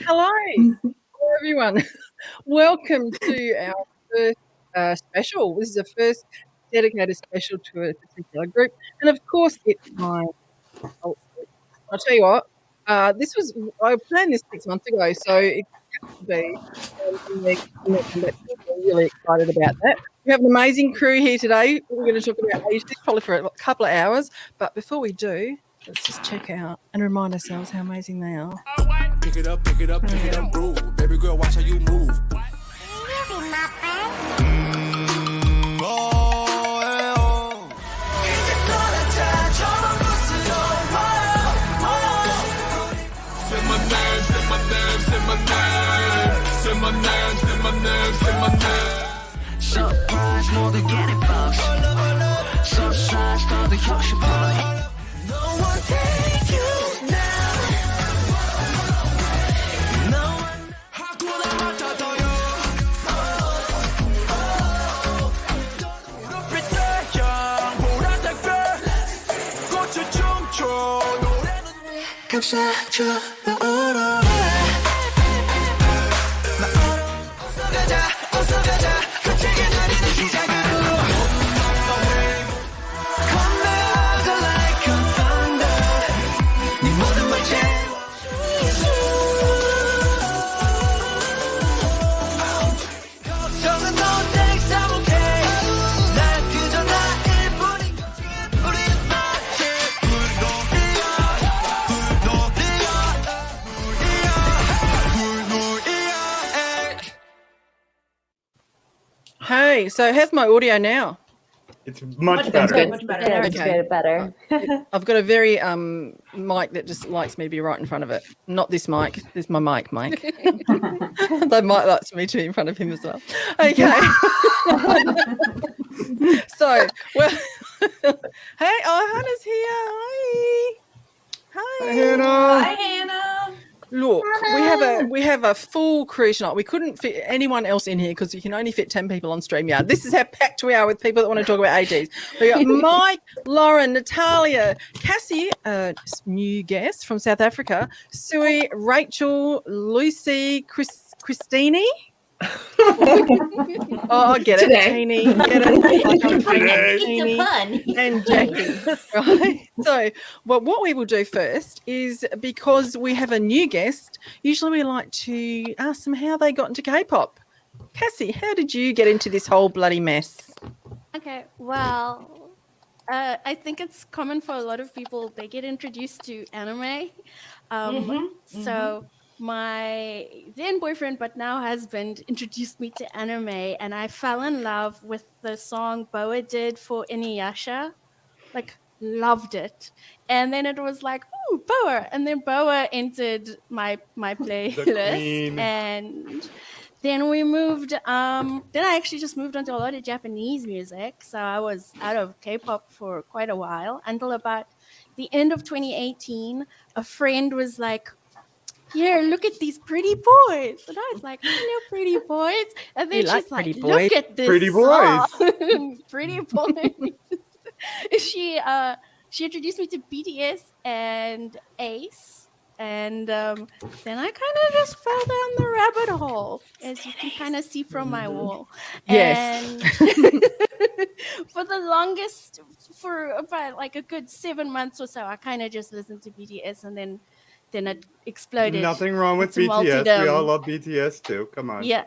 Hello, everyone. Welcome to our first special. This is the first dedicated special to a particular group. And of course, it's my I'll tell you what, I planned this 6 months ago, so it has to be we're really excited about that. We have an amazing crew here today. We're going to talk about ATEEZ probably for a couple of hours. But before we do, let's just check out and remind ourselves how amazing they are. Pick it up, pick it up, pick it up, bro. Baby girl, watch how you move. Surprise, more than getting bugs. So size, 더 더 혁신보다. No one take you now. No one. 하구나 맞아도요. 눈빛 대형 보라색별 꽃을 춤춰 노래는 감싸줘 울어. 어서 가자 갑자기 날이는 시작으로 Come back like a thunder 네 모든 걸 채워 걱정은 no thanks I'm okay 난 그저 나일 뿐인 거지 우린 마치 Hey, so how's my audio now? It's much better. Much better. I've got a very mic that just likes me to be right in front of it. Not this mic. This is my mic. They might like me to be in front of him as well. Okay. So, well, hey, Hannah's here. Hi. Hannah. Hi, Hannah. Look, we have a full crew tonight. We couldn't fit anyone else in here because you can only fit 10 people on StreamYard. This is how packed we are with people that want to talk about ATEEZ. We got Mike, Lauren, Natalia, Cassie, new guest from South Africa, Sui, Rachel, Lucy, Christine. Oh, I get it. Teeny, get it. It's a pun. And Jackie. Right. So, well, what we will do first is, because we have a new guest, usually we like to ask them how they got into K-pop. Cassie, how did you get into this whole bloody mess? Okay, well, I think it's common for a lot of people. They get introduced to anime. So my then boyfriend, but now husband, introduced me to anime, and I fell in love with the song Boa did for Inuyasha. Like, loved it. And then it was like, ooh, Boa. And then Boa entered my playlist. And then we moved, then I actually just moved on to a lot of Japanese music. So I was out of K-pop for quite a while, until about the end of 2018. A friend was like, here, look at these pretty boys. And I was like, hello, pretty boys. And then she's like, look at this Pretty boys. song. Pretty boys. She introduced me to BTS and ACE. And then I kind of just fell down the rabbit hole, as you can kind of see from my wall. Yes. And for the longest, for about like a good 7 months or so, I kind of just listened to BTS, and then it exploded. Nothing wrong with into BTS. multidom. We all love BTS too. Come on. Yeah.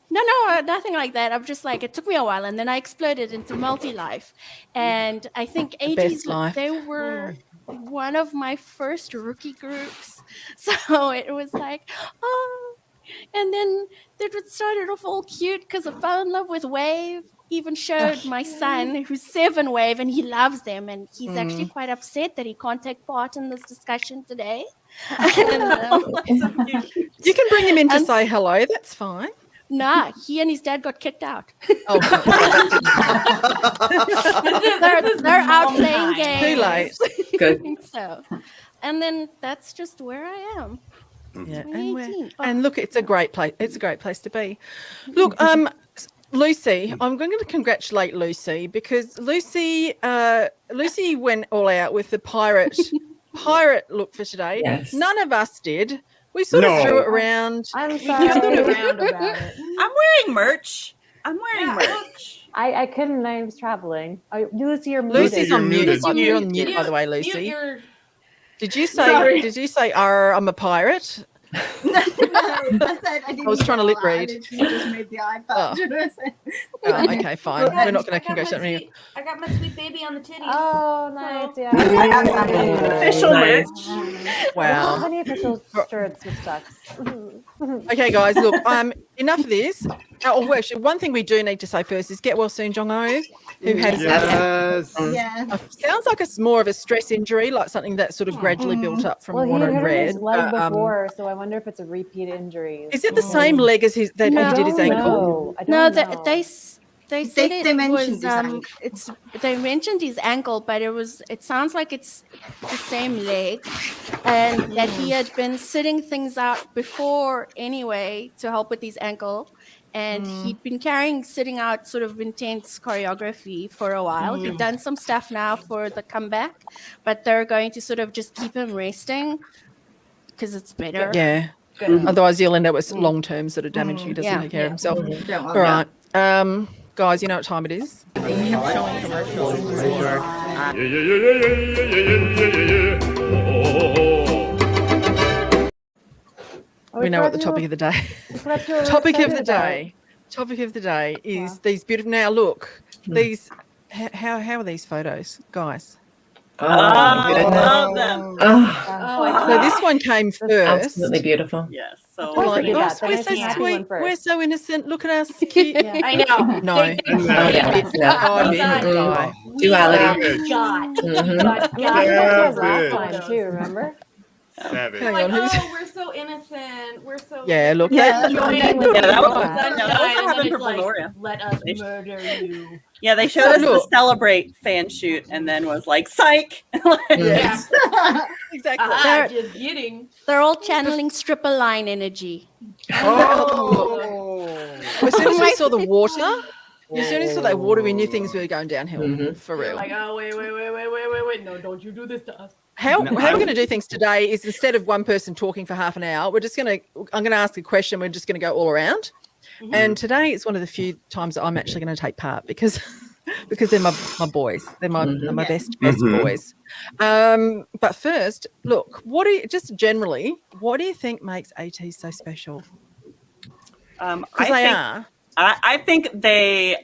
No, nothing like that. I'm just like, it took me a while, and then I exploded into multi-life. And I think best ATEEZ, life. they were one of my first rookie groups. So it was like, oh. And then it started off all cute because I fell in love with Wave. Even showed my son, who's 7, Wave, and he loves them. And he's actually quite upset that he can't take part in this discussion today. And, You can bring him in to say hello. That's fine. nah, he and his dad got kicked out. Oh, they're out playing games. too late. Good. So, and then that's just where I am. Yeah, 2018. and look, it's a great place. It's a great place to be. Look, Lucy, I'm going to congratulate Lucy, because Lucy went all out with the pirate look for today. Yes. None of us did. We sort of No. threw it around. I'm We sorry. joking around about it. I'm wearing merch. Yeah. merch. I couldn't. I was traveling. Lucy, you're Lucy's muted. on mute. muted. You're on mute, by the way, Mute Lucy. your- Did you Sorry. say, I'm a pirate? I was trying to lip read. I literally just made the iPad. Oh, okay, fine. We're not going to congratulate me. I got my sweet baby on the titties. Oh, nice. Yeah. Official merch. I Wow. don't have any official shirts with ducks. Okay, guys, look, enough of this. Oh, actually, one thing we do need to say first is get well soon, Jong-O, who has Yes. Yeah. sounds like it's more of a stress injury, like something that sort of gradually built up from Well, he what had I hurt read. his leg but, before, so I wonder if it's a repeat injury. is it the same leg as that he did his ankle? No, I No, don't know. they said They it mentioned was his ankle. they mentioned his ankle, but it sounds like it's the same leg, and that he had been sitting things out before anyway to help with his ankle, and he'd been sitting out sort of intense choreography for a while. He'd done some stuff now for the comeback, but they're going to sort of just keep him resting because it's better. Yeah. Otherwise, you'll end up with long-term sort of damage. He doesn't take care of himself. Don't All worry. right. Guys, you know what time it is? We know what the topic of the day. Topic of the day is these beautiful. Now look, these. How are these photos, guys? Love them. So this one came first. Absolutely beautiful. Yes. So course Like, they do oh, that. They we're make so the happy sweet. one first. We're so innocent. Look at us. Cute. I know. No. Yeah. Duality. God. Mhm. God. Yeah, Savage. last time too, remember? Savage. Hang Like, on, who's- oh, we're so innocent. We're so Yeah, look. Yeah. that- Yeah, that was Sunshine, that and then happened it's for like, Gloria. let us murder you. Yeah, they showed So us the look. Celebrate fan shoot and then was like, psych. Yes. Exactly. Just kidding. They're all channeling stripper line energy. Oh. As soon as we saw the water, as soon as we saw that water, we knew things were going downhill Mhm. for real. Like, oh, wait. No, don't you do this to us. How we're going to do things today is instead of one person talking for half an hour, I'm going to ask a question. We're just going to go all around. And today is one of the few times that I'm actually going to take part because they're my boys. They're my best boys. But first, look, what do you think makes ATEEZ so special? I think they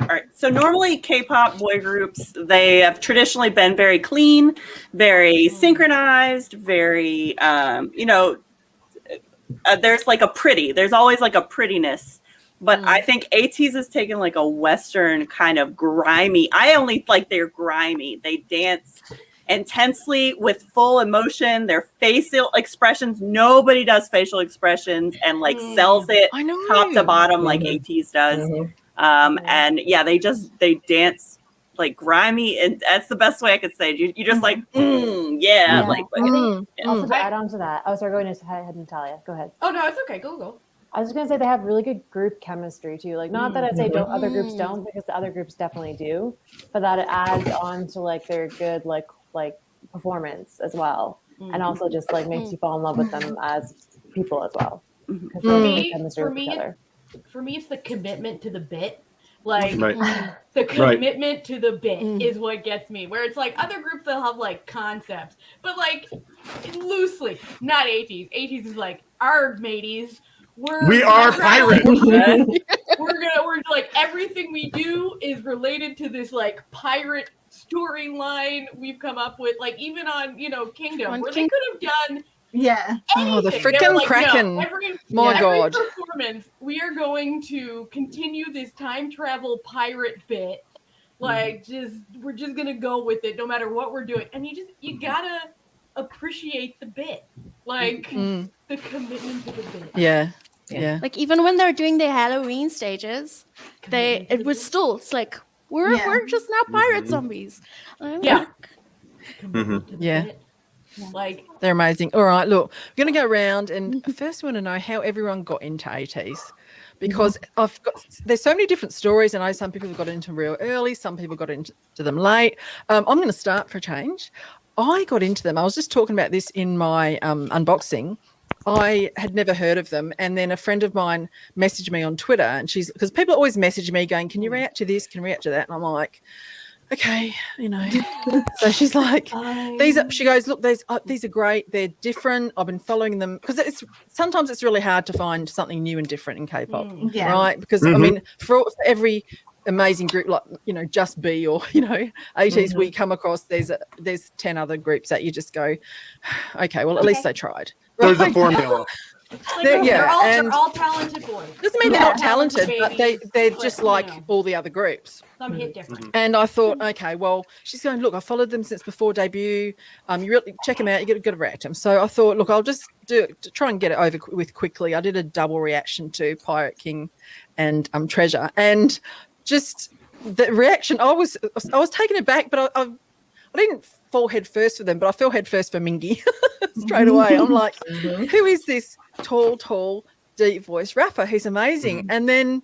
are. So normally K-pop boy groups, they have traditionally been very clean, very synchronized, very, there's always like a prettiness. But I think ATEEZ has taken like a Western kind of grimy. I only like they're grimy. They dance intensely with full emotion. Their facial expressions. Nobody does facial expressions and like sells it I know. top to bottom like ATEEZ does. And yeah, they dance like grimy, and that's the best way I could say it. You just like, yeah, like. Also, to add on to that, sorry, go ahead, Natalia. Go ahead. Oh, no, it's okay. Go. I was just gonna say they have really good group chemistry too. Like, not that I'd say other groups don't, because the other groups definitely do, but that it adds on to like their good like performance as well, and also just like makes you fall in love with them as people as well. Because they have good chemistry with each other. For me, it's the commitment to the bit. Like, Right. the commitment to the bit is what gets me. Where it's like other groups, they'll have like concepts, but like loosely, not ATEEZ. ATEEZ is like, our mateys. We are pirates. We're like, everything we do is related to this like pirate storyline we've come up with. Like even on Kingdom, where they could have done Yeah. Oh, the anything. They were frickin' like, Kraken. No, every God. performance, we are going to continue this time travel pirate bit. Like, we're just gonna go with it, no matter what we're doing. And you gotta appreciate the bit, like the commitment to the bit. Yeah. Like even when they're doing their Halloween stages, it's like we're just now pirate zombies. Yeah. Yeah. Like, They're amazing. All right, look, we're going to go around and first we want to know how everyone got into ATEEZ, because there's so many different stories. I know some people got into them real early, some people got into them late. I'm going to start for a change. I got into them. I was just talking about this in my unboxing. I had never heard of them, and then a friend of mine messaged me on Twitter, and because people always message me going, "Can you react to this? Can you react to that?" And I'm like, "Okay, you know." So she's like, she goes, "Look, these are great. They're different. I've been following them because sometimes it's really hard to find something new and different in K-pop, right? Because I mean, for every amazing group like Just Be or ATEEZ, we come across there's 10 other groups that you just go, okay, well at least they tried. There's a formula. They're all talented boys. Doesn't mean they're not talented, but they're just like all the other groups. Some hit different. And I thought, okay, well, she's going, look, I followed them since before debut. You really check them out. You got to react to them. So I thought, look, I'll just try and get it over with quickly. I did a double reaction to Pirate King and Treasure, and just the reaction. I was taken aback, but I didn't fall head first for them, but I fell head first for Mingy straight away. I'm like, who is this tall, deep voice rapper? He's amazing. And then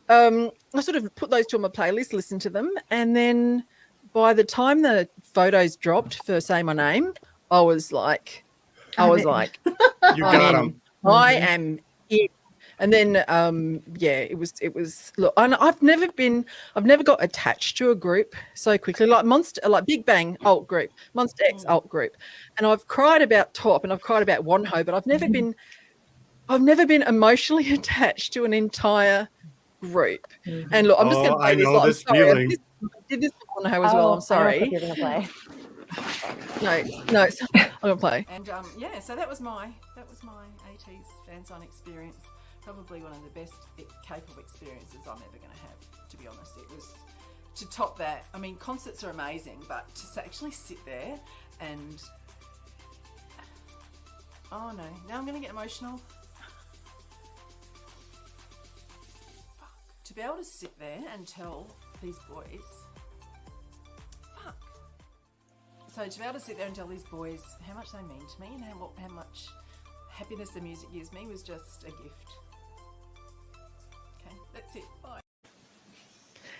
I sort of put those two on my playlist, listened to them, and then by the time the photos dropped for Say My Name, I was like, you got them. I am it. And then it was look, and I've never got attached to a group so quickly, like Big Bang alt group, Monster X alt group. And I've cried about Top and I've cried about Wonho, but I've never been emotionally attached to an entire group. And look, I'm just going to play this. I know this feeling. I did this for Wonho as well. I'm sorry. You're gonna play. No, I'm gonna play. And so that was my ATEEZ fan sign experience. Probably one of the best K-pop experiences I'm ever going to have. To be honest, it was to top that. I mean, concerts are amazing, but to actually sit there and now I'm going to get emotional. To be able to sit there and tell these boys, So to be able to sit there and tell these boys how much they mean to me and how much happiness the music gives me was just a gift. Okay, that's it. Bye.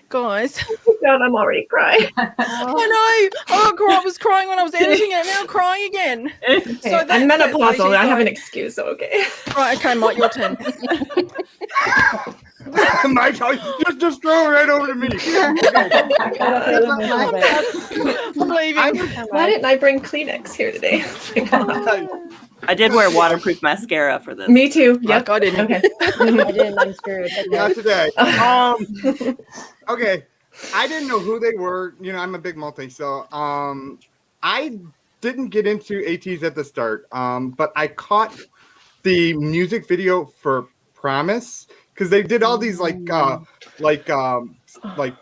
Guys. God, I'm already crying. I know. I was crying when I was editing it. Now I'm crying again. Okay. So I'm menopausal. I have an excuse, so okay. Right, okay, Mike, your turn. Mike, just throw it right over to me. I'm leaving. Why didn't I bring Kleenex here today? I did wear waterproof mascara for this. Me too. Yep, I didn't. Okay. I didn't. I'm screwed. Not today. Okay. I didn't know who they were. You know, I'm a big multi, so I didn't get into ATEEZ at the start. But I caught the music video for Promise because they did all these like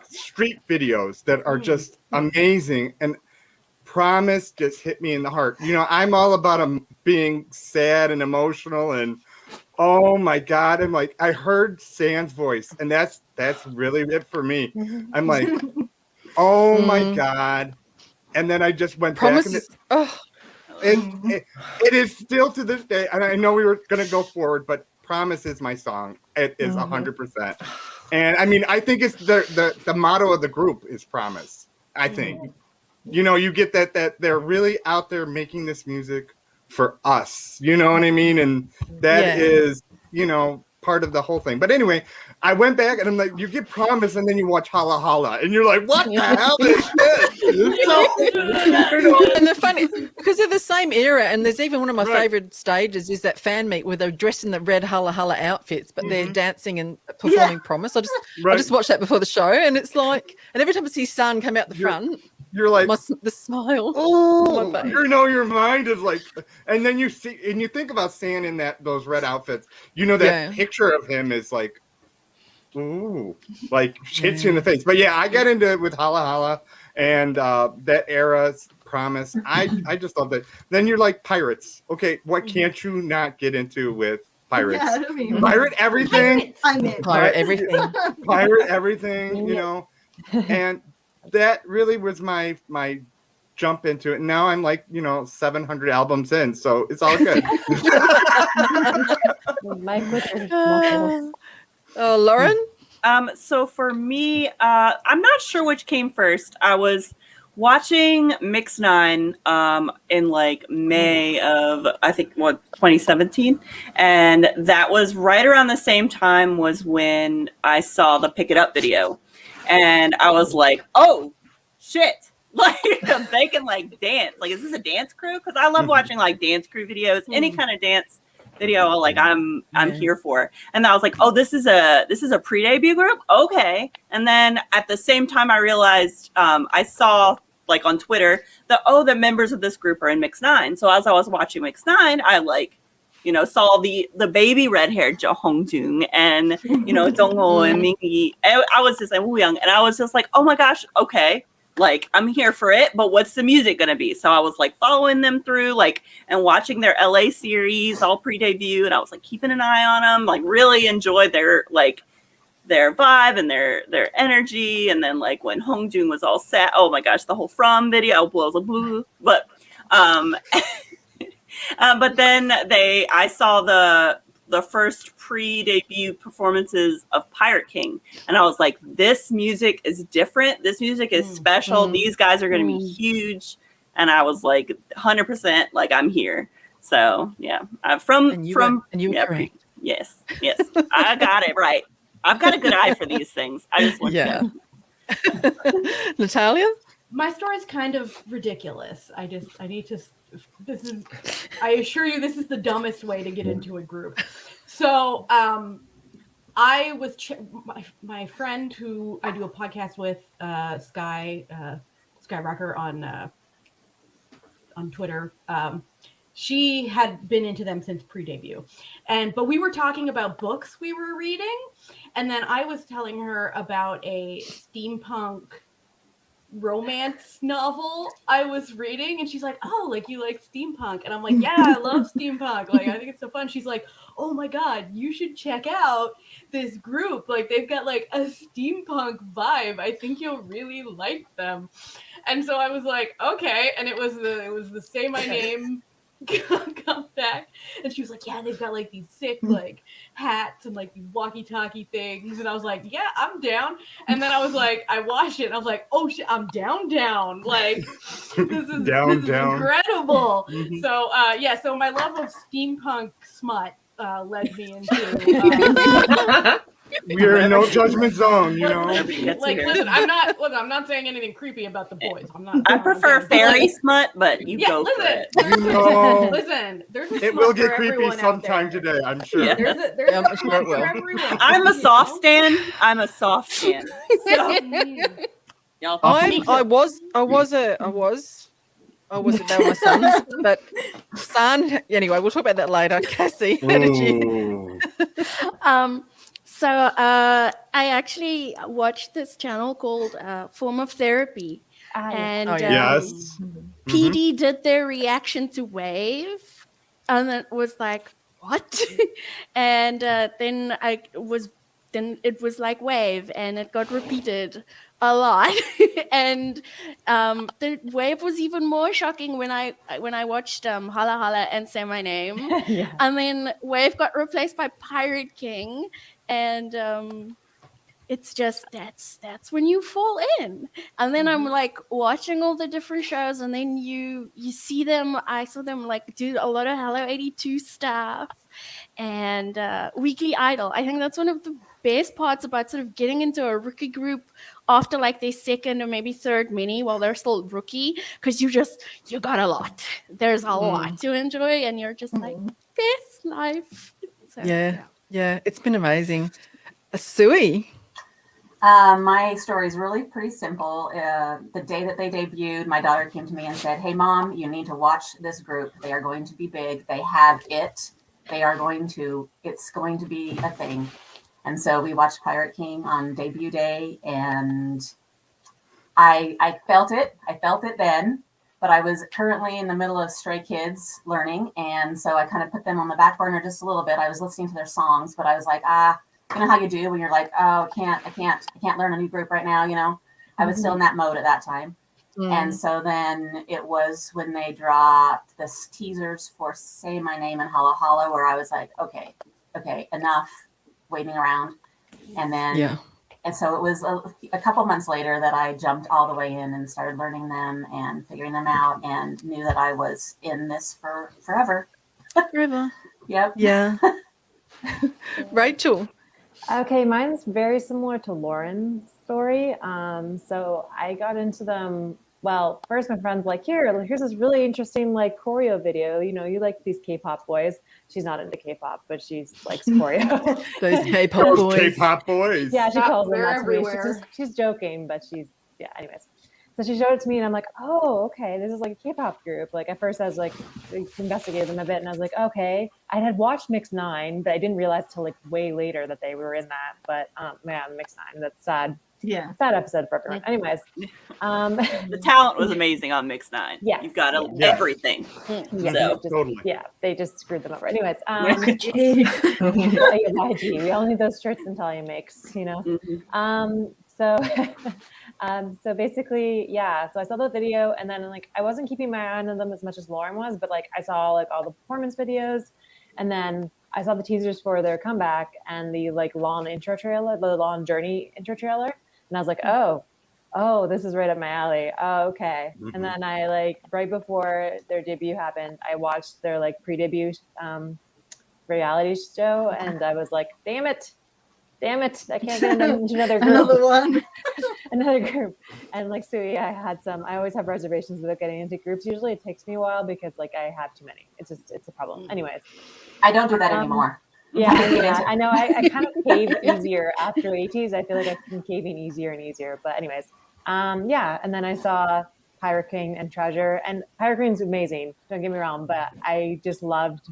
street videos that are just amazing, and Promise just hit me in the heart. You know, I'm all about being sad and emotional, and oh my God, I'm like, I heard San's voice, and that's really it for me. I'm like, oh my God. And then I just went Promise back. It is still to this day, and I know we were going to go forward, but Promise is my song. It is 100%. And I mean, I think it's the motto of the group is Promise, I think. You know, you get that they're really out there making this music for us. You know what I mean? And that is, you know, part of the whole thing. But anyway, I went back and I'm like, you get Promise and then you watch Hala Hala and you're like, what the hell is this? And the funny, because they're the same era, and there's even one of my favorite stages is that fan meet where they're dressed in the red Hala Hala outfits, but they're dancing and performing Promise. I just watched that before the show, and it's like, and every time I see Sun come out the front, you're like, the smile. Oh, you know, your mind is like, and then you see, and you think about San in those red outfits. You know, that picture of him is like, ooh, like hits you in the face. But yeah, I got into it with Hala Hala and that era's Promise. I just loved it. Then you're like Pirates. Okay, what can't you not get into with Pirates? Yeah, I mean, Pirate everything. Pirate everything. Pirate everything. You know, and that really was my jump into it. And now I'm like, you know, 700 albums in, so it's all good. Lauren? So for me, I'm not sure which came first. I was watching Mix 9 in like May of, I think, 2017. And that was right around the same time was when I saw the Pick It Up video. And I was like, oh, shit. Like, they can like dance. Like, is this a dance crew? Because I love watching like dance crew videos, any kind of dance video. Like, I'm here for. And I was like, oh, this is a pre-debut group. Okay. And then at the same time, I realized I saw like on Twitter that the members of this group are in Mix 9. So as I was watching Mix 9, I like, saw the baby red-haired Jo Hongjung and Dongho and Mingi. I was just like Woo Young, and I was just like, oh my gosh, okay. Like, I'm here for it, but what's the music going to be? So I was like following them through, like, and watching their LA series all pre-debut. And I was like keeping an eye on them, like really enjoyed their vibe and their energy. And then like when Hongjun was all set, oh my gosh, the whole From video blows a blue. But, but then I saw the first pre-debut performances of Pirate King. And I was like, this music is different. This music is special. These guys are going to be huge. And I was like, 100% like I'm here. So yeah, and you were correct. Yes. I got it right. I've got a good eye for these things. I just want to know. Natalia? My story is kind of ridiculous. I assure you, this is the dumbest way to get into a group. So, I was my friend who I do a podcast with, Skyrocker on Twitter. She had been into them since pre-debut, but we were talking about books we were reading, and then I was telling her about a steampunk romance novel I was reading, and she's like, oh, like you like steampunk? And I'm like, yeah, I love steampunk. Like, I think it's so fun. She's like, oh my god, you should check out this group. Like, they've got like a steampunk vibe. I think you'll really like them. And so I was like, okay. And it was the Say My Name come back, and she was like, yeah, they've got like these sick like hats and like these walkie-talkie things, and I was like, yeah, I'm down. And then I was like, I watched it and I was like, oh shit, I'm down, like this is incredible. So so my love of steampunk smut led me into we're in no judgment zone, Like, listen, I'm not saying anything creepy about the boys. I prefer fairy smut, but you go for it. Listen, there's a it will get creepy sometime today, I'm sure. Yeah. There's a smut for everyone. I'm a soft stan. So, y'all. I wasn't there, my sons, but son. Anyway, we'll talk about that later. Cassie, how did you? So I actually watched this channel called Form of Therapy, and PD did their reaction to Wave, and it was like, what? And then it was like Wave, and it got repeated a lot. And the Wave was even more shocking when I watched Hala Hala and Say My Name. And then Wave got replaced by Pirate King. And it's just that's when you fall in. And then I'm like watching all the different shows, and then you see them. I saw them like do a lot of Hello 82 stuff and Weekly Idol. I think that's one of the best parts about sort of getting into a rookie group after like their second or maybe third mini while they're still rookie, because you got a lot. There's a lot to enjoy, and you're just like, best life. So, Yeah, it's been amazing. Sui? My story is really pretty simple. The day that they debuted, my daughter came to me and said, hey, Mom, you need to watch this group. They are going to be big. They have it. It's going to be a thing. And so we watched Pirate King on debut day, and I felt it. I felt it then. But I was currently in the middle of Stray Kids learning, and so I kind of put them on the back burner just a little bit. I was listening to their songs, but I was like, you know how you do when you're like, oh, I can't learn a new group right now, I was still in that mode at that time. And so then it was when they dropped the teasers for Say My Name and Hala Hala, where I was like, okay, enough waiting around. And then And so it was a couple months later that I jumped all the way in and started learning them and figuring them out, and knew that I was in this for forever. Forever. Yep. Yeah. Rachel. Okay, mine's very similar to Lauren's story. So I got into them. Well, first my friend's like, here's this really interesting like choreo video. You know, you like these K-pop boys. She's not into K-pop, but she likes choreo. Those K-pop boys. K-pop boys. Yeah, she calls them They're that to me. everywhere. She's joking, but anyways. So she showed it to me and I'm like, oh, okay, this is like a K-pop group. Like at first I was like, investigated them a bit and I was like, okay. I had watched Mix 9, but I didn't realize till like way later that they were in that. But man, Mix 9, that's sad. Yeah. Sad episode for everyone. Anyways. The talent was amazing on Mix 9. Yes. You've got Yeah. everything. Yeah, So. Totally. yeah, they just screwed them over. Anyways, YG. We all need those shirts Natalia makes, you know. So basically, yeah. So I saw the video, and then like I wasn't keeping my eye on them as much as Lauren was, but like I saw like all the performance videos, and then I saw the teasers for their comeback and the like Lawn intro trailer, the Lawn Journey intro trailer, and I was like, oh, this is right up my alley. Oh, okay. And then I like right before their debut happened, I watched their like pre-debut reality show, and I was like, damn it, I can't get into another group. Another one. Another group. And like Sui, I always have reservations about getting into groups. Usually it takes me a while because like I have too many. It's a problem. Anyways. I don't do that anymore. Yeah, I know. I kind of cave easier after ATEEZ. I feel like I've been caving easier and easier. But anyways, yeah. And then I saw Pirate King and Treasure. And Pirate King's amazing. Don't get me wrong. But I just loved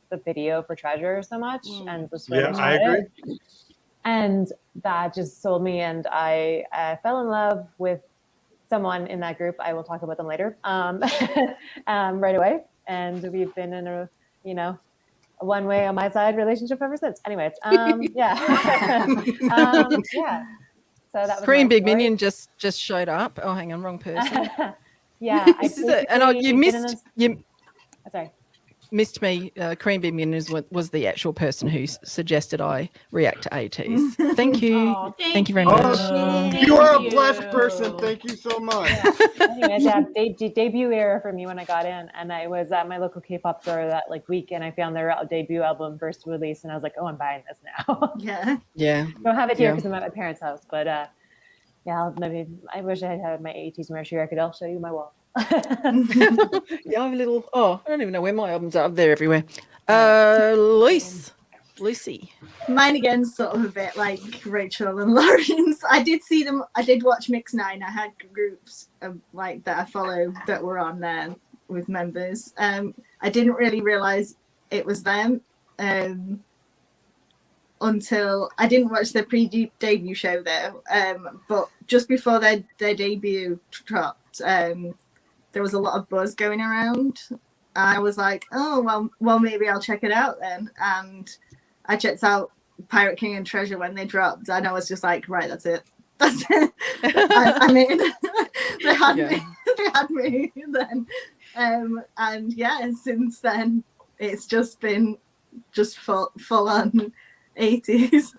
the video for Treasure so much. And just really I agree. And that just sold me, and I fell in love with someone in that group. I will talk about them later, right away. And we've been in a one way on my side relationship ever since. Anyways, yeah. Yeah. So that was Korean my Big story. Minion just showed up. Oh, hang on, wrong person. Yeah. This is it. And you missed me. Korean Big Minion was the actual person who suggested I react to ATEEZ. Thank you. Oh, thank you very much. You are a blessed person. Thank you so much. Yeah. Anyways, yeah, debut era for me when I got in, and I was at my local K-pop store that like week, and I found their debut album first release, and I was like, oh, I'm buying this now. Yeah. Don't have it here because I'm at my parents' house, but yeah, maybe I wish I had my ATEEZ merch here. I'll show you my wall. Yeah, I have a little. Oh, I don't even know where my albums are. They're everywhere. Lucy. Mine again, sort of a bit like Rachel and Lauren's. I did see them. I did watch Mix 9. I had groups like that I follow that were on there with members. I didn't really realize it was them until I didn't watch their pre-debut show there. But just before their debut dropped, there was a lot of buzz going around. I was like, oh, well, maybe I'll check it out then. And I checked out Pirate King and Treasure when they dropped. And I was just like, right, that's it. I mean, they had me then. And yeah, since then, it's just been full on ATEEZ.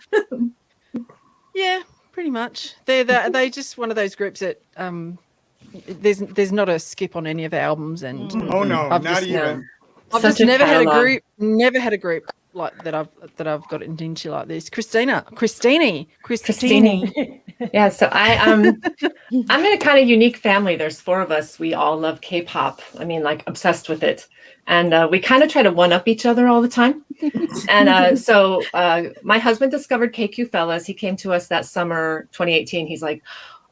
Yeah, pretty much. They're just one of those groups that there's not a skip on any of the albums, and Oh no, I've not just, even. I've just never had a group like that I've got into like this. Christine. Yeah, so I'm in a kind of unique family. There's 4 of us. We all love K-pop. I mean, like obsessed with it. And we kind of try to one-up each other all the time. And so my husband discovered KQ Fellas. He came to us that summer 2018. He's like,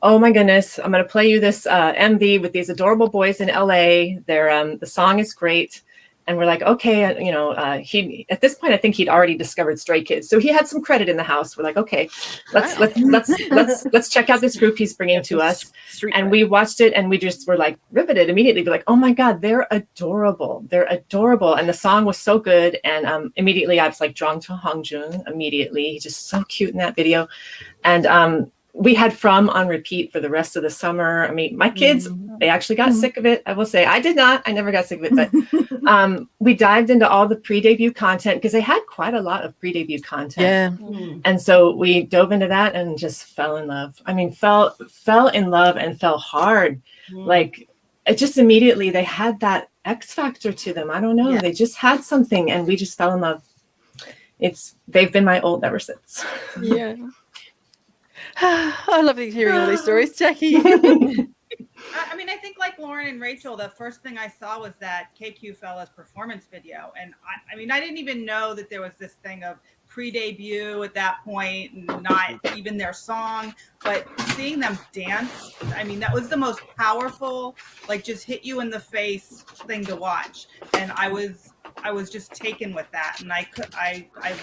oh my goodness, I'm going to play you this MV with these adorable boys in LA. The song is great. And we're like, okay, he at this point I think he'd already discovered Stray Kids, so he had some credit in the house. We're like, okay, let's check out this group he's bringing to us. And we watched it, and we just were like riveted immediately. We're like, oh my god, they're adorable, and the song was so good. And immediately I was like drawn to Hongjoong immediately. He's just so cute in that video, and we had From on repeat for the rest of the summer. I mean, my kids They actually got sick of it. I will say I did not. I never got sick of it, but we dived into all the pre-debut content because they had quite a lot of pre-debut content. Yeah. And so we dove into that and just fell in love. I mean, fell in love and fell hard. Like it just immediately they had that X factor to them. I don't know. Yeah. They just had something and we just fell in love. They've been my ult ever since. Yeah. I love hearing all these stories, Jackie. I mean, I think like Lauren and Rachel, the first thing I saw was that KQ Fella's performance video. And I mean, I didn't even know that there was this thing of pre-debut at that point, and not even their song, but seeing them dance, I mean, that was the most powerful, like just hit you in the face thing to watch. And I was just taken with that. And I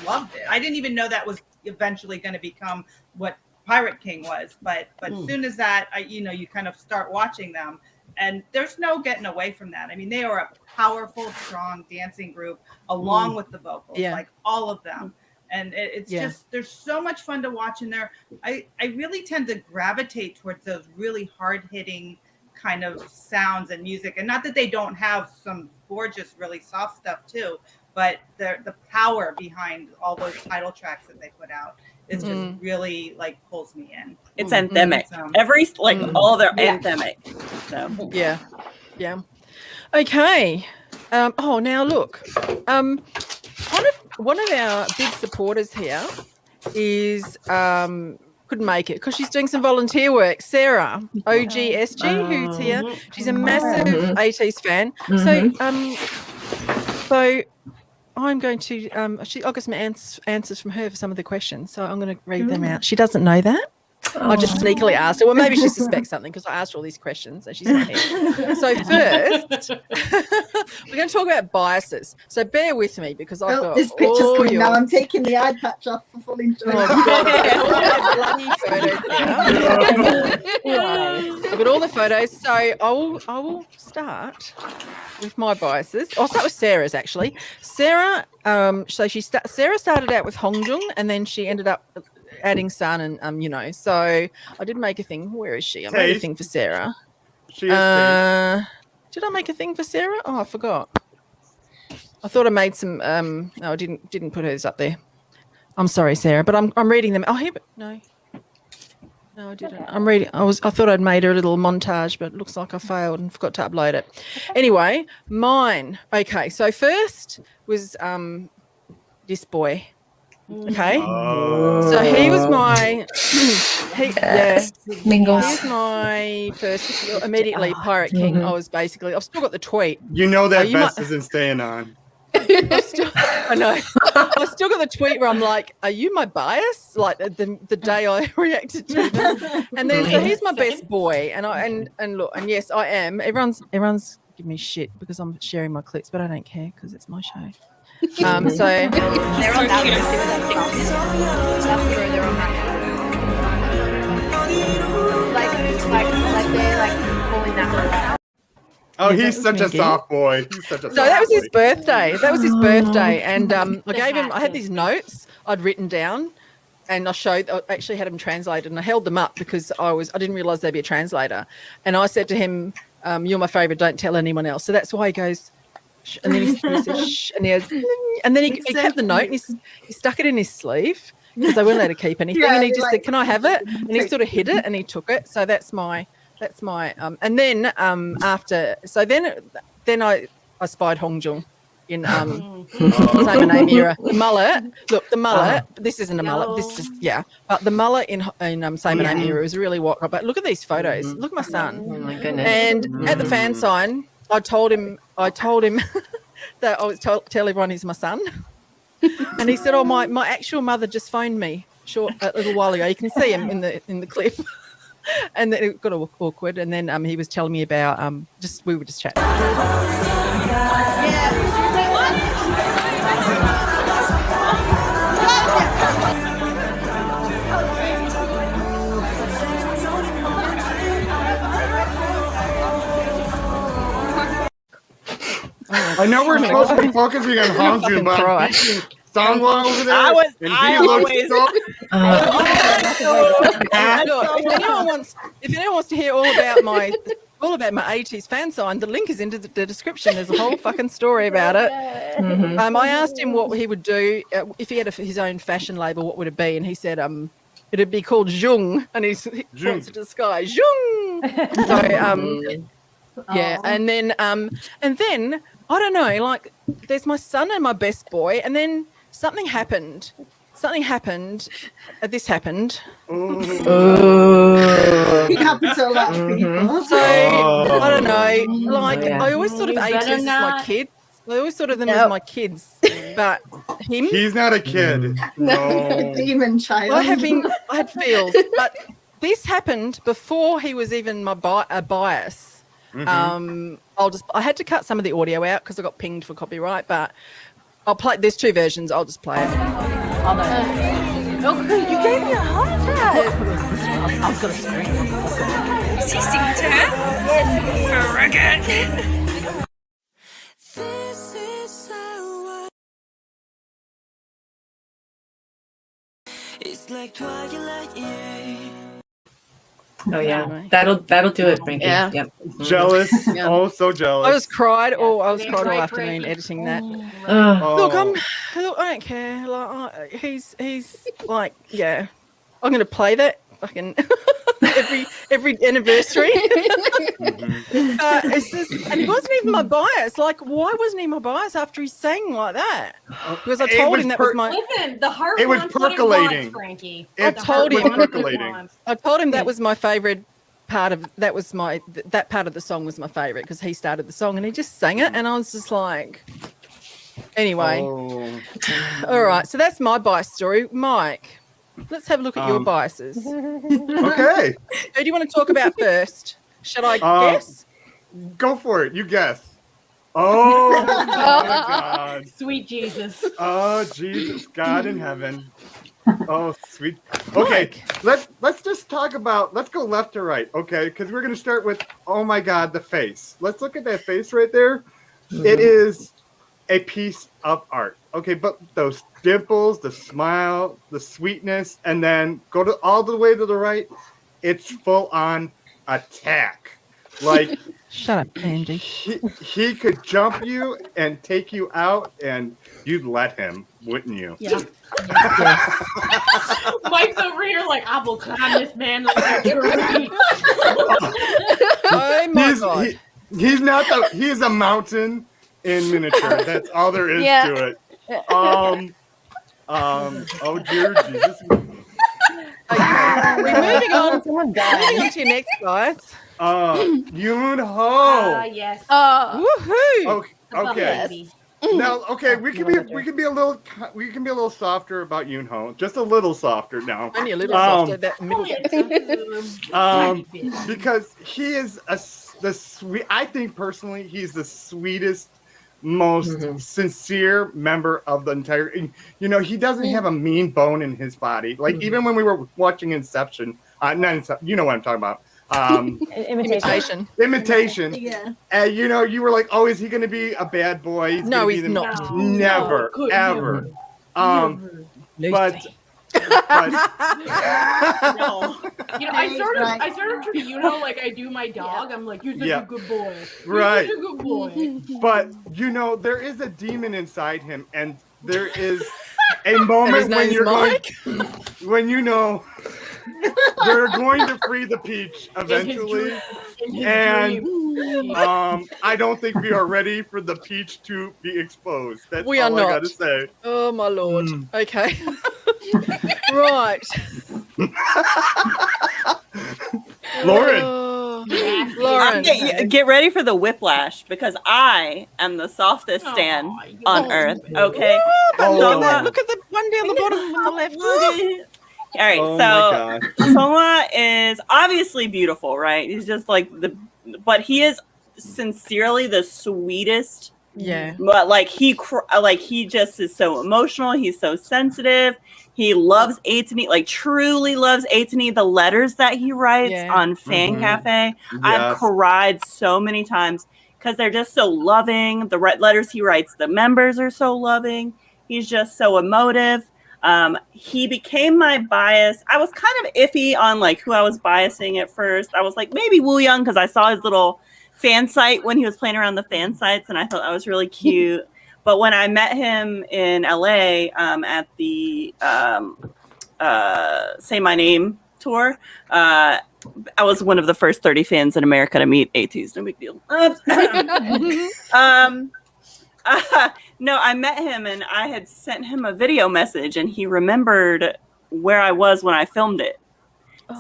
loved it. I didn't even know that was eventually going to become what Pirate King was, but as soon as that, you kind of start watching them, and there's no getting away from that. I mean, they are a powerful, strong dancing group, along with the vocals, like all of them, and it's just there's so much fun to watch in there. I really tend to gravitate towards those really hard hitting kind of sounds and music, and not that they don't have some gorgeous, really soft stuff too, but the power behind all those title tracks that they put out. It's just really like pulls me in. It's anthemic. Every all their anthemic. So yeah. Okay. Now look. One of our big supporters here is couldn't make it because she's doing some volunteer work. Sarah, OGSG, who's here. She's a massive ATEEZ fan. So I'm going to, I got some answers from her for some of the questions, so I'm going to read them out. She doesn't know that. I just sneakily asked her. Well, maybe she suspects something because I asked her all these questions and she's not here. So first, we're going to talk about biases. So bear with me because I've got this picture's coming now. I'm taking the eye patch off for full enjoyment. Bloody photos I've got all the photos. So I will start with my biases. I'll start with Sarah's actually. Sarah, Sarah started out with Hongdong and then she ended up adding Sun and so I did make a thing. Where is she? I made a thing for Sarah. She is did I make a thing for Sarah? Oh, I forgot. I thought I made some no, I didn't put hers up there. I'm sorry, Sarah, but I'm reading them. Oh, here, but no, I didn't. Okay. I'm reading. I thought I'd made her a little montage, but it looks like I failed and forgot to upload it. Okay. Anyway, mine. Okay, so first was this boy. Okay, so he was my Mingles. He was my first immediately Pirate King. I've still got the tweet. You know that vest isn't staying on. I know. I still got the tweet where I'm like, "Are you my bias?" Like the day I reacted to them, and then so he's my best boy, and look, and yes, I am. Everyone's giving me shit because I'm sharing my clips, but I don't care because it's my show. So they're on that like they're pulling that. Oh, he's such a soft boy. He's such a soft that was his birthday. That was his birthday, and I gave him. I had these notes I'd written down, and I actually had them translated, and I held them up because I didn't realize they'd be a translator, and I said to him, "You're my favorite. Don't tell anyone else." So that's why he goes. And then he said, shh, and then he kept the note and he stuck it in his sleeve because they weren't allowed to keep anything. And he just said, "Can I have it?" And he sort of hid it and he took it. So that's my and then after then I spied Hongdong in same and name era. The mullet. Look, the mullet. This isn't a mullet. This is but the mullet in same and name era was really what. But look at these photos. Look at my son. Oh my goodness. And at the fan sign. I told him that I was tell everyone he's my son, and he said, "Oh, my actual mother just phoned me a little while ago. You can see him in the clip." And then it got awkward, and then he was telling me about we were just chatting. I know we're supposed to be focusing on Hongju, but I'm teaching Songwa over there. If anyone wants to hear all about all about my ATEEZ fan sign. The link is in the description. There's a whole fucking story about it. I asked him what he would do if he had his own fashion label. What would it be? And he said, it'd be called Jung, and he points to the sky, Jung. So, yeah, and then I don't know. Like, there's my son and my best boy, and then something happened. This happened. It happens to a lot of people. So I don't know. Like I always thought of ATEEZ as my kids. I always thought of them as my kids, but him. He's not a kid. No. Demon child. I had feels, but this happened before he was even my bias. I had to cut some of the audio out because I got pinged for copyright, but I'll play. There's 2 versions. I'll just play it. Oh, you gave me a heart attack. I was gonna scream. Is he singing to her? It's like twilight, yeah. Oh yeah, that'll do it, Frankie. Yeah. Yep. Jealous. Oh, so jealous. I was cried. Oh, I was cried all afternoon editing that. Look, I don't care. Like, he's like, yeah. I'm gonna play that fucking every anniversary. It's just, and he wasn't even my bias. Like, why wasn't he my bias after he sang like that? Because I told him that was my. Listen, the heart. It was wants what it percolating. wants, Frankie. I told him. Percolating. I told him that was my favorite part of that part of the song was my favorite because he started the song and he just sang it and I was just like, anyway. All right, so that's my bias story, Mike. Let's have a look at your biases. Okay. Who do you want to talk about first? Should I guess? Go for it. You guess. Oh my God. Sweet Jesus. Oh Jesus, God in heaven. Oh sweet. Okay, let's just talk about. Let's go left to right. Okay, because we're gonna start with. Oh my God, the face. Let's look at that face right there. It is a piece of art. Okay, but those dimples, the smile, the sweetness, and then go to all the way to the right. It's full on attack. Like shut up, Angie. He could jump you and take you out, and you'd let him, wouldn't you? Yeah. Mike's over here like, I will climb this man like a tree. Oh my God. He's not the. He's a mountain in miniature. That's all there is to it. Oh dear Jesus. Okay. We're moving on to your next, guys. Yoon Ho. Yes. Woohoo. Okay. Now, okay, we can be a little softer about Yoon Ho, just a little softer now. Only a little softer. That middle. Because he is the sweet. I think personally, he's the sweetest, most sincere member of the entire. You know, he doesn't have a mean bone in his body. Like even when we were watching Inception, you know what I'm talking about. Imitation. Yeah. And you know, you were like, "Oh, is he going to be a bad boy?" No, he's not. Never, ever. But No. You know, I sort of treat like I do my dog. I'm like, you're such a good boy. Right. You're such a good boy. But you know, there is a demon inside him, and there is a moment when you're when you know they're going to free the peach eventually, and I don't think we are ready for the peach to be exposed. That's we are all not. I gotta say. Oh my Lord. Okay. Right. Lauren. Get ready for the whiplash because I am the softest stan on earth. Okay. Look at the one down the bottom on the left. All right, so Soma is obviously beautiful, right? He's just like but he is sincerely the sweetest. Yeah. But like he just is so emotional. He's so sensitive. He loves ATEEZ, like truly loves ATEEZ. The letters that he writes on Fan Cafe, I've cried so many times because they're just so loving. The letters he writes, the members are so loving. He's just so emotive. He became my bias. I was kind of iffy on like who I was biasing at first. I was like maybe Woo Young because I saw his little fan site when he was playing around the fan sites, and I thought that was really cute. But when I met him in LA at the Say My Name tour, I was one of the first 30 fans in America to meet ATEEZ. No big deal. No, I met him and I had sent him a video message and he remembered where I was when I filmed it.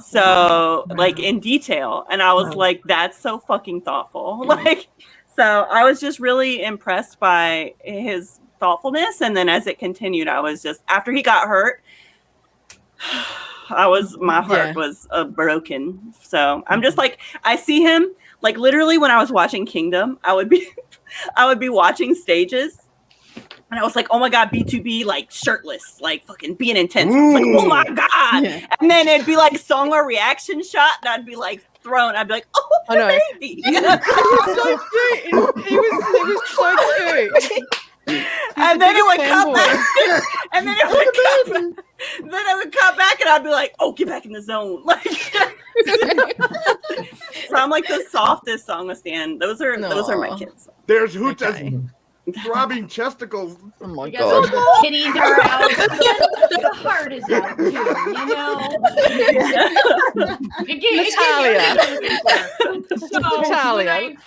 So like in detail. And I was like, that's so fucking thoughtful. Like, so I was just really impressed by his thoughtfulness. And then as it continued, I was just, after he got hurt, my heart was broken. So I'm just like, I see him like literally when I was watching Kingdom, I would be watching stages and I was like, oh my God, B2B like shirtless, like fucking being intense. I was like, oh my God. Yeah. And then it'd be like song or reaction shot and I'd be like thrown. I'd be like, oh, I know. Baby. He was so cute. He was so cute. And then it would come back. And then it would come back and I'd be like, oh, get back in the zone. Like so I'm like the softest song to stand. Those are my kids. There's Hoota's throbbing chesticles. Oh my God. The titties are out. The heart is out too, Natalia. When I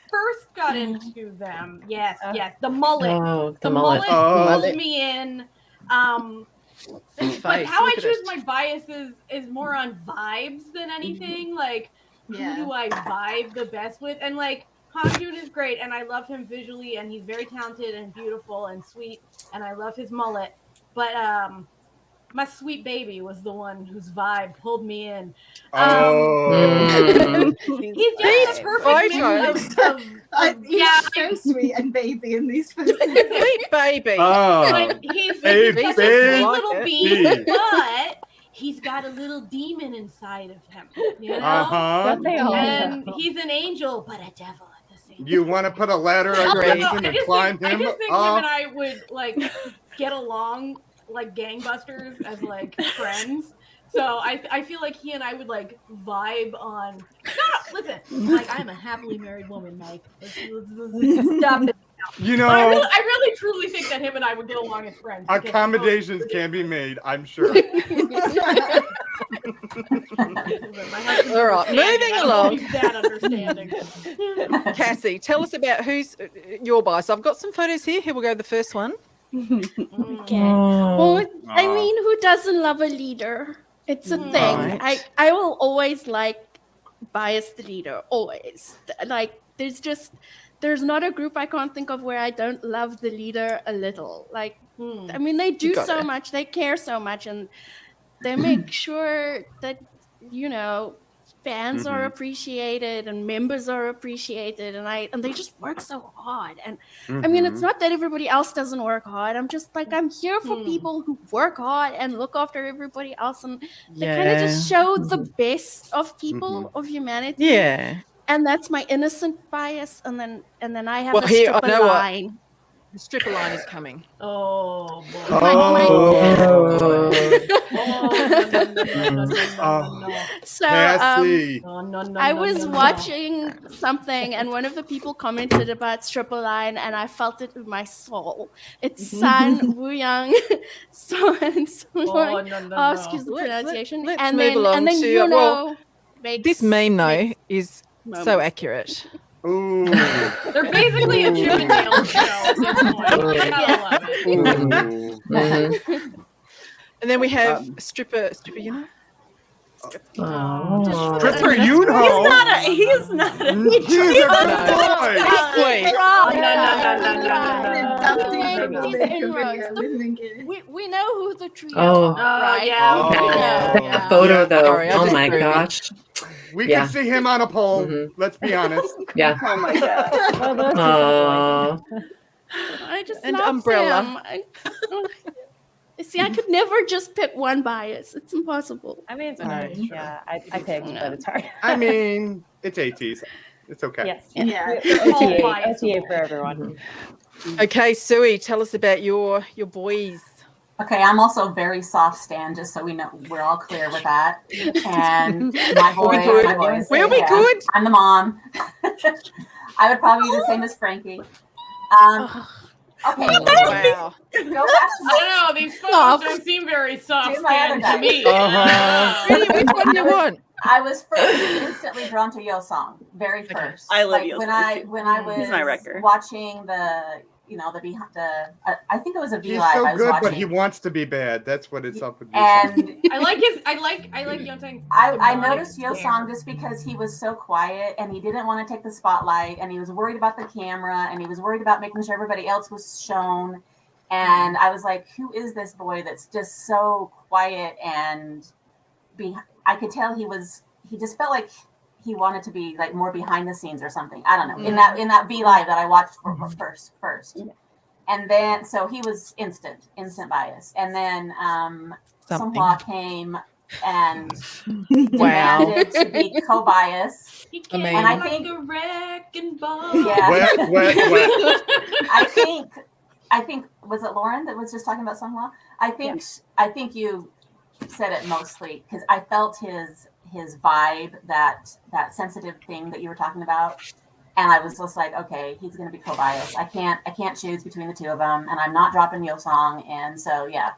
first got into them, yes, the mullet. Oh, the mullet pulled me in. But how I choose my biases is more on vibes than anything. Like, who do I vibe the best with? And like, Hagdom is great, and I love him visually, and he's very talented and beautiful and sweet, and I love his mullet. But my sweet baby was the one whose vibe pulled me in. He's just a perfect mix of he's so sweet and baby in these photos. Sweet baby. Like, he's a sweet little bee, but he's got a little demon inside of him, you know? And he's an angel, but a devil at the same time. You want to put a ladder against him and climb him? I just think him and I would like get along like gangbusters as like friends. So I feel like he and I would like vibe on. No, listen, like I'm a happily married woman, Mike. Let's stop it. You know, I really truly think that him and I would get along as friends. Accommodations can be made, I'm sure. All right, moving along. That understanding. Cassie, tell us about who's your bias. I've got some photos here. Here we'll go with the first one. Okay. Well, I mean, who doesn't love a leader? It's a thing. Right. I will always like bias the leader. Always. Like there's not a group I can't think of where I don't love the leader a little. Like, I mean, they do so much, they care so much, and they make sure that, you know, fans are appreciated and members are appreciated, and they just work so hard. And I mean, it's not that everybody else doesn't work hard. I'm just like, I'm here for people who work hard and look after everybody else, and they kind of just show the best of people, of humanity. Yeah. And that's my innocent bias, and then I have a here, stripper line. The stripper line is coming. Oh boy. So I was watching something, and one of the people commented about stripper line, and I felt it in my soul. It's San Woo Young, so excuse the pronunciation. Let's move along and then to, you know, this meme though is so accurate. Ooh. They're basically a Chippendale show at this point. I love it. And then we have stripper Yunho. Stripper Yunho. He's not a We know who the trio right? That photo though. Oh my gosh. We can see him on a pole. Let's be honest. Yeah. Oh my God. I just And love umbrella. him. See, I could never just pick one bias. It's impossible. I mean, it's hard. Yeah, I picked, but it's hard. I mean, it's ATEEZ. It's okay. Yes. Yeah. OTA for everyone. Okay, Sui, tell us about your boys. Okay, I'm also very soft stand, just so we know we're all clear with that. And my boys, We'll be good. I'm the mom. I would probably do the same as Frankie. Okay. Wow. Go back to I don't know. These photos don't seem very soft stand to me. Which one do you want? I was first instantly drawn to Yo Song, very first. I love like Yo when Song, I too. when I He's my was wrecker. watching the I think it was a V He's Live. so I was good, watching. but he wants to be bad. That's what it's up with. And I like Yo Song. I noticed Yo Song just because he was so quiet and he didn't want to take the spotlight and he was worried about the camera and he was worried about making sure everybody else was shown. And I was like, who is this boy that's just so quiet and I could tell he just felt like he wanted to be like more behind the scenes or something. I don't know. In that V Live that I watched first. And then so he was instant bias. And then Songhua came and demanded to be co-bias. He came and I like think a wrecking ball. yeah. Wet. I think was it Lauren that was just talking about Songhua? I think you said it mostly because I felt his vibe, that sensitive thing that you were talking about, and I was just like, okay, he's going to be co-biased. I can't choose between the two of them, and I'm not dropping Yo Song, and so yeah.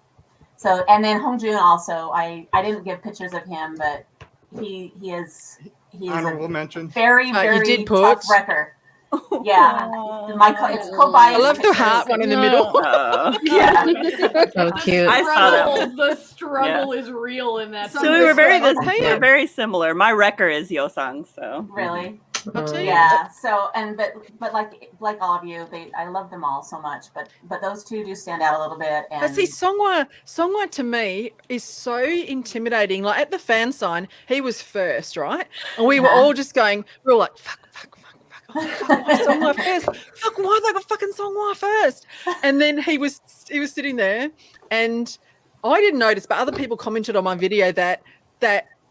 So and then Hongjun also, I didn't give pictures of him, but he is honorable mention. Very you did tough put. wrecker. Yeah, it's co-biased. I love the heart one in the middle. Yeah, So cute. I saw that. The struggle is real in that. So we were very similar. My wrecker is Yo Song, so really. tell you. Yeah. So but like all of you, I love them all so much, but those two do stand out a little bit. And But see, Songhua to me is so intimidating. Like at the fan sign, he was first, right? And we were all just going, we were like, fuck. Oh, Songhua first. Fuck, why they got fucking Songhua first? And then he was sitting there, and I didn't notice, but other people commented on my video that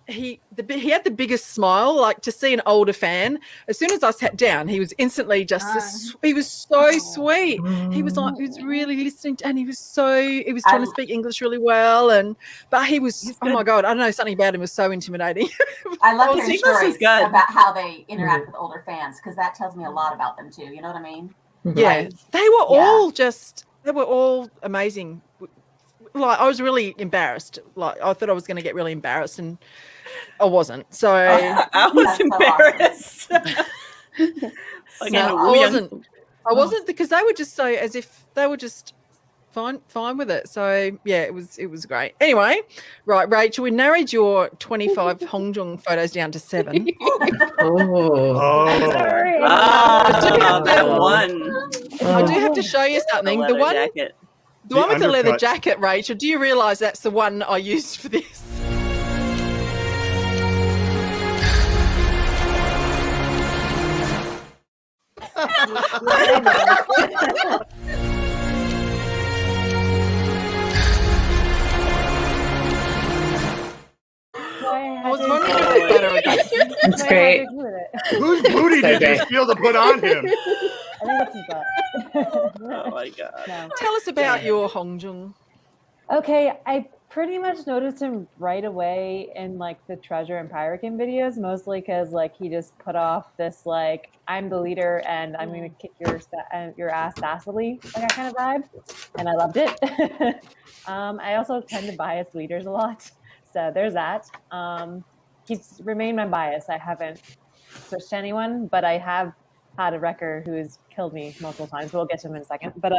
he had the biggest smile. Like to see an older fan, as soon as I sat down, he was instantly just he was so sweet. He was like, he was really listening and he was trying to speak English really well, but he was, oh my god, I don't know, something about him was so intimidating. I love hearing stories about how they interact with older fans, because that tells me a lot about them too. You know what I mean? Yeah, they were all amazing. Like I was really embarrassed. Like I thought I was going to get really embarrassed, and I wasn't. So I was embarrassed. I wasn't because they were just so as if they were just fine with it. So yeah, it was great. Anyway, right, Rachel, we narrowed your 25 Hongjung photos down to 7. Sorry. That one. I do have to show you something. The one jacket. The one with the leather jacket, Rachel, do you realise that's the one I used for this? I was wondering if they better again. That's great. Whose booty did you steal to put on him? I think it's his butt. Oh my god. No. Tell us about your Hongjung. Okay, I pretty much noticed him right away in like the Treasure and Pirate King videos, mostly because like he just put off this like I'm the leader and I'm gonna kick your ass sassily like that kind of vibe, and I loved it. I also tend to bias leaders a lot, so there's that. He's remained my bias. I haven't switched to anyone, but I have had a wrecker who's killed me multiple times. We'll get to him in a second. But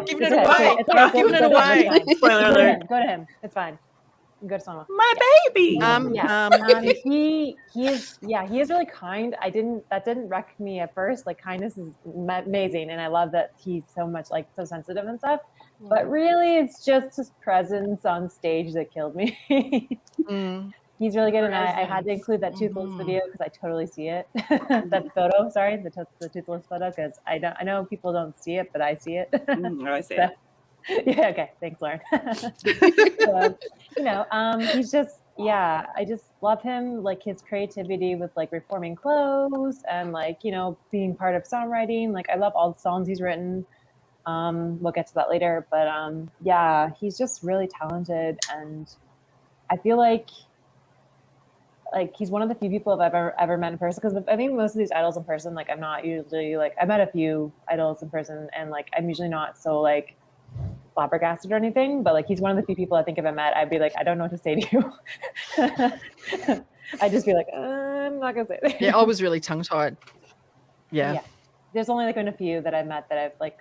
giving it away. Giving it away. Spoiler alert. Go to him. It's fine. Go to someone. My baby. He is really kind. That didn't wreck me at first. Like kindness is amazing, and I love that he's so much like so sensitive and stuff. But really, it's just his presence on stage that killed me. He's really good, and I had to include that toothless video because I totally see it. That photo, sorry, the toothless photo, because I know people don't see it, but I see it. I see it. Yeah, okay, thanks, Lauren. So, he's just, I just love him, like his creativity with like reforming clothes and like, being part of songwriting. Like I love all the songs he's written. We'll get to that later, but yeah, he's just really talented, and I feel like he's one of the few people I've ever met in person, because I think most of these idols in person, like I'm not usually like, I met a few idols in person and like I'm usually not so like flabbergasted or anything, but like he's one of the few people I think if I met I'd be like, I don't know what to say to you. I'd just be like, I'm not gonna say that. Yeah, I was really tongue-tied. Yeah. There's only like been a few that I've met that I've like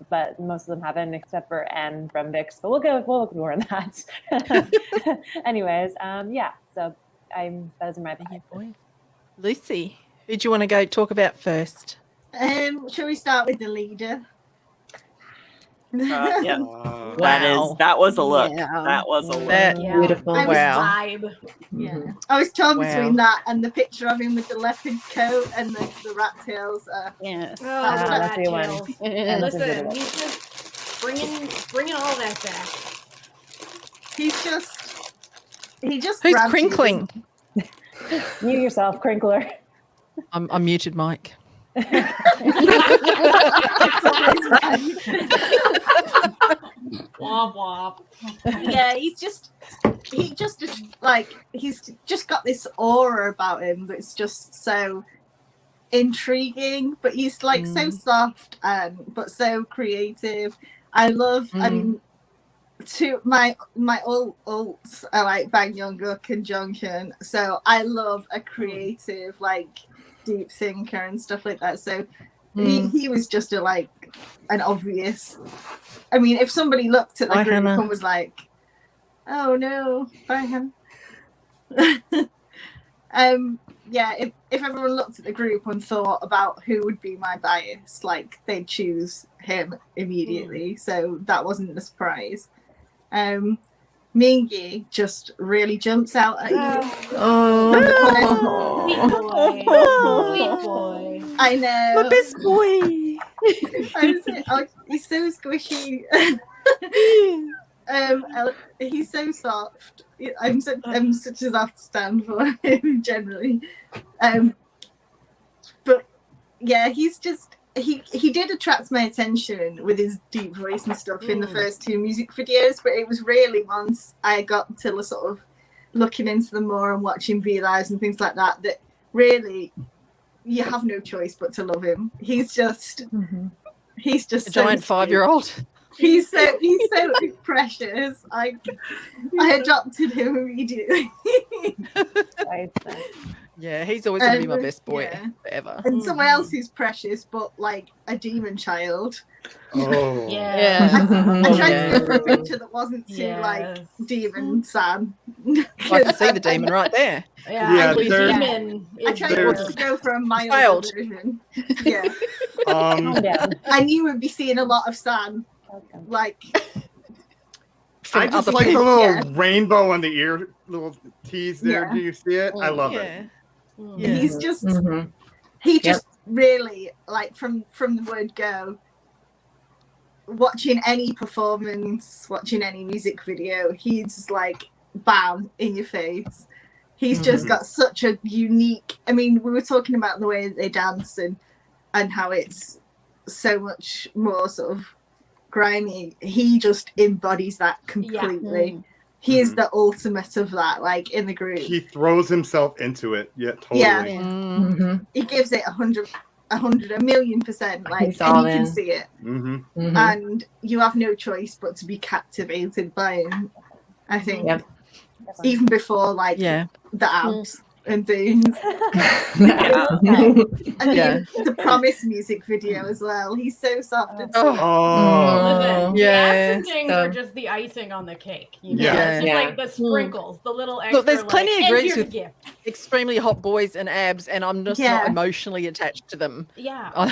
but most of them haven't, except for Anne from Vix, but we'll look more on that. Anyways, yeah, so those are my biases. Lucy, who do you want to go talk about first? Shall we start with the leader? Yeah. That was a look. Yeah. That was a look. Beautiful. I was vibe. Yeah. I was torn Wow. between that and the picture of him with the leopard coat and the rat tails. Yes. Oh, that's the one. Listen, he's just bringing all that back. He just Who's grabs you, crinkling? You yourself, crinkler. I'm muted, Mike. Womp womp. Yeah, he's just like, he's just got this aura about him that's just so intriguing, but he's like so soft and but so creative. I love I mean, to my alts are like Bang Youngkook and Jonghyun, so I love a creative like deep thinker and stuff like that. So he was just an obvious. I mean, if somebody looked at the group and was like, "Oh no, bye Hannah." Yeah, if everyone looked at the group and thought about who would be my bias, like they'd choose him immediately. So that wasn't a surprise. Mingy just really jumps out at you. Sweet boy. I know. My best boy. He's so squishy. He's so soft. I'm such a soft stand for him generally. But yeah, he's just he did attract my attention with his deep voice and stuff in the first two music videos, but it was really once I got to sort of looking into them more and watching V-Lives and things like that really you have no choice but to love him. He's just A giant 5-year-old. He's so precious. I adopted him immediately. Yeah, he's always going to be my best boy forever. And someone else who's precious, but like a demon child. Oh. Yeah. I tried to go for a picture that wasn't too like demon Sam. I can see the demon right there. Yeah, demon. I tried to go for a mild Failed. version. Yeah. I knew we'd be seeing a lot of Sam. Like I just like the little rainbow on the ear, little tease there. Yeah. Do you see it? I love it. Yeah. He's just he just really like from the word go. Watching any performance, watching any music video, he's just like bam in your face. He's just got such a unique. I mean, we were talking about the way that they dance and how it's so much more sort of grimy. He just embodies that completely. He is the ultimate of that, like in the group. He throws himself into it. Yeah, totally. Yeah. He gives it 100, 1,000,000%. Like, He's and all you can in. see it. Mm-hmm. And you have no choice but to be captivated by him. I think. Yep. Even before like the abs and things. And the Promise music video as well. He's so soft and sweet. Listen, the Yeah. abs and things are just the icing on the cake. You know? Yeah. It's just like the sprinkles, the little extra. Look, there's plenty like, of and groups here's a with gift. extremely hot boys and abs, and I'm just not emotionally attached to them. Yeah.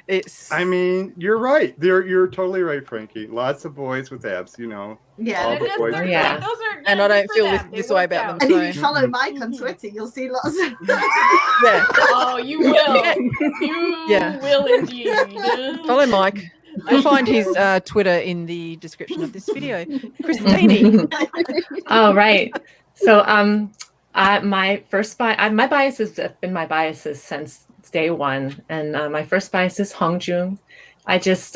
It's. I mean, you're right. You're totally right, Frankie. Lots of boys with abs, you know. Yeah. All the boys. Those are and I don't good feel for them. this They way worked about out. them. And if you So. follow Mike on Twitter, you'll see lots of Yeah. Oh, you will. You will indeed. Follow Mike. You'll find his Twitter in the description of this video. Christine. Oh, right. So my first my biases have been my biases since day one, and my first bias is Hongjoong. I just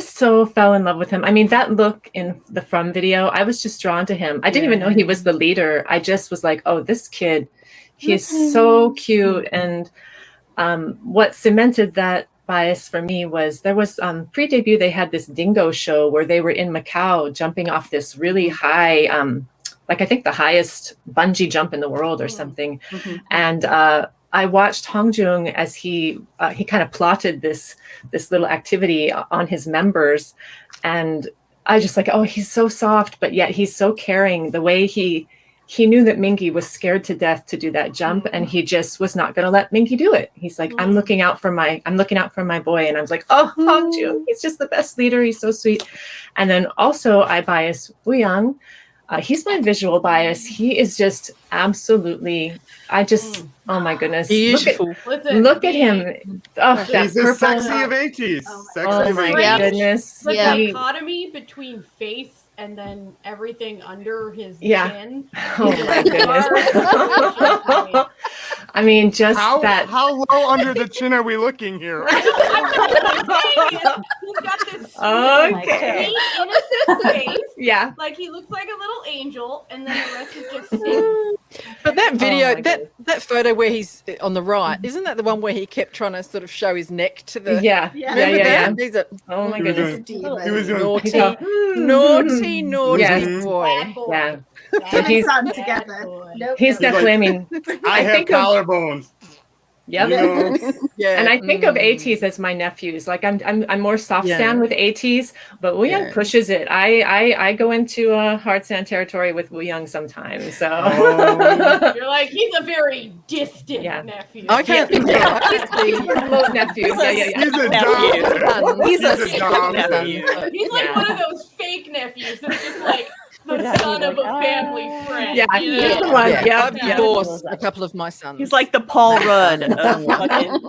so fell in love with him. I mean, that look in the From video, I was just drawn to him. I didn't even know he was the leader. I just was like, oh, this kid, he is so cute. And what cemented that bias for me was there was pre-debut, they had this dingo show where they were in Macau jumping off this really high, like I think the highest bungee jump in the world or something. And I watched Hongjoong as he kind of plotted this little activity on his members, and I just like, oh, he's so soft, but yet he's so caring. The way he knew that Mingi was scared to death to do that jump, and he just was not going to let Mingi do it. He's like, I'm looking out for my boy, and I was like, oh, Hongjoong, he's just the best leader. He's so sweet. And then also I bias Wooyoung. He's my visual bias. He is just absolutely, oh my goodness. Beautiful. Look at him. Oh, he's the sexy of ATEEZ. Oh my goodness. The dichotomy between face and then everything under his chin. Oh my goodness. I mean, just how low under the chin are we looking here? He's got this innocent face. Yeah. Like he looks like a little angel, and then the rest is just skin. But that video, that photo where he's on the right, isn't that the one where he kept trying to sort of show his neck to the? Yeah. Oh my goodness. He was doing naughty yes. boy. Yeah. So he's together. He's definitely. I mean, I have collarbones. Yep. Yeah. And I think of ATEEZ as my nephews. Like I'm more soft stand with ATEEZ, but Wooyoung pushes it. I go into hard stand territory with Wooyoung sometimes. So you're like, he's a very distant nephew. I can't. He's a remote nephew. He's a dog. He's a dog nephew. He's like one of those fake nephews that's just like the son of a family friend. Yeah, you know? I've divorced a couple of my sons. He's like the Paul Rudd of fucking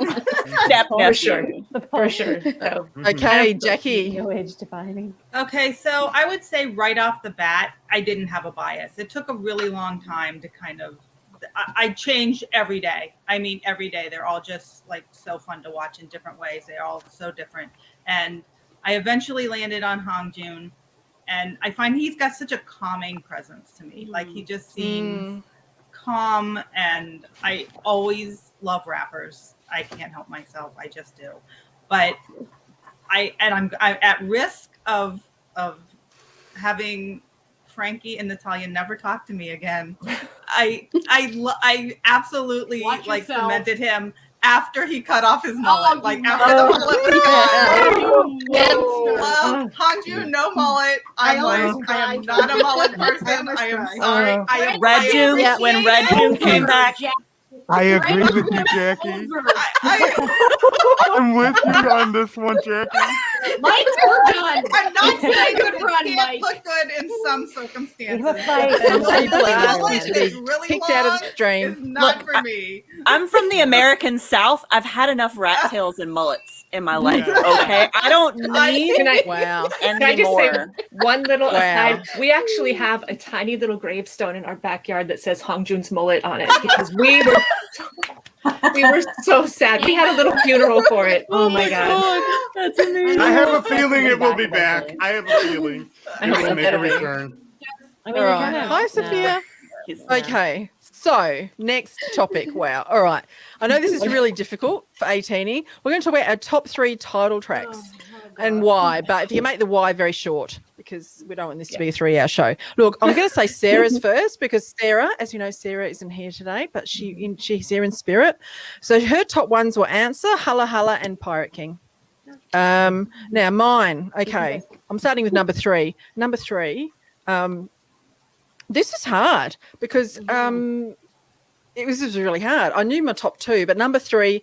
step nephew. For sure. So, okay, Jackie. No age defining. Okay, so I would say right off the bat, I didn't have a bias. It took a really long time to kind of, I change every day. I mean, every day. They're all just like so fun to watch in different ways. They're all so different. And I eventually landed on Hongjoong. And I find he's got such a calming presence to me. Like he just seems calm, and I always love rappers. I can't help myself. I just do. But I'm at risk of having Frankie and Natalia never talk to me again. I absolutely cemented him after he cut off his mullet. After the mullet was gone. Hongjoong, no mullet. I am not a mullet person. I am sorry. When Redjoon came back. I agree with you, Jackie. I'm with you on this one, Jackie. Mike, we're done. I'm not saying good run, it Mike. look good in some circumstances. Really kicked out of the stream. It's not for me. I'm from the American South. I've had enough rat tails and mullets in my life. Okay, I don't need Can I just say anymore. one little aside? We actually have a tiny little gravestone in our backyard that says Hongjoong's mullet on it because we were so sad. We had a little funeral for it. Oh my god, that's amazing. I have a feeling it will be back. I have a feeling it will make a return. All right. Hi, Sophia. Okay, so next topic. Wow. All right. I know this is really difficult for 18. We're going to talk about our top 3 title tracks and why. But if you can make the why very short, because we don't want this to be a 3-hour show. Look, I'm going to say Sarah's first because Sarah, as you know, Sarah isn't here today, but she's here in spirit. So her top ones were Answer, Hulla Hulla, and Pirate King. Now mine. Okay, I'm starting with number 3. Number 3. This is hard because it was really hard. I knew my top 2, but number 3,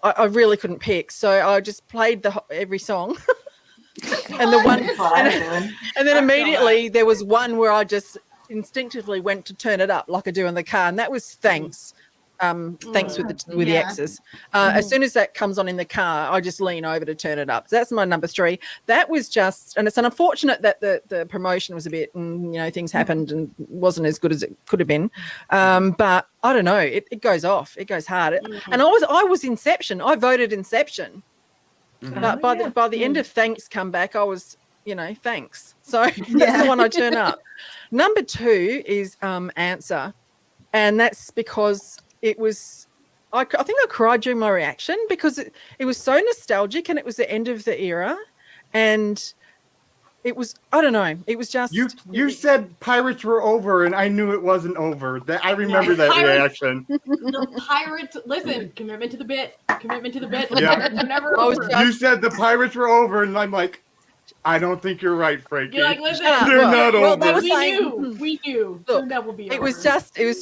I really couldn't pick. So I just played every song. And the one, and then immediately there was one where I just instinctively went to turn it up like I do in the car, and that was Thanks. Thanks with the X's. As soon as that comes on in the car, I just lean over to turn it up. So that's my number 3. That was just, and it's unfortunate that the promotion was a bit, things happened and wasn't as good as it could have been. But I don't know, it goes off, it goes hard. And I was Inception. I voted Inception. But by the end of Thanks Come Back, I was, thanks. So that's the one I turn up. Number 2 is Answer. And that's because it was, I think I cried during my reaction because it was so nostalgic and it was the end of the era. And it was, I don't know, it was just. You said Pirates were over and I knew it wasn't over. I remember that reaction. The Pirates, listen, commitment to the bit. Yeah. Pirates are never over. You said the Pirates were over and I'm like, I don't think you're right, Frankie. You're like, listen, they're not over. We knew. Look, that will be over. It was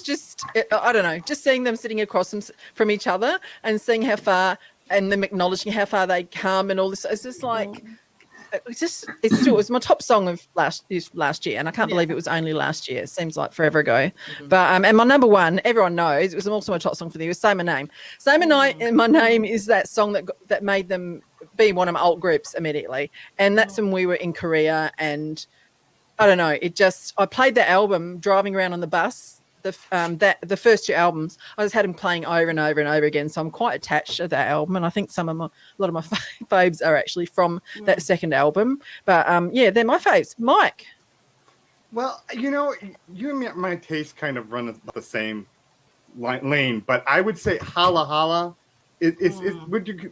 just, I don't know, just seeing them sitting across from each other and seeing how far, and them acknowledging how far they come and all this. It's just like, it was my top song of last year, and I can't believe it was only last year. It seems like forever ago. But and my number 1, everyone knows, it was also my top song for the year, was Say My Name. Say My Name is that song that made them be one of my alt groups immediately, and that's when we were in Korea. And I don't know, I played that album driving around on the bus. The first 2 albums, I just had them playing over and over and over again. So I'm quite attached to that album, and I think a lot of my faves are actually from that second album. But they're my faves. Mike. Well, you and me, my taste kind of run the same lane, but I would say Holla Holla. It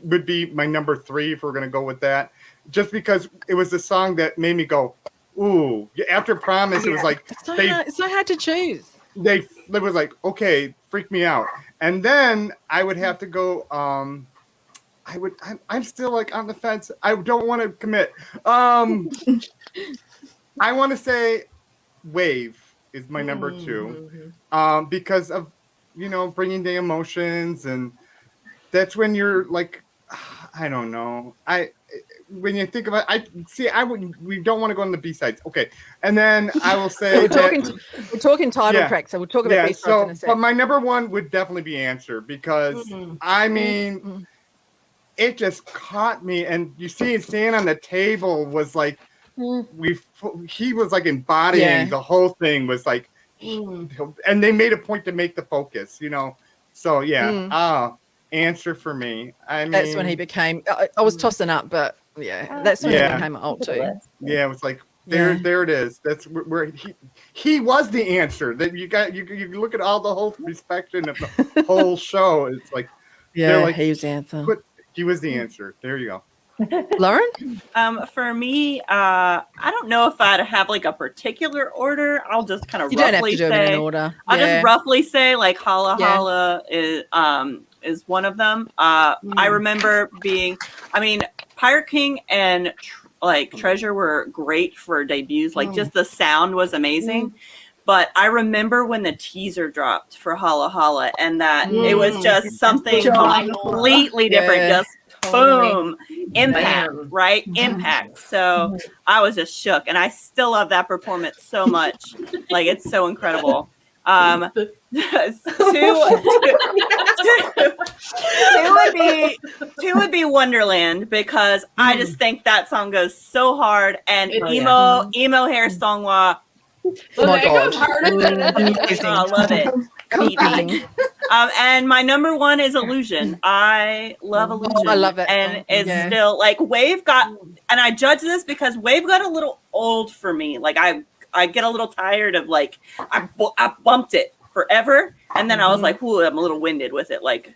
would be my number 3 if we're going to go with that, just because it was the song that made me go, ooh. After Promise, it was like it's so hard to choose. They was like, okay, freak me out. And then I would have to go, I'm still like on the fence. I don't want to commit. I want to say Wave is my number 2, because of, bringing the emotions, and that's when you're like, I don't know. When you think about we don't want to go on the B-sides. Okay. And then I will say we're talking title tracks, so we'll talk about B-sides in a second. But my number 1 would definitely be Answer, because it just caught me. And you see it stand on the table was like, he was like embodying the whole thing, was like, and they made a point to make the focus, So Answer for me. That's when he became, I was tossing up, but that's when he became an alt too. Yeah, it was like, there it is. That's where he was the answer. That you look at all the whole inspection of the whole show. It's like, like, he was the answer. He was the answer. There you go. Lauren? For me, I don't know if I'd have like a particular order. I'll just kind of roughly don't have to do it in order. I'll just roughly say like Holla Holla is one of them. I remember Pirate King and Treasure were great for debuts. Like just the sound was amazing. But I remember when the teaser dropped for Holla Holla, and that it was just something completely different. Just boom, impact, right? Impact. So I was just shook, and I still love that performance so much. Like, it's so incredible. Two would be Wonderland, because I just think that song goes so hard, and emo hair Songwa. Oh my God. I love it. And my number 1 is Illusion. I love Illusion. I love it. And it's still like Wave got, and I judge this because Wave got a little old for me. Like I get a little tired of like, I bumped it forever. And then I was like, ooh, I'm a little winded with it. Like,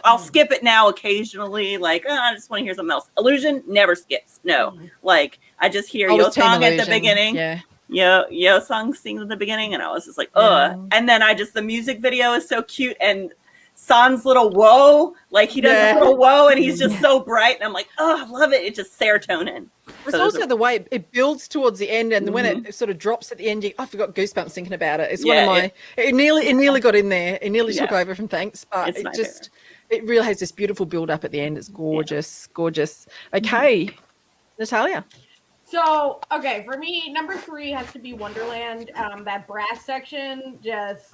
I'll skip it now occasionally. Like, I just want to hear something else. Illusion never skips. No. Like, I just hear your song at the beginning. Yeah. Yo song sings at the beginning, and I was just like, ugh. And then the music video is so cute, and San's little whoa, like he does a little whoa, and he's just so bright, and I'm like, oh, I love it. It's just serotonin. It's also the way it builds towards the end, and when it sort of drops at the end, I forgot goosebumps thinking about it. It's one of my. It nearly got in there. It nearly took over from Thanks, but it really has this beautiful build up at the end. It's gorgeous, gorgeous. Okay, Natalia. So, okay, for me, number 3 has to be Wonderland. That brass section, just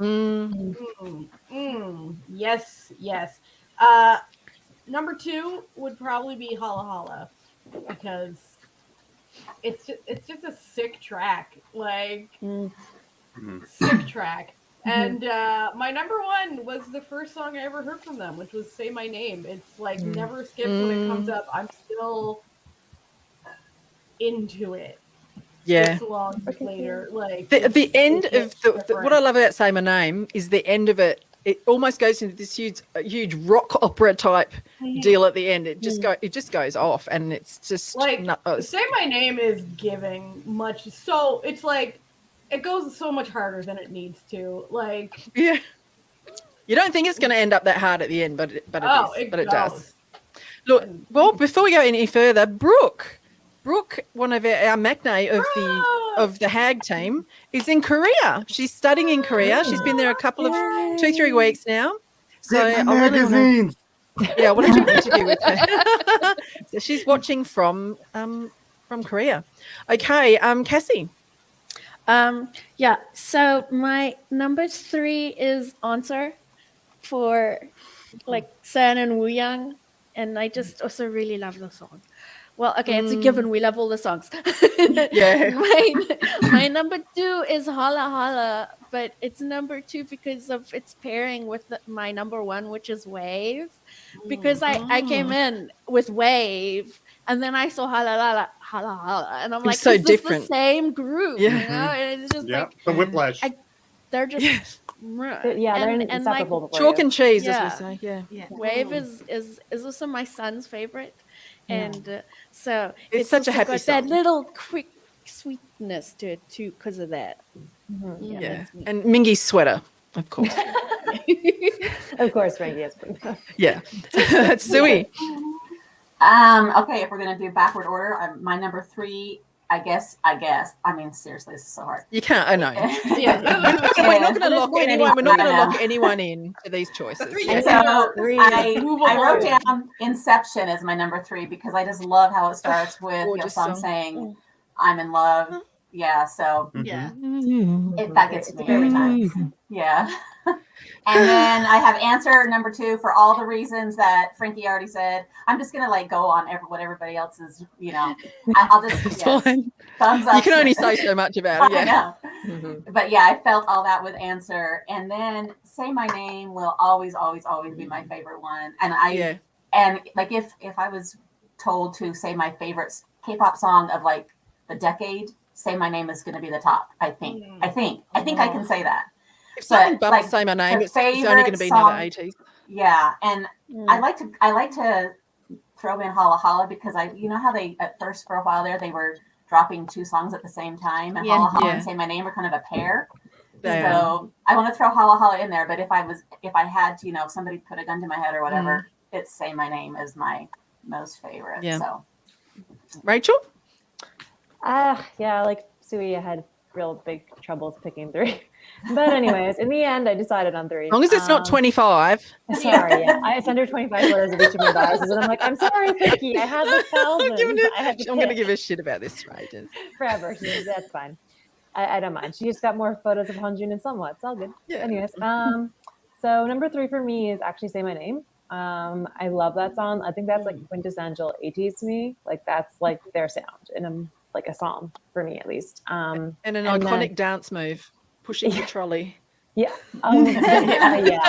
yes. Number 2 would probably be Holla Holla, because it's just a sick track, like sick track. And my number one was the first song I ever heard from them, which was "Say My Name." It's like never skips when it comes up. I'm still into it. Yeah. So long later, like The end it of what I love about Say My Name is the end of it. It almost goes into this huge rock opera type deal at the end. It just goes off, and it's just like "Say My Name" is giving much. So it's like it goes so much harder than it needs to. Like yeah, you don't think it's going to end up that hard at the end, but it does. Look, well, before we go any further, Brooke, one of our MACNA of the Hag team, is in Korea. She's studying in Korea. She's been there a couple of 2-3 weeks now. So Get my I really magazines. I wanted to interview with her. So she's watching from Korea. Okay, Cassie. Yeah. So my number 3 is Answer for like San and Woo Young, and I just also really love the song. Well, okay, it's a given. We love all the songs. Yeah. My number 2 is Holla Holla, but it's number 2 because of its pairing with my number 1, which is Wave. Because I came in with Wave, and then I saw Holla Holla, and I'm like, so is this different. the same group? Yeah. You know, and it's just like the whiplash. they're just they're inseparable. Like, chalk and cheese, as we say. Yeah. Wave is also my son's favorite, and so it's such a also happy got song. that little quick sweetness to it too because of that. Yeah, and Mingy's sweater, of course. Of course, Frankie is. Yeah. Sui. Okay, if we're gonna do backward order, my number 3, I guess. I mean, seriously, this is so hard. You can't. I know. We're not going to lock anyone. We're not going to lock anyone in to these choices. So I wrote down Inception as my number 3 because I just love how it starts with your song saying, "I'm in love." Yeah. So that gets me every time. Yeah. And then I have Answer number 2 for all the reasons that Frankie already said. I'm just gonna like go on what everybody else is. I'll just thumbs up. You can only say so much about it. Yeah. But yeah, I felt all that with Answer, and then Say My Name will always be my favorite one. And and like if I was told to say my favorite K-pop song of like the decade, Say My Name is going to be the top. I think I can say that. If someone bumps Say My Name, it's only going to be another ATEEZ. Yeah, and I like to throw in Holla Holla because you know how they at first for a while there they were dropping 2 songs at the same time, and Holla Holla and Say My Name are kind of a pair. So I want to throw Holla Holla in there, but if I had to, if somebody put a gun to my head or whatever, it's Say My Name is my most favorite. Yeah. So Rachel? Yeah, like Sui, I had real big troubles picking 3. But anyways, in the end, I decided on 3. As long as it's not 25. Sorry, it's under 25 letters of each of my biases, and I'm like, I'm sorry, Frankie, I had like thousands. I'm going to give a shit about this, right? Forever. That's fine. I don't mind. She just got more photos of Hanjun and Somewhat. It's all good. Yeah. Anyways, so number 3 for me is actually Say My Name. I love that song. I think that's like quintessential ATEEZ to me. Like that's like their sound in like a song for me at least. And an iconic dance move, pushing the trolley. Yeah. Yeah.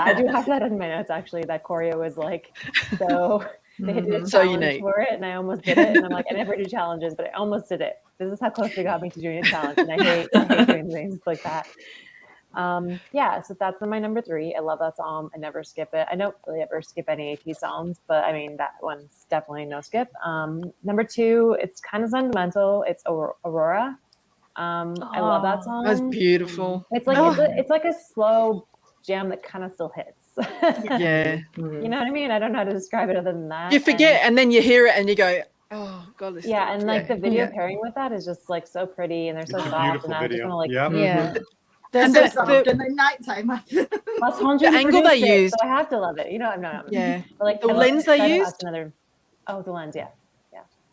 I do have that in my notes actually. That choreo was like so. They did a challenge for it, and I almost did it. And I'm like, I never do challenges, but I almost did it. This is how close they got me to doing a challenge, and I hate doing things like that. So that's my number 3. I love that song. I never skip it. I don't really ever skip any ATEEZ songs, but I mean that one's definitely no skip. Number 2, it's kind of sentimental. It's Aurora. I love that song. That's beautiful. It's like it's like a slow jam that kind of still hits. Yeah. You know what I mean? I don't know how to describe it other than that. You forget, and then you hear it, and you go, "Oh God, this." Yeah, and like the video pairing with that is just like so pretty, and they're so soft, and I just want to like, They're so soft in the nighttime. The angle they used, so I have to love it. You know, no. Yeah, but like the lens they used. The lens, yeah.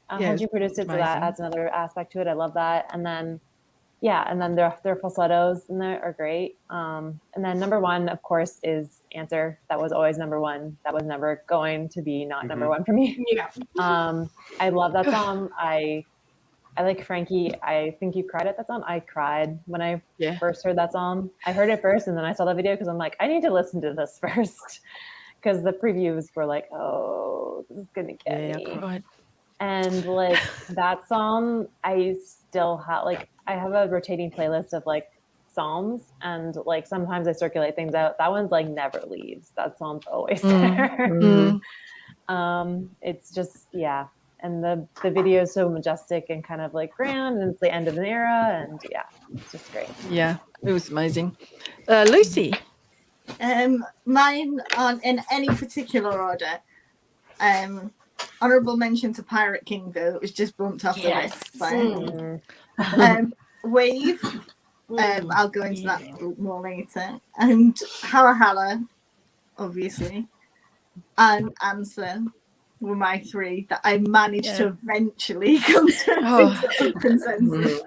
Hanjun produced it, so that adds another aspect to it. I love that, and then. Yeah, and then their falsettos in there are great. And then number 1, of course, is Answer. That was always number 1. That was never going to be not number 1 for me. Yeah. I love that song. I I like Frankie. I think you cried at that song. I cried when I first heard that song. I heard it first, and then I saw that video because I'm like, I need to listen to this first, because the previews were like, oh, this is gonna get me. Right. And like that song, I still have I have a rotating playlist of like songs, and like sometimes I circulate things out. That one's like never leaves. That song's always there. It's just and the video is so majestic and kind of like grand, and it's the end of an era, and it's just great. Yeah, it was amazing. Lucy. Mine aren't in any particular order. Honorable mention to Pirate King, though. It was just bumped off the list. Wave. I'll go into that more later. And Halla, obviously. And Answer were my three that I managed to eventually come to a consensus.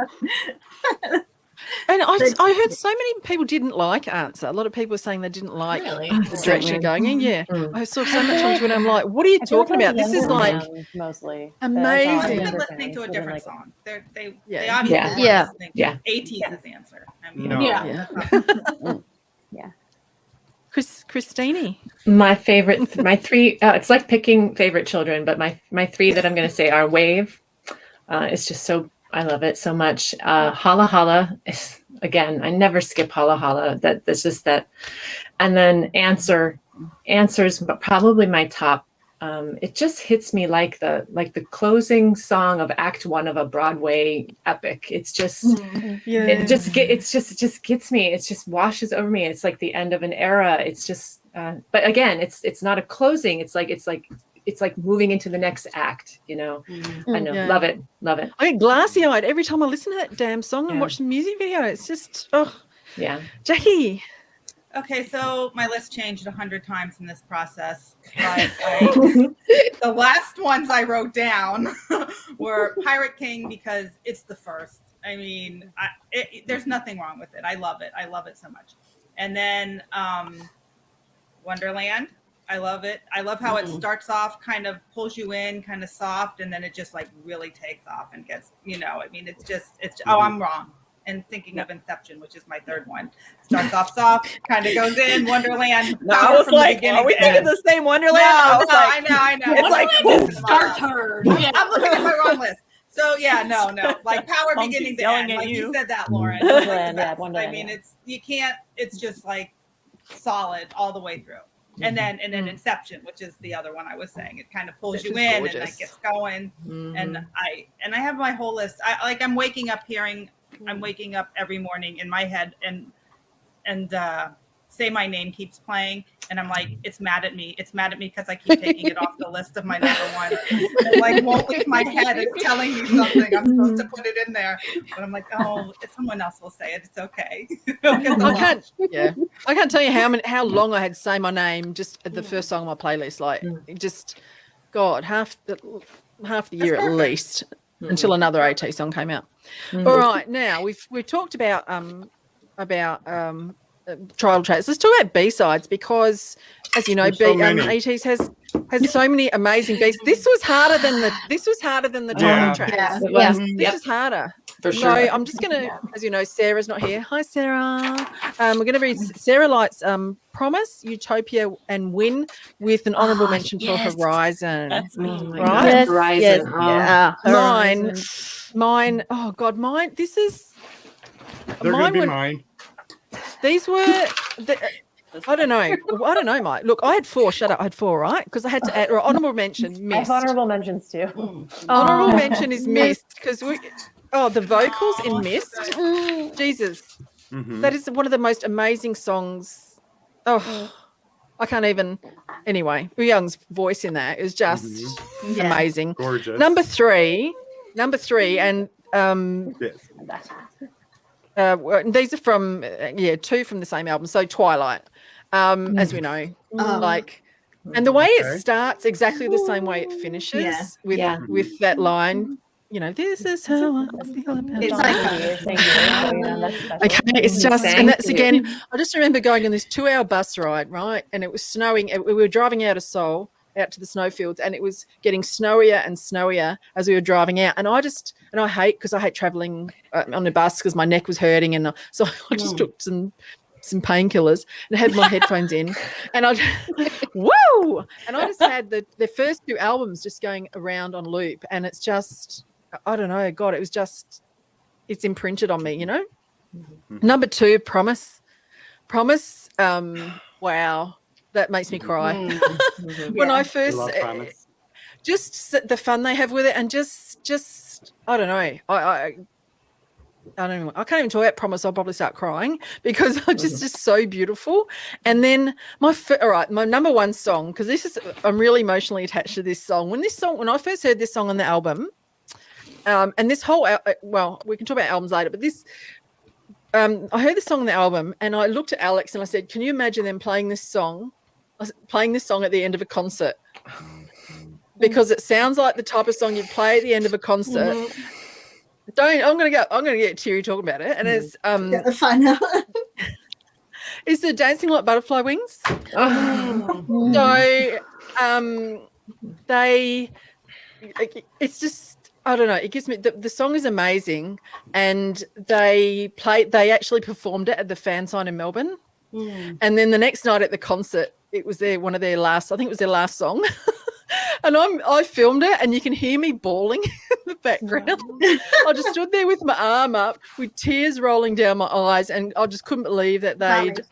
And I heard so many people didn't like Answer. A lot of people were saying they didn't like the direction going in. Yeah. I saw so much on Twitter. I'm like, what are you talking about? This is like mostly amazing. They're listening to a different song. They Yeah. obviously Yeah. listening Yeah. to ATEEZ's Answer. I mean, Christine. My favorite, my three. It's like picking favorite children, but my three that I'm going to say are Wave. It's just so. I love it so much. Halla is, again, I never skip Halla. That's just that. And then Answer's probably my top. It just hits me like the closing song of Act 1 of a Broadway epic. It's just it just gets me. It just washes over me. It's like the end of an era. It's just but again, it's not a closing. It's like moving into the next act, I know. Love it. I get glassy-eyed every time I listen to that damn song and watch the music video. It's just Jackie. Okay, so my list changed 100 times in this process. But the last ones I wrote down were Pirate King because it's the first. I mean, there's nothing wrong with it. I love it. I love it so much. And then Wonderland. I love it. I love how it starts off, kind of pulls you in, kind of soft, and then it just like really takes off and gets, I mean, it's I'm wrong. And thinking of Inception, which is my third one. Starts off soft, kind of goes in, Wonderland. No, I was like, are we thinking the same Wonderland? No, I know. It's like, start turn. Yeah, I'm looking at my wrong list. So no. Like power beginning to end. Like you said that, Lauren. Wonderland, I mean, it's just like solid all the way through. And then Inception, which is the other one I was saying, it kind of pulls you in and like gets going. And I have my whole list. I'm waking up every morning in my head and Say My Name keeps playing, and I'm like, it's mad at me because I keep taking it off the list of my number one. It like won't leave my head. It's telling me something. I'm supposed to put it in there, but I'm like, oh, if someone else will say it, it's okay. I can't tell you how long I had Say My Name, just the first song on my playlist. Like just God, half the year at least, until another AT song came out. All right, now we've talked about trial tracks. Let's talk about B-sides, because as you know, ATEEZ has so many amazing Bs. This was harder than the trial tracks. This is harder. For sure. So I'm just gonna, as you know, Sarah's not here. Hi, Sarah. We're gonna read Sarah Light's Promise, Utopia, and Win, with an honourable mention for Horizon. That's me. Right? Yes, Horizon. Yes. Mine. Oh God, mine. This is. They're gonna be mine. These were. I don't know, Mike. Look, I had 4. Shut up. I had 4, right? Because I had to add honourable mention. Missed. I have honourable mentions too. Honourable mention is Missed, because the vocals in Missed. Jesus, that is one of the most amazing songs. Oh, I can't even. Anyway, Young's voice in that is just amazing. Gorgeous. Number three, and these are from 2 from the same album. So Twilight, as we know, and the way it starts exactly the same way it finishes with that line. This is how I feel about It's okay, it's just, and that's again, I just remember going on this 2-hour bus ride, right? And it was snowing. We were driving out of Seoul, out to the snowfields, and it was getting snowier and snowier as we were driving out. And I hate traveling on a bus because my neck was hurting, and so I just took some painkillers and had my headphones in, and I just had the first 2 albums just going around on loop, and it's just, I don't know, God, it's imprinted on me, you know. Number 2, Promise. Wow, that makes me cry. When I first, just the fun they have with it, and just I don't know, I don't know. I can't even talk about Promise. I'll probably start crying because it's just so beautiful. And then my number 1 song, because I'm really emotionally attached to this song. When I first heard this song on the album, and this whole, we can talk about albums later, but this, I heard this song on the album, and I looked at Alex and I said, "Can you imagine them playing this song at the end of a concert?" Because it sounds like the type of song you'd play at the end of a concert. I'm gonna get teary talking about it, and it's it's the Dancing Like Butterfly Wings. It's just, I don't know, it gives me the song is amazing, and they actually performed it at the fan sign in Melbourne, and then the next night at the concert it was one of their last, I think it was their last song. And I filmed it, and you can hear me bawling in the background. I just stood there with my arm up with tears rolling down my eyes, and I just couldn't believe that they'd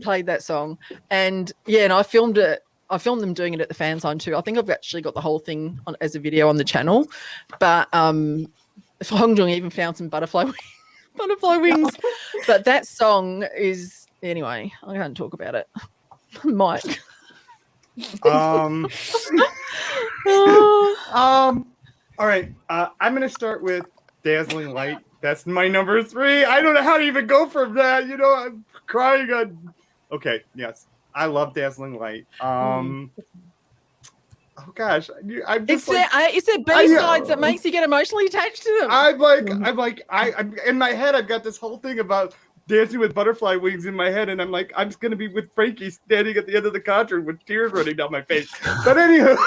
played that song. And and I filmed it. I filmed them doing it at the fan sign too. I think I've actually got the whole thing as a video on the channel. But Hagdom even found some butterfly wings. But that song is, anyway, I can't talk about it. Mike. All right. I'm gonna start with Dazzling Light. That's my number 3. I don't know how to even go from that. You know, I'm crying on. Okay, yes, I love Dazzling Light. Oh gosh, I'm just it's their B-sides that makes you get emotionally attached to them. I'm in my head. I've got this whole thing about Dancing with Butterfly Wings in my head, and I'm like, I'm just gonna be with Frankie standing at the end of the concert with tears running down my face. But anywho,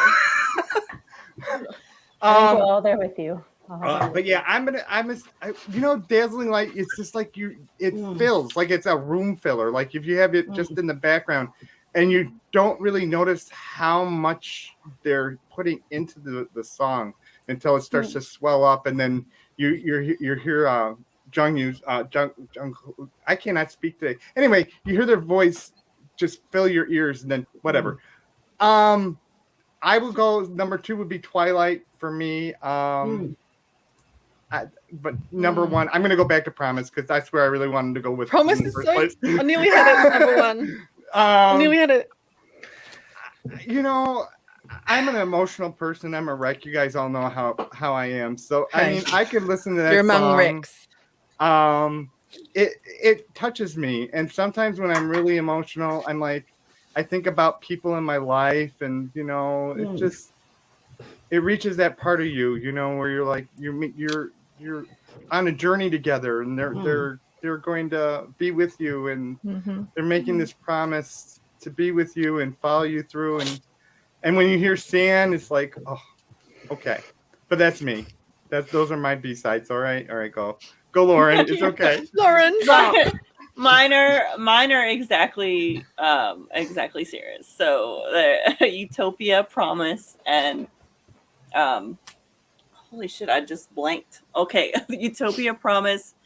we're all there with you. But yeah, Dazzling Light. It's just like it fills, like it's a room filler. Like if you have it just in the background, and you don't really notice how much they're putting into the song until it starts to swell up, and then you hear. Jung, I cannot speak today. Anyway, you hear their voice just fill your ears, and then whatever. I would go number 2 would be Twilight for me. But number 1, I'm going to go back to Promise because that's where I really wanted to go with. Promise is so. I nearly had it as number 1. I nearly had it. You know, I'm an emotional person. I'm a wreck. You guys all know how I am. So I mean, I could listen to that. You're among song. wrecks. It touches me, and sometimes when I'm really emotional, I'm like, I think about people in my life, and you know, it reaches that part of you, you know, where you're like you're on a journey together, and they're going to be with you, and they're making this promise to be with you and follow you through, and when you hear Sand, it's like, oh, okay, but that's me. Those are my B-sides. All right, Go, Lauren. It's okay. Lauren. Mine are exactly serious. So Utopia, Promise, and holy shit, I just blanked. Okay, Utopia, Promise.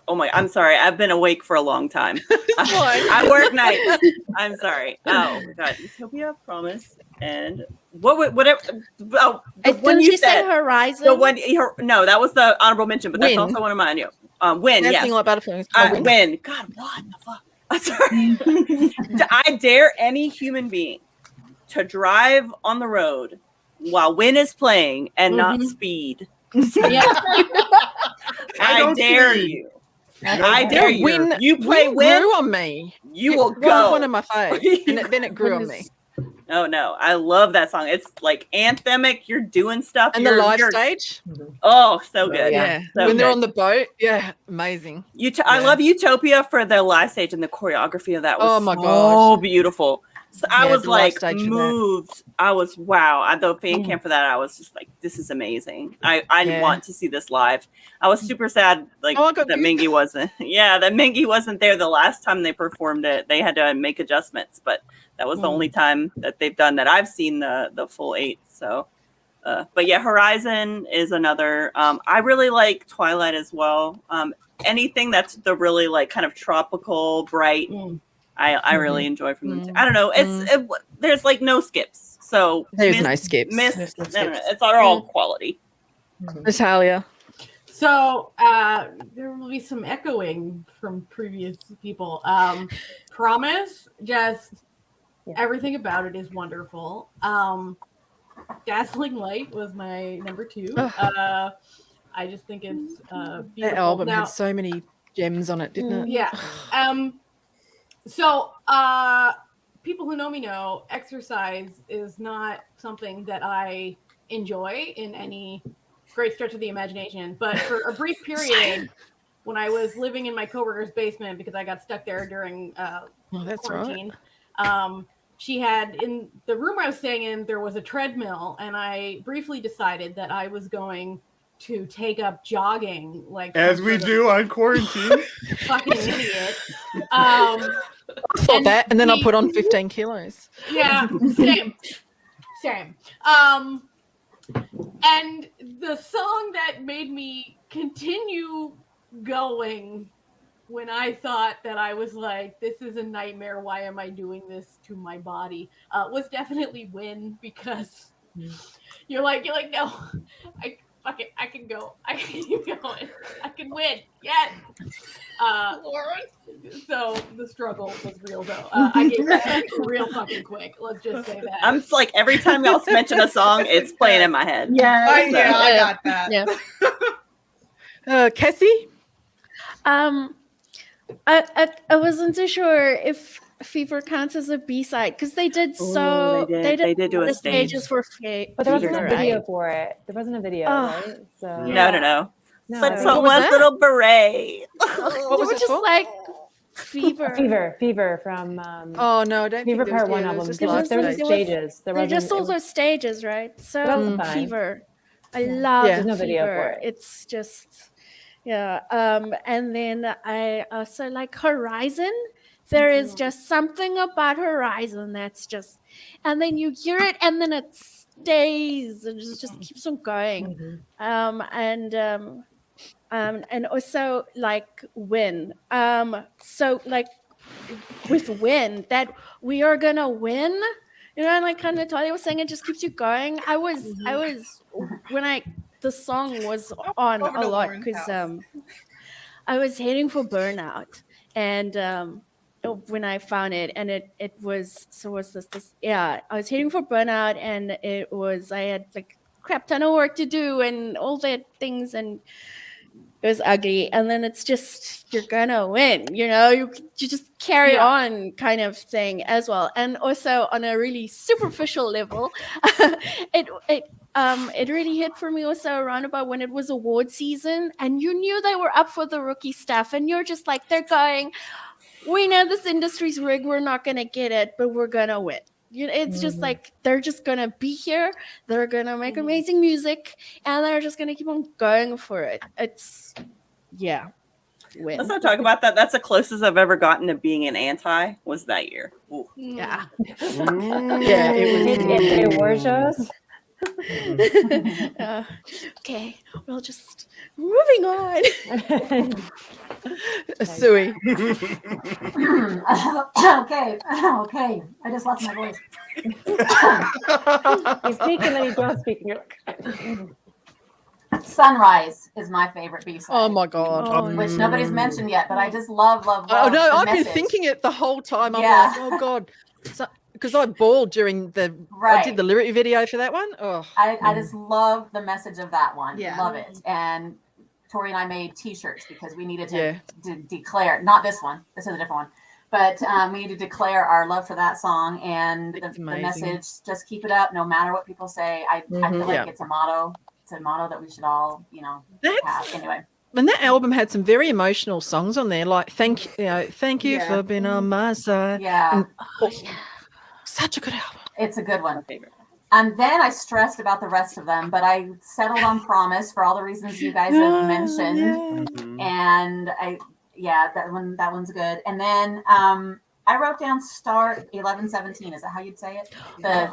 Oh my, I'm sorry. I've been awake for a long time. I work nights. I'm sorry. Oh my God, Utopia, Promise, and whatever. Oh, didn't you say Horizon? The one, no, that was the honorable mention, but that's also one of mine. Win, yes. Like Butterflies. Win. God, what the fuck? I'm sorry. I dare any human being to drive on the road while Win is playing and not speed. Yeah. I dare you. I dare you. Win, you play Win grew on me. You will it go. One of my faves, and then it grew on me. Oh no, I love that song. It's like anthemic. You're doing stuff. And the live stage. Oh, so good. Yeah. So When they're good. on the boat. Yeah. Amazing. I love Utopia for the live stage, and the choreography of that was Oh my so gosh. beautiful. So I Yeah, was the live like stage for that. moved. I was wow. At the fan camp for that, I was just like, this is amazing. I Yeah. want to see this live. I was super sad like that Mingy wasn't. Yeah, that Mingy wasn't there the last time they performed it. They had to make adjustments, but that was the only time that they've done that. I've seen the full 8. So but yeah, Horizon is another. I really like Twilight as well. Anything that's the really like kind of tropical, bright. I really enjoy from them too. I don't know. There's like no skips. So There's no skips. No, There's no no, skips. it's all quality. Natalia. So there will be some echoing from previous people. Promise, just everything about it is wonderful. Dazzling Light was my number 2. I just think it's beautiful. That album Now, had so many gems on it, didn't it? yeah. So people who know me know exercise is not something that I enjoy in any great stretch of the imagination. But for a brief period, when I was living in my coworker's basement because I got stuck there during quarantine, she had, in the room I was staying in, there was a treadmill, and I briefly decided that I was going to take up jogging, like as we do on quarantine. Fucking idiot. I thought that, and then I put on 15 kilos. Yeah, same. And the song that made me continue going when I thought that I was like, this is a nightmare, why am I doing this to my body, was definitely Win, because you're like, no, fuck it, I can go. I can keep going. I can win. Yes. So the struggle was real though. I gave that real fucking quick. Let's just say that. I'm like, every time y'all mention a song, it's playing in my head. Yeah, I got that. Yeah. Cassie? I wasn't too sure if Fever counts as a B-side because they did they did do a the stage. stages for But there wasn't Fever, a video right? for it. There wasn't a video, Oh. right? So No. No. But so What was was that? Little Beret. What was They were it just for? like Fever from Oh no, I don't Fever think there Part was, 1 there album. was just There live was stage. stages. There They wasn't. just all those stages, right? So That was fine. Fever. I love There's no video Fever. for it. It's just and then I also like Horizon. There is just something about Horizon that's just, and then you hear it and then it stays and it just keeps on going. And also like Win. So like with Win, that we are gonna win. You know, and like kind of Natalia was saying, it just keeps you going. I was when the song was on Over a to lot Lauren's because house. I was heading for burnout, and when I found it, and it was I was heading for burnout, and I had like crap ton of work to do and all that things, and it was ugly. And then it's just, you're gonna win, you just carry on kind of thing as well. And also on a really superficial level, it really hit for me also around about when it was award season and you knew they were up for the rookie stuff and you're just like, they're going, we know this industry's rigged, we're not gonna get it, but we're gonna win. It's just like, they're just gonna be here, they're gonna make amazing music, and they're just gonna keep on going for it. It's win. Let's not talk about that. That's the closest I've ever gotten to being an anti was that year. Ooh. Yeah. Yeah, it were shows. Okay, well, just moving on. Sui. Okay. I just lost my voice. You speak and then you don't speak. Sunrise is my favorite B-side. Oh my god. Which nobody's mentioned yet, but I just love Oh no, the I've message. been thinking it the whole time. I'm Yeah. like, oh god. Because I bawled during I Right. did the lyric video for that one. Oh, I just love the message of that one. Yeah. Love it. And Tori and I made T-shirts because we needed to, Yeah. to declare, not this one, this is a different one, But we need to declare our love for that song and the message. Just keep it up, no matter what people say. I feel like it's a motto. It's a motto that we should all, have. Anyway. And that album had some very emotional songs on there, like thank you for being on my side. Yeah. Such a good album. It's a good one. And then I stressed about the rest of them, but I settled on Promise for all the reasons you guys have mentioned. And that one's good. And then I wrote down Start 1117. Is that how you'd say it? The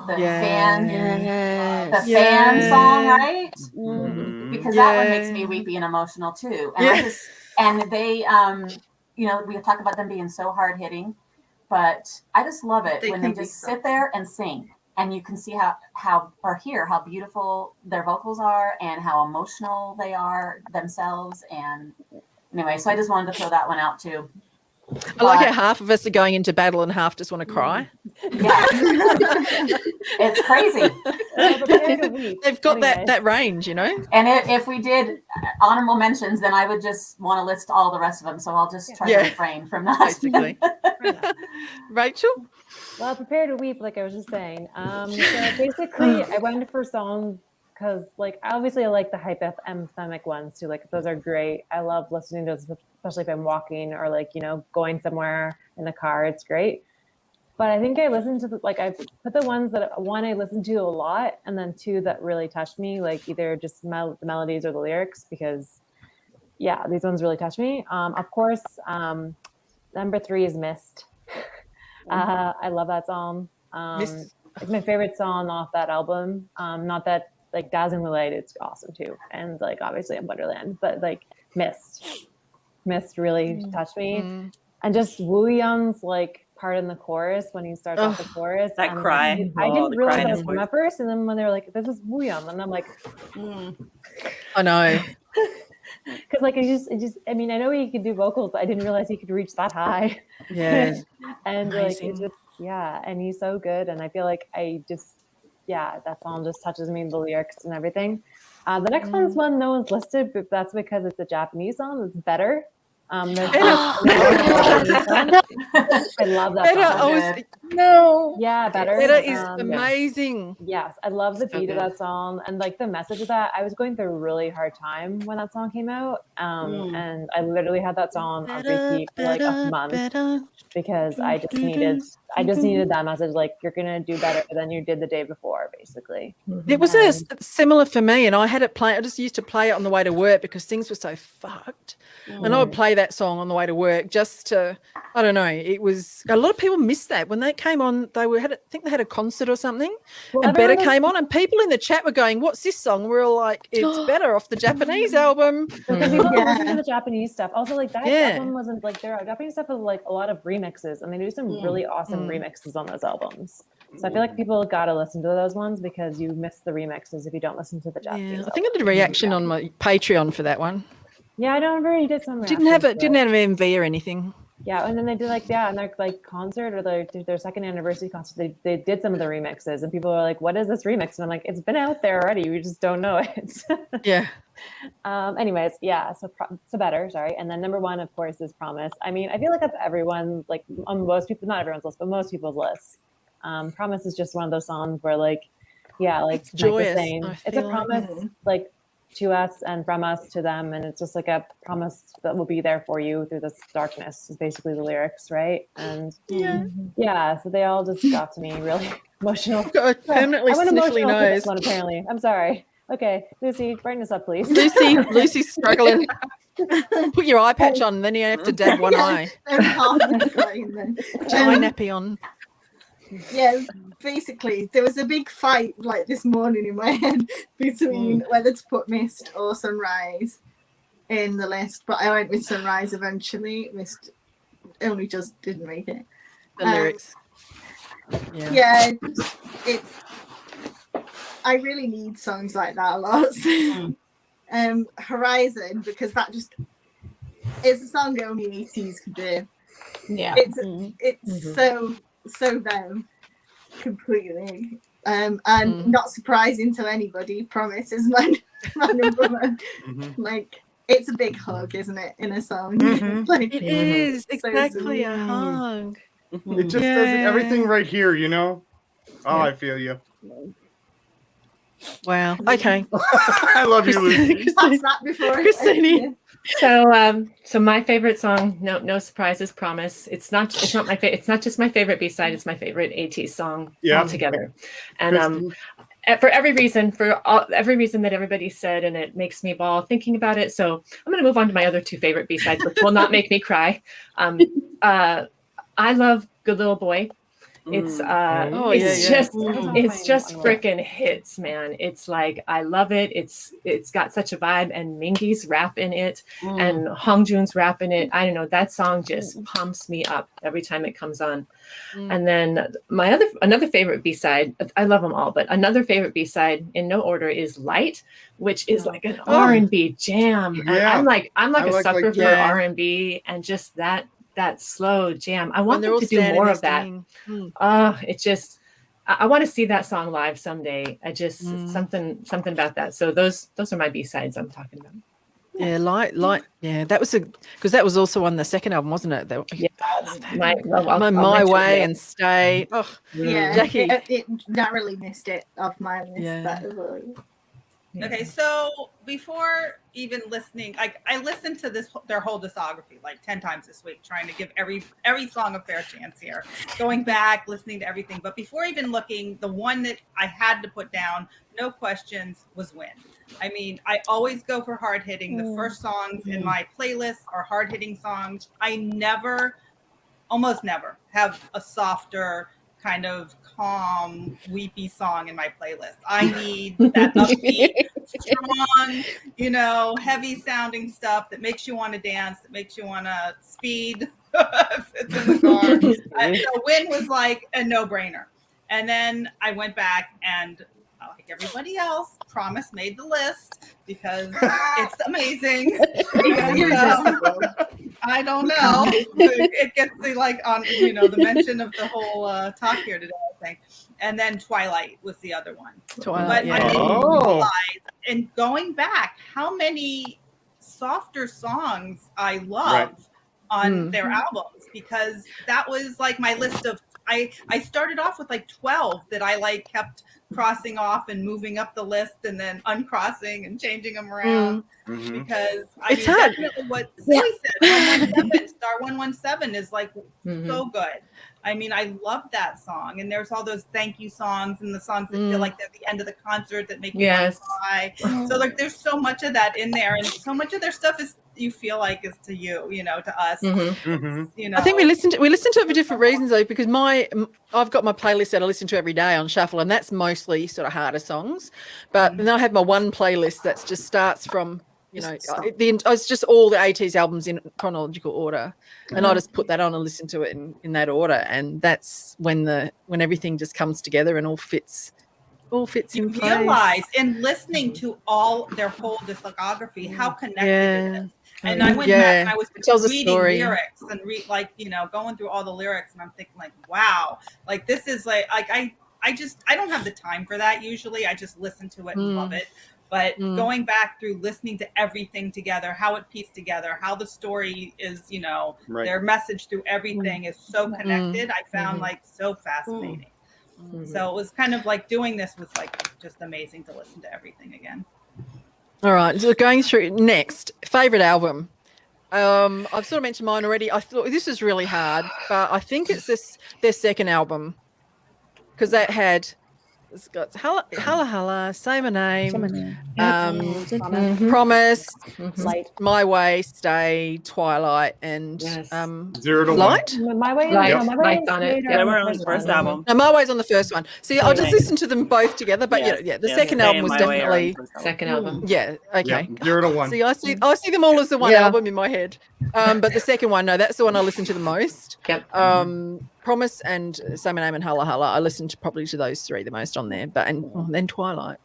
fan song, right? Because that one makes me weepy and emotional too. And they we talk about them being so hard hitting, but I just love it when they just sit there and sing, and you can see how beautiful their vocals are and how emotional they are themselves. And anyway, so I just wanted to throw that one out too. I like how half of us are going into battle and half just want to cry. Yeah. It's crazy. They've got that range, And if we did honorable mentions, then I would just want to list all the rest of them. So I'll just try to refrain from that. Basically. Rachel? Well, Prepare to Weep, like I was just saying. So basically, I went for songs because, obviously I like the hypothermic ones too. Those are great. I love listening to those, especially if I'm walking or going somewhere in the car. It's great. But I think I listened to I put the ones that one I listened to a lot, and then two that really touched me, either just the melodies or the lyrics, because these ones really touched me. Of course, number 3 is Mist. I love that song. It's my favorite song off that album. Not that Dazzling Light, it's awesome too, and obviously in Wonderland, but Mist really touched me. And just Woo Young's part in the chorus when he starts off the chorus, that cry. I didn't realize that was him at first, and then when they were like, "This is Woo Young," and I'm like, I know. Because it just I mean, I know he could do vocals, but I didn't realize he could reach that high. Yeah. And and he's so good, and I feel like that song just touches me, the lyrics and everything. The next one's one no one's listed, but that's because it's a Japanese song. It's Better. I love that song. Better. Better is amazing. Yes, I love the beat of that song and the message of that. I was going through a really hard time when that song came out, and I literally had that song on repeat for a month because I just needed that message. You're gonna do better than you did the day before, basically. It was similar for me, and I had it play. I just used to play it on the way to work because things were so fucked. And I would play that song on the way to work just to, I don't know, it was, a lot of people missed that. When they came on, I think they had a concert or something, and Better came on, and people in the chat were going, "What's this song?" We're all like, "It's Better off the Japanese album." Because people listen to the Japanese stuff. Also, that album wasn't their Japanese stuff was a lot of remixes, and they do some really awesome remixes on those albums. So I feel like people got to listen to those ones because you miss the remixes if you don't listen to the Japanese. I think I did a reaction on my Patreon for that one. Yeah, I don't remember you did some. Didn't have MV or anything. Yeah, and then they did and their concert or their second anniversary concert, they did some of the remixes, and people were like, "What is this remix?" And I'm like, "It's been out there already. We just don't know it." Yeah. Anyways, so Better, sorry. And then number 1, of course, is Promise. I mean, I feel like that's everyone, on most people, not everyone's list, but most people's list. Promise is just one of those songs where it's joyous. It's a promise, to us and from us to them, and it's just a promise that will be there for you through this darkness is basically the lyrics, right? And so they all just got to me really emotional. Permanently sniffly nose. One, apparently. I'm sorry. Okay, Lucy, brighten us up, please. Lucy's struggling. Put your eye patch on, then you have to dab one eye. Eye nappy on. Yeah, basically there was a big fight this morning in my head between whether to put Mist or Sunrise in the list, but I went with Sunrise eventually. Mist only just didn't make it. The lyrics. It's I really need songs like that a lot. Horizon, because that just is a song only ATEEZ could do. Yeah, it's so them completely, and not surprising to anybody. Promise is my number one. it's a big hug, isn't it, in a song? Mhm. Like, It is so exactly a sweet. hug. It just does it, everything right here, you know. Oh, Yeah. I feel you. Wow. Okay. I love you, Lucy. That's that before. Christine. So my favorite song, no surprises, Promise. It's not my favorite. It's not just my favorite B-side. It's my favorite ATEEZ song altogether. And for every reason that everybody said, and it makes me bawl thinking about it. So I'm going to move on to my other two favorite B-sides, which will not make me cry. I love Good Little Boy. It's just freaking hits, man. It's like, I love it. It's got such a vibe, and Mingy's rap in it, and Hongjoon's rap in it. I don't know, that song just pumps me up every time it comes on. And then another favorite B-side, I love them all, but another favorite B-side in no order is Light, which is like an R&B jam. And I'm like a sucker for R&B, and just that slow jam. I want them to do more of that. It just, I want to see that song live someday. I just something about that. So those are my B-sides I'm talking about. Yeah, light. Yeah, that was because that was also on the second album, wasn't it? My Way and Stay. Oh, yeah, Jackie. it narrowly missed it off my list. Yeah. Okay, so before even listening, I listened to their whole discography like 10 times this week, trying to give every song a fair chance here, going back, listening to everything. But before even looking, the one that I had to put down, no questions, was Win. I mean, I always go for hard hitting. The first songs in my playlist are hard hitting songs. I almost never have a softer, kind of calm, weepy song in my playlist. I need that upbeat, strong, heavy sounding stuff that makes you want to dance, that makes you want to speed if it's in the car. So Win was like a no-brainer. And then I went back and, like everybody else, Promise made the list because it's amazing. I don't know. It gets the the mention of the whole talk here today, I think. And then Twilight was the other one. Twilight, but I didn't realize, and going back, how many softer songs I love on their albums, because that was like my list of. I started off with like 12 that I kept crossing off and moving up the list, and then uncrossing and changing them around because it's definitely what Zoe said. 117, Star 117 is so good. I mean, I love that song, and there's all those thank you songs and the songs that feel like they're the end of the concert that make you want to cry. So there's so much of that in there, and so much of their stuff is you feel like is to you, to us. I think we listen to it for different reasons though, because I've got my playlist that I listen to every day on shuffle, and that's mostly sort of harder songs. But then I have my one playlist that just starts from it's just all the ATEEZ albums in chronological order, and I just put that on and listen to it in that order, and that's when everything just comes together and all fits in place. Realize in listening to all their whole discography how connected it is. And I went back and I was reading lyrics and going through all the lyrics, and I'm thinking wow, this is I don't have the time for that usually. I just listen to it and love it. But going back through listening to everything together, how it pieced together, how the story is, their message through everything is so connected. I found so fascinating. So it was kind of doing this was just amazing to listen to everything again. All right, so going through next, favorite album. I've sort of mentioned mine already. I thought this is really hard, but I think it's their second album, because it's got Halla, Say My Name, Promise, My Way, Stay, Twilight, and 0 to Light. 1. My Way, Light's on it. Yeah, we're on the first album. No, My Way's on the first one. See, I'll just listen to them both together. But the second album was definitely second album. Yeah, okay. 0 to 1. See, I see them all as the one album in my head. But the second one, no, that's the one I listen to the most. Yep. Promise and Say My Name and Halla Halla, I listened probably to those three the most on there. But and then Twilight.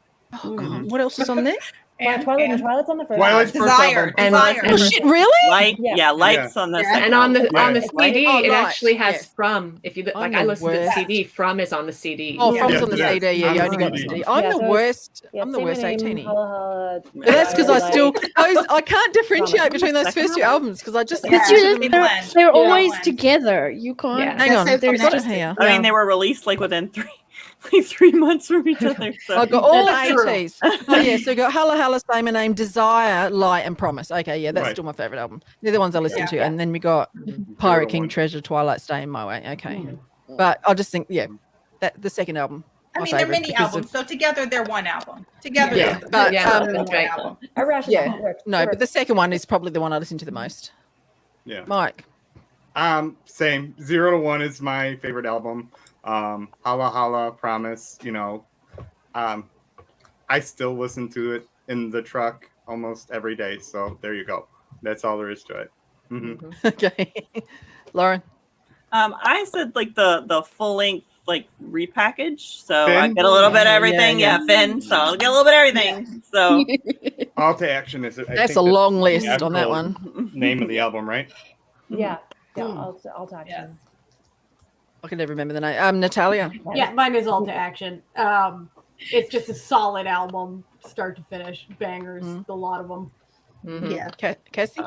Oh God, what else is on there? Twilight's on the first. Twilight's one. first album. Oh, shit, really? Light, yeah, Light's on the second And on the album. CD, Oh, it Light, actually has yes. From. If you look, I'm like I the listened to the worst. CD, From is on the CD. Oh, From's on the yes, CD. Yeah, on you the only got the CD. CD. I'm Yeah, the so worst. Yeah, I'm the say my worst name, 18. Holla, But that's because I still Twilight. I can't differentiate between those Second first two albums because I just Because they're always together. You can't. Yeah. hang on. so There's got it connected. here. I mean, they were released like within 3 months from each other. So I've got all That's true. ATEEZ. Oh, yeah, so we got Holla Holla, Say My Name, Desire, Light, and Promise. Okay, yeah, that's Right. still my favorite album. They're the ones I listen Yeah. to. And then we got Pirate King, Treasure, Twilight, Stay in My Way. Okay. But I just think, yeah, that the second album. I my mean, they're favourite mini because albums, so together they're one album. Together, Yeah, they're but, one right. album. No, but the second one is probably the one I listen to the most. Yeah. Mike. Same. 0 to 1 is my favorite album. Holla Holla, Promise. You know, I still listen to it in the truck almost every day. So there you go. That's all there is to it. Mm-hmm. Okay. Lauren. I said like the full length like repackage. So I Finn? get a little bit of Yeah, everything. yeah. Yeah, Finn. So I'll get a little bit of everything. So All to Action is. I That's think a the long list on that actual one. Name of the album, right? Yeah, I'll talk to you. I can never remember the name. Natalia. Yeah, mine is All to Action. It's just a solid album, start to finish, bangers, a lot of them. Yeah. Cassie.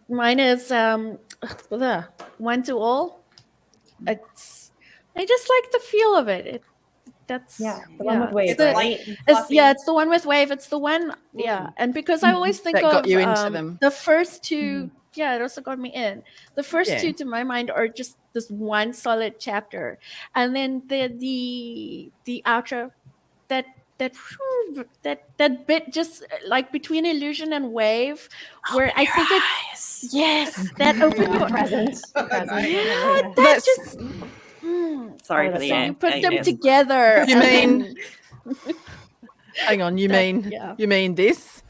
Mine is One to All. I just like the feel of it. That's the one with Wave, It's the, right? it's the one with Wave. It's the one, and because I always think That of got you into them. the first two. Yeah, it also got me in. The first Yeah. two, to my mind, are just this one solid chapter, and then the outro, that bit just like between Illusion and Wave, where I think it's that open door. Present. Yeah, that That's- just. sorry for the You end. put them together. You and mean? Hang on. You mean? yeah. You mean this?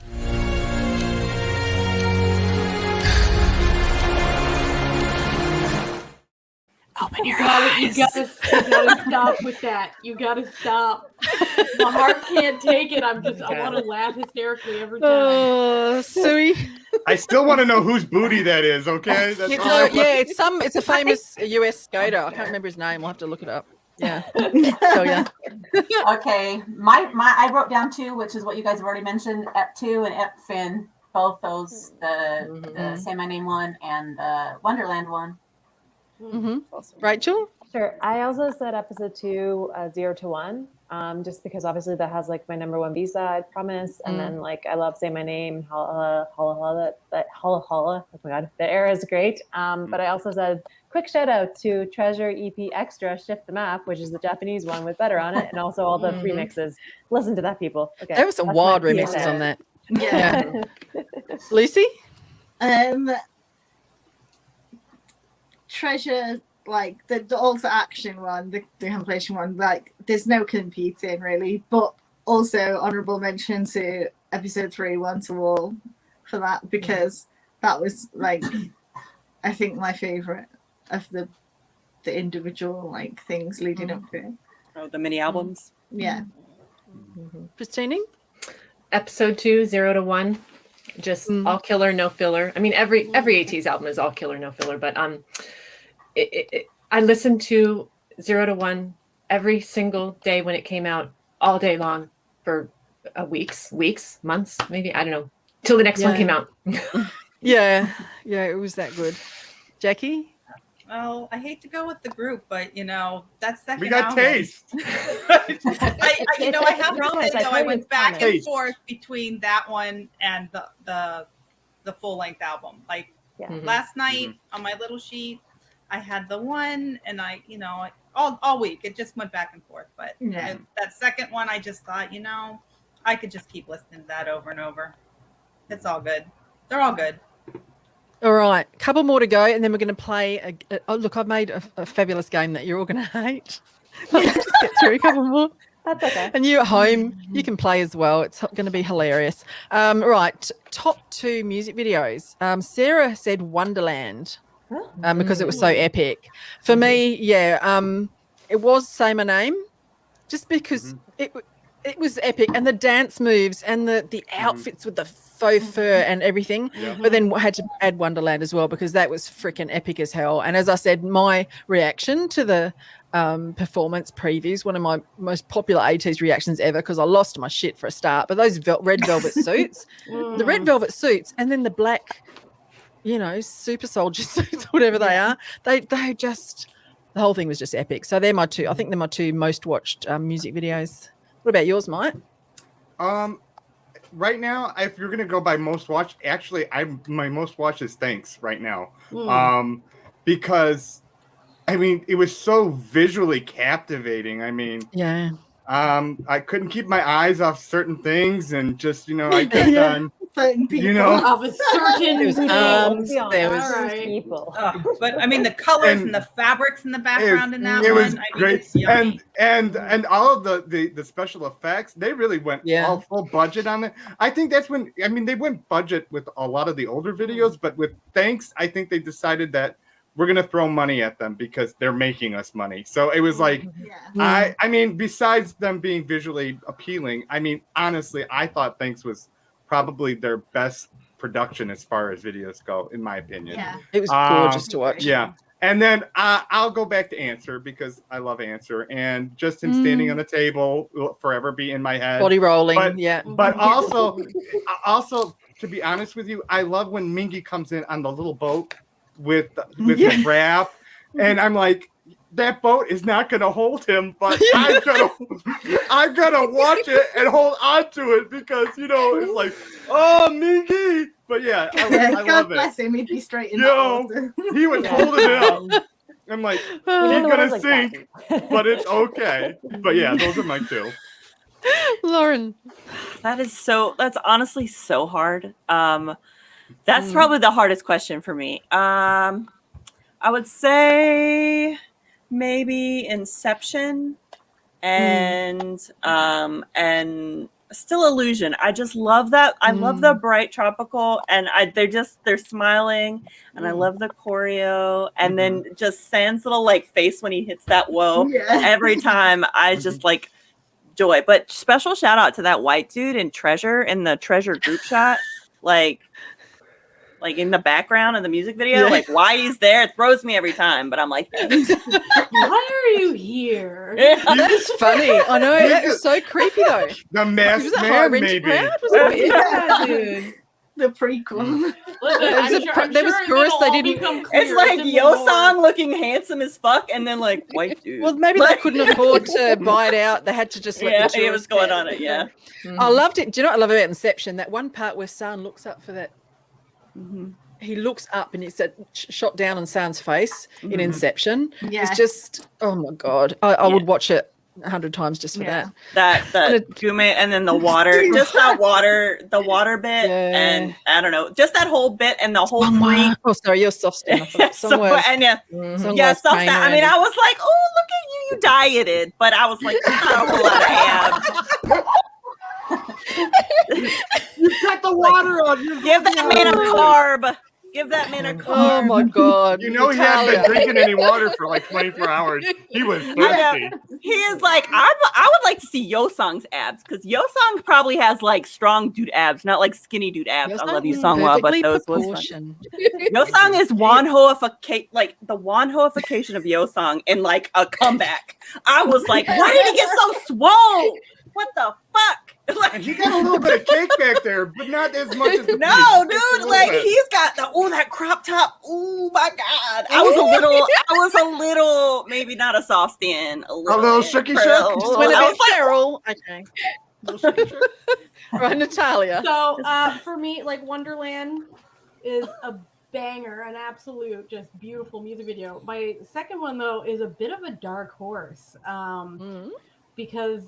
Open your You gotta stop with that. You gotta stop. My heart can't take it. I want to laugh hysterically every time. Oh, Sui. I still want to know whose booty that is. Okay. That's It's all I it's a famous US skater. I can't remember his name. We'll have to look it up. Yeah. So yeah. Okay, my I wrote down 2, which is what you guys have already mentioned. Ep2 and Ep Finn, both those, the Say My Name one and the Wonderland one. Mm-hmm. Rachel. Sure. I also said episode 2, 0 to 1, just because obviously that has like my number 1 B-side, Promise, and then like I love Say My Name, Holla Holla. Oh my god, that era is great. But I also said quick shout out to Treasure EP Extra Shift the Map, which is the Japanese one with Better on it, and also all the remixes. Listen to that, people. Okay. There were some that's wild my remixes favorite. on that. Yeah. Lucy. Treasure, like the All to Action one, the compilation one, like there's no competing really, but also honorable mention to episode 3, One to All, for that, because that was like I think my favorite of the individual like things leading up to it. Oh, the mini albums. Yeah. Christine. Episode 2, 0 to 1, just all killer, no filler. I mean, every ATEEZ album is all killer, no filler. But I listened to 0 to 1 every single day when it came out, all day long for weeks, months, maybe, I don't know, till the next one came out. Yeah, it was that good. Jackie. Well, I hate to go with the group, but that second We got album, taste. I have to say though, I went back and Taste. forth between that one and the full length album. Like last night on my little sheet, I had the one, and all week it just went back and forth. But that second one, I just thought, I could just keep listening to that over and over. It's all good. They're all good. All right, couple more to go, and then we're going to play. Look, I've made a fabulous game that you're all going to hate. Let's just get through a couple more. That's okay. And you at home, you can play as well. It's going to be hilarious. Right, top 2 music videos. Sarah said Wonderland because it was so epic. For me, it was Say My Name, just because it was epic, and the dance moves and the outfits with the faux fur and everything. Yeah. But then had to add Wonderland as well because that was freaking epic as hell. And as I said, my reaction to the performance previews, one of my most popular ATEEZ reactions ever, because I lost my shit for a start. But those red velvet suits, the red velvet suits, and then the black, super soldier suits, whatever they are, they just, the whole thing was just epic. So they're my two. I think they're my two most watched music videos. What about yours, Mike? Right now, if you're gonna go by most watched, actually, my most watched is Thanks right now, because I mean it was so visually captivating. I mean, yeah, I couldn't keep my eyes off certain things, and just I kept on. Certain people. Of a certain There was arms, there was Alright. people. But I mean, the colors and the fabrics in the background in that It one. was I mean, great, it's yummy. and all of the special effects, they really went all full budget on it. I think that's when they went budget with a lot of the older videos, but with Thanks, I think they decided that we're gonna throw money at them because they're making us money. So it was like, I mean, besides them being visually appealing, I mean, honestly, I thought Thanks was probably their best production as far as videos go, in my opinion. Yeah. It was gorgeous to watch. Yeah. And then I'll go back to Answer because I love Answer, and just him standing on the table will forever be in my head. Body rolling, But also, to be honest with you, I love when Mingy comes in on the little boat with his rap, and I'm like, that boat is not going to hold him, but I'm gonna watch it and hold on to it because it's like, oh, Mingy. But yeah, I God love bless it. him. He'd be straight in that water. He was holding it up. I'm like, he's gonna sink, but it's okay. But yeah, those are my two. Lauren, that's honestly so hard. That's probably the hardest question for me. I would say maybe Inception and still Illusion. I just love that. I love the bright tropical, and they're smiling, and I love the choreo, and then just Sam's little face when he hits that whoa every time. I just joy. But special shout out to that white dude in Treasure, in the Treasure group shot, like in the background of the music video, why he's there, it throws me every time. But I'm like, why are you here? That's funny. I know, that was so creepy though. The masked Was it man, Orange maybe. Crowd? Was it weird? Dude. The prequel. Listen, there was tourists they didn't. It's like Yo-Song looking handsome as fuck, and then white dude. Well, maybe they couldn't afford to buy it out. They had to just let the it was going on it. Yeah, I loved it. Do you know what I love about Inception? That one part where San looks up for that. He looks up and it's shot down on San's face in Inception. Yeah. It's just, oh my God. I would watch it 100 times just for that. That Gume, and then the water, just the water bit, and I don't know, just that whole bit and the whole freak. Oh, sorry, you're soft stand. Soft stand. I mean, I was like, oh, look at you, you dieted, but I was like, not a whole lot of abs. You cut the water on. Give that man a carb. Give that man a carb. Oh my God. He hadn't been drinking any water for 24 hours. He was thirsty. He is like, I would like to see Yo-Song's abs, because Yo-Song probably has strong dude abs, not skinny dude abs. I love Yo-Song well, but those was fun. Yo-Song is the Wonhoification of Yo-Song in a comeback. I was like, why did he get so swole? What the fuck? He got a little bit of cake back there, but not as much as the dude. He's got that crop top. Oh my God. I was a little, maybe not a soft stand. A little shooky shook. Just went a bit feral. Okay. Right, Natalia. So for me, Wonderland is a banger, an absolute just beautiful music video. My second one though is a bit of a dark horse, because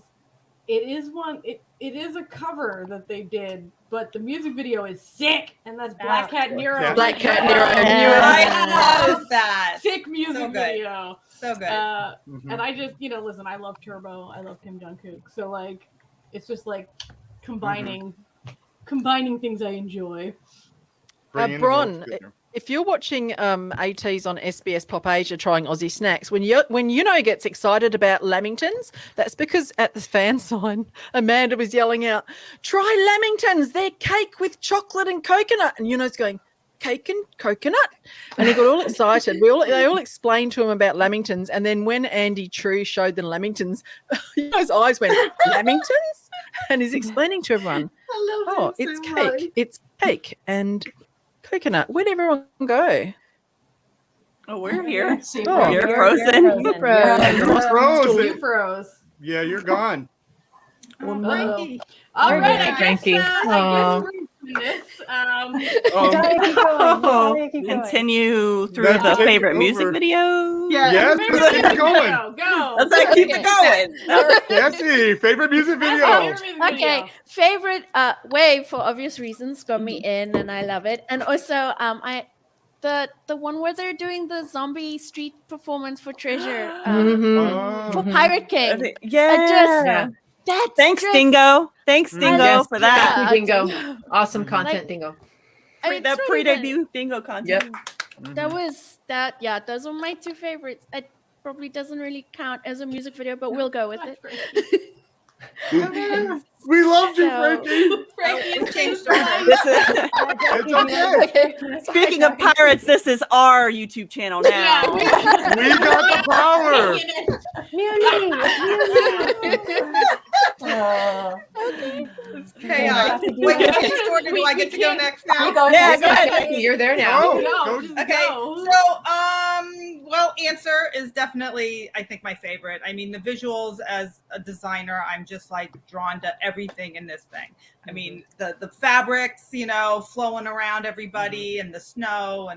it is a cover that they did, but the music video is sick, and that's Black Cat Nero. Black Cat Nero. I love that. Sick music video. So good. And I just, listen, I love Turbo. I love Kim Jong-kook. So it's just combining things I enjoy. Bring in the Bron, world together. if you're watching ATEEZ on SBS Pop Asia trying Aussie snacks, when gets excited about Lamingtons, that's because at the fan sign, Amanda was yelling out, "Try Lamingtons! They're cake with chocolate and coconut." And Yuno's going, "Cake and coconut?" And he got all excited. They all explained to him about Lamingtons, and then when Andy True showed them Lamingtons, Yuno's eyes went, "Lamingtons?" And he's explaining to everyone, "Oh, it's cake. It's cake and coconut. Where'd everyone go?" Oh, we're here. Oh, you're frozen. You're frozen. You froze. Yeah, you're gone. Frankie. We're All right, good, I Frankie. guess we're doing this. Continue through Let's the take it favorite music over. videos. Yes, Favorite let's keep music it going. video, go. Let's like keep it going. Cassie, favorite music video. Okay, favorite wave for obvious reasons got me in, and I love it. And also, the one where they're doing the zombie street performance for Treasure, for Pirate King. Yeah. Thanks, Dingo. Thanks, Dingo, Yes, for that. thank you, Dingo. Awesome content, Dingo. That pre-debut Dingo content. Yep. That was that. Yeah, those are my two favorites. It probably doesn't really count as a music video, but we'll go with it. We loved you, So- Frankie. Frankie changed order. It's okay. Speaking of pirates, this is our YouTube channel now. We got the power. Chaos. Wait, which order do I get to go next now? Yeah, go ahead. Frankie, you're there now. Okay, so well, Answer is definitely, I think, my favorite. I mean, the visuals as a designer, I'm just like drawn to everything in this thing. I mean, the fabrics, flowing around everybody, and the snow,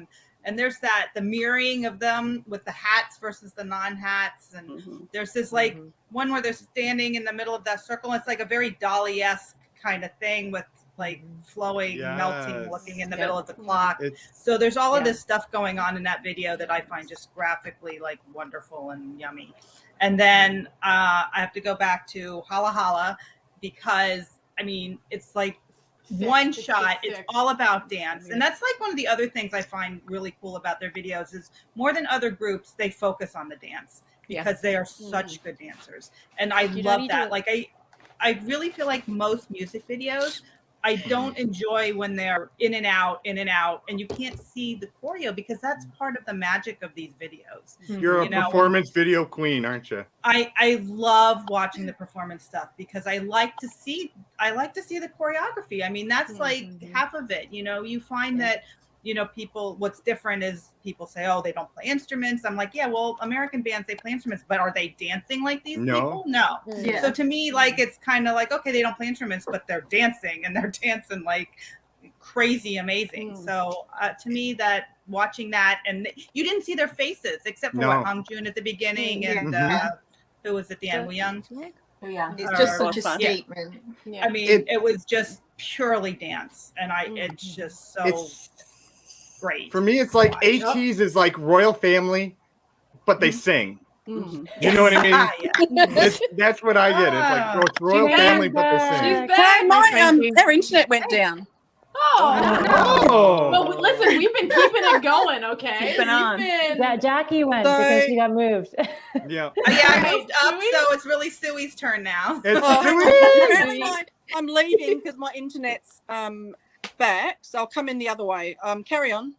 and there's the mirroring of them with the hats versus the non-hats, and there's this like one where they're standing in the middle of that circle. It's like a very Dali-esque kind of thing with like flowing, melting, looking in the middle of the clock. So there's all of this stuff going on in that video that I find just graphically like wonderful and yummy. And then I have to go back to Hala Hala because I mean it's like one shot. It's all about dance, and that's like one of the other things I find really cool about their videos is more than other groups they focus on the dance because they are such good dancers, and I love that. Like I really feel like most music videos I don't enjoy when they're in and out, and you can't see the choreo because that's part of the magic of these videos. You're a performance video queen, aren't you? I love watching the performance stuff because I like to see the choreography. I mean, that's like half of it. You find that people, what's different is people say, oh, they don't play instruments. I'm like, yeah, well, American bands, they play instruments, but are they dancing like these people? No. Yeah. So to me, like, it's kind of like, okay, they don't play instruments, but they're dancing, and they're dancing like crazy amazing. So to me, that watching that, and you didn't see their faces except for Hang Jun at the beginning, and who was at the end? Wooyoung? It's just such a statement. I mean, it was just purely dance, and it's just so great. For me, it's like ATEEZ is like royal family, but they sing. You know what I mean? That's what I get. It's like it's royal family, but they sing. She's back. Their internet went down. Oh. Well, listen, we've been keeping it going, okay? Keeping on. Yeah, Jackie went because she got moved. Yeah. I moved up, so it's really Suey's turn now. I'm leaving because my internet's back, so I'll come in the other way. Carry on.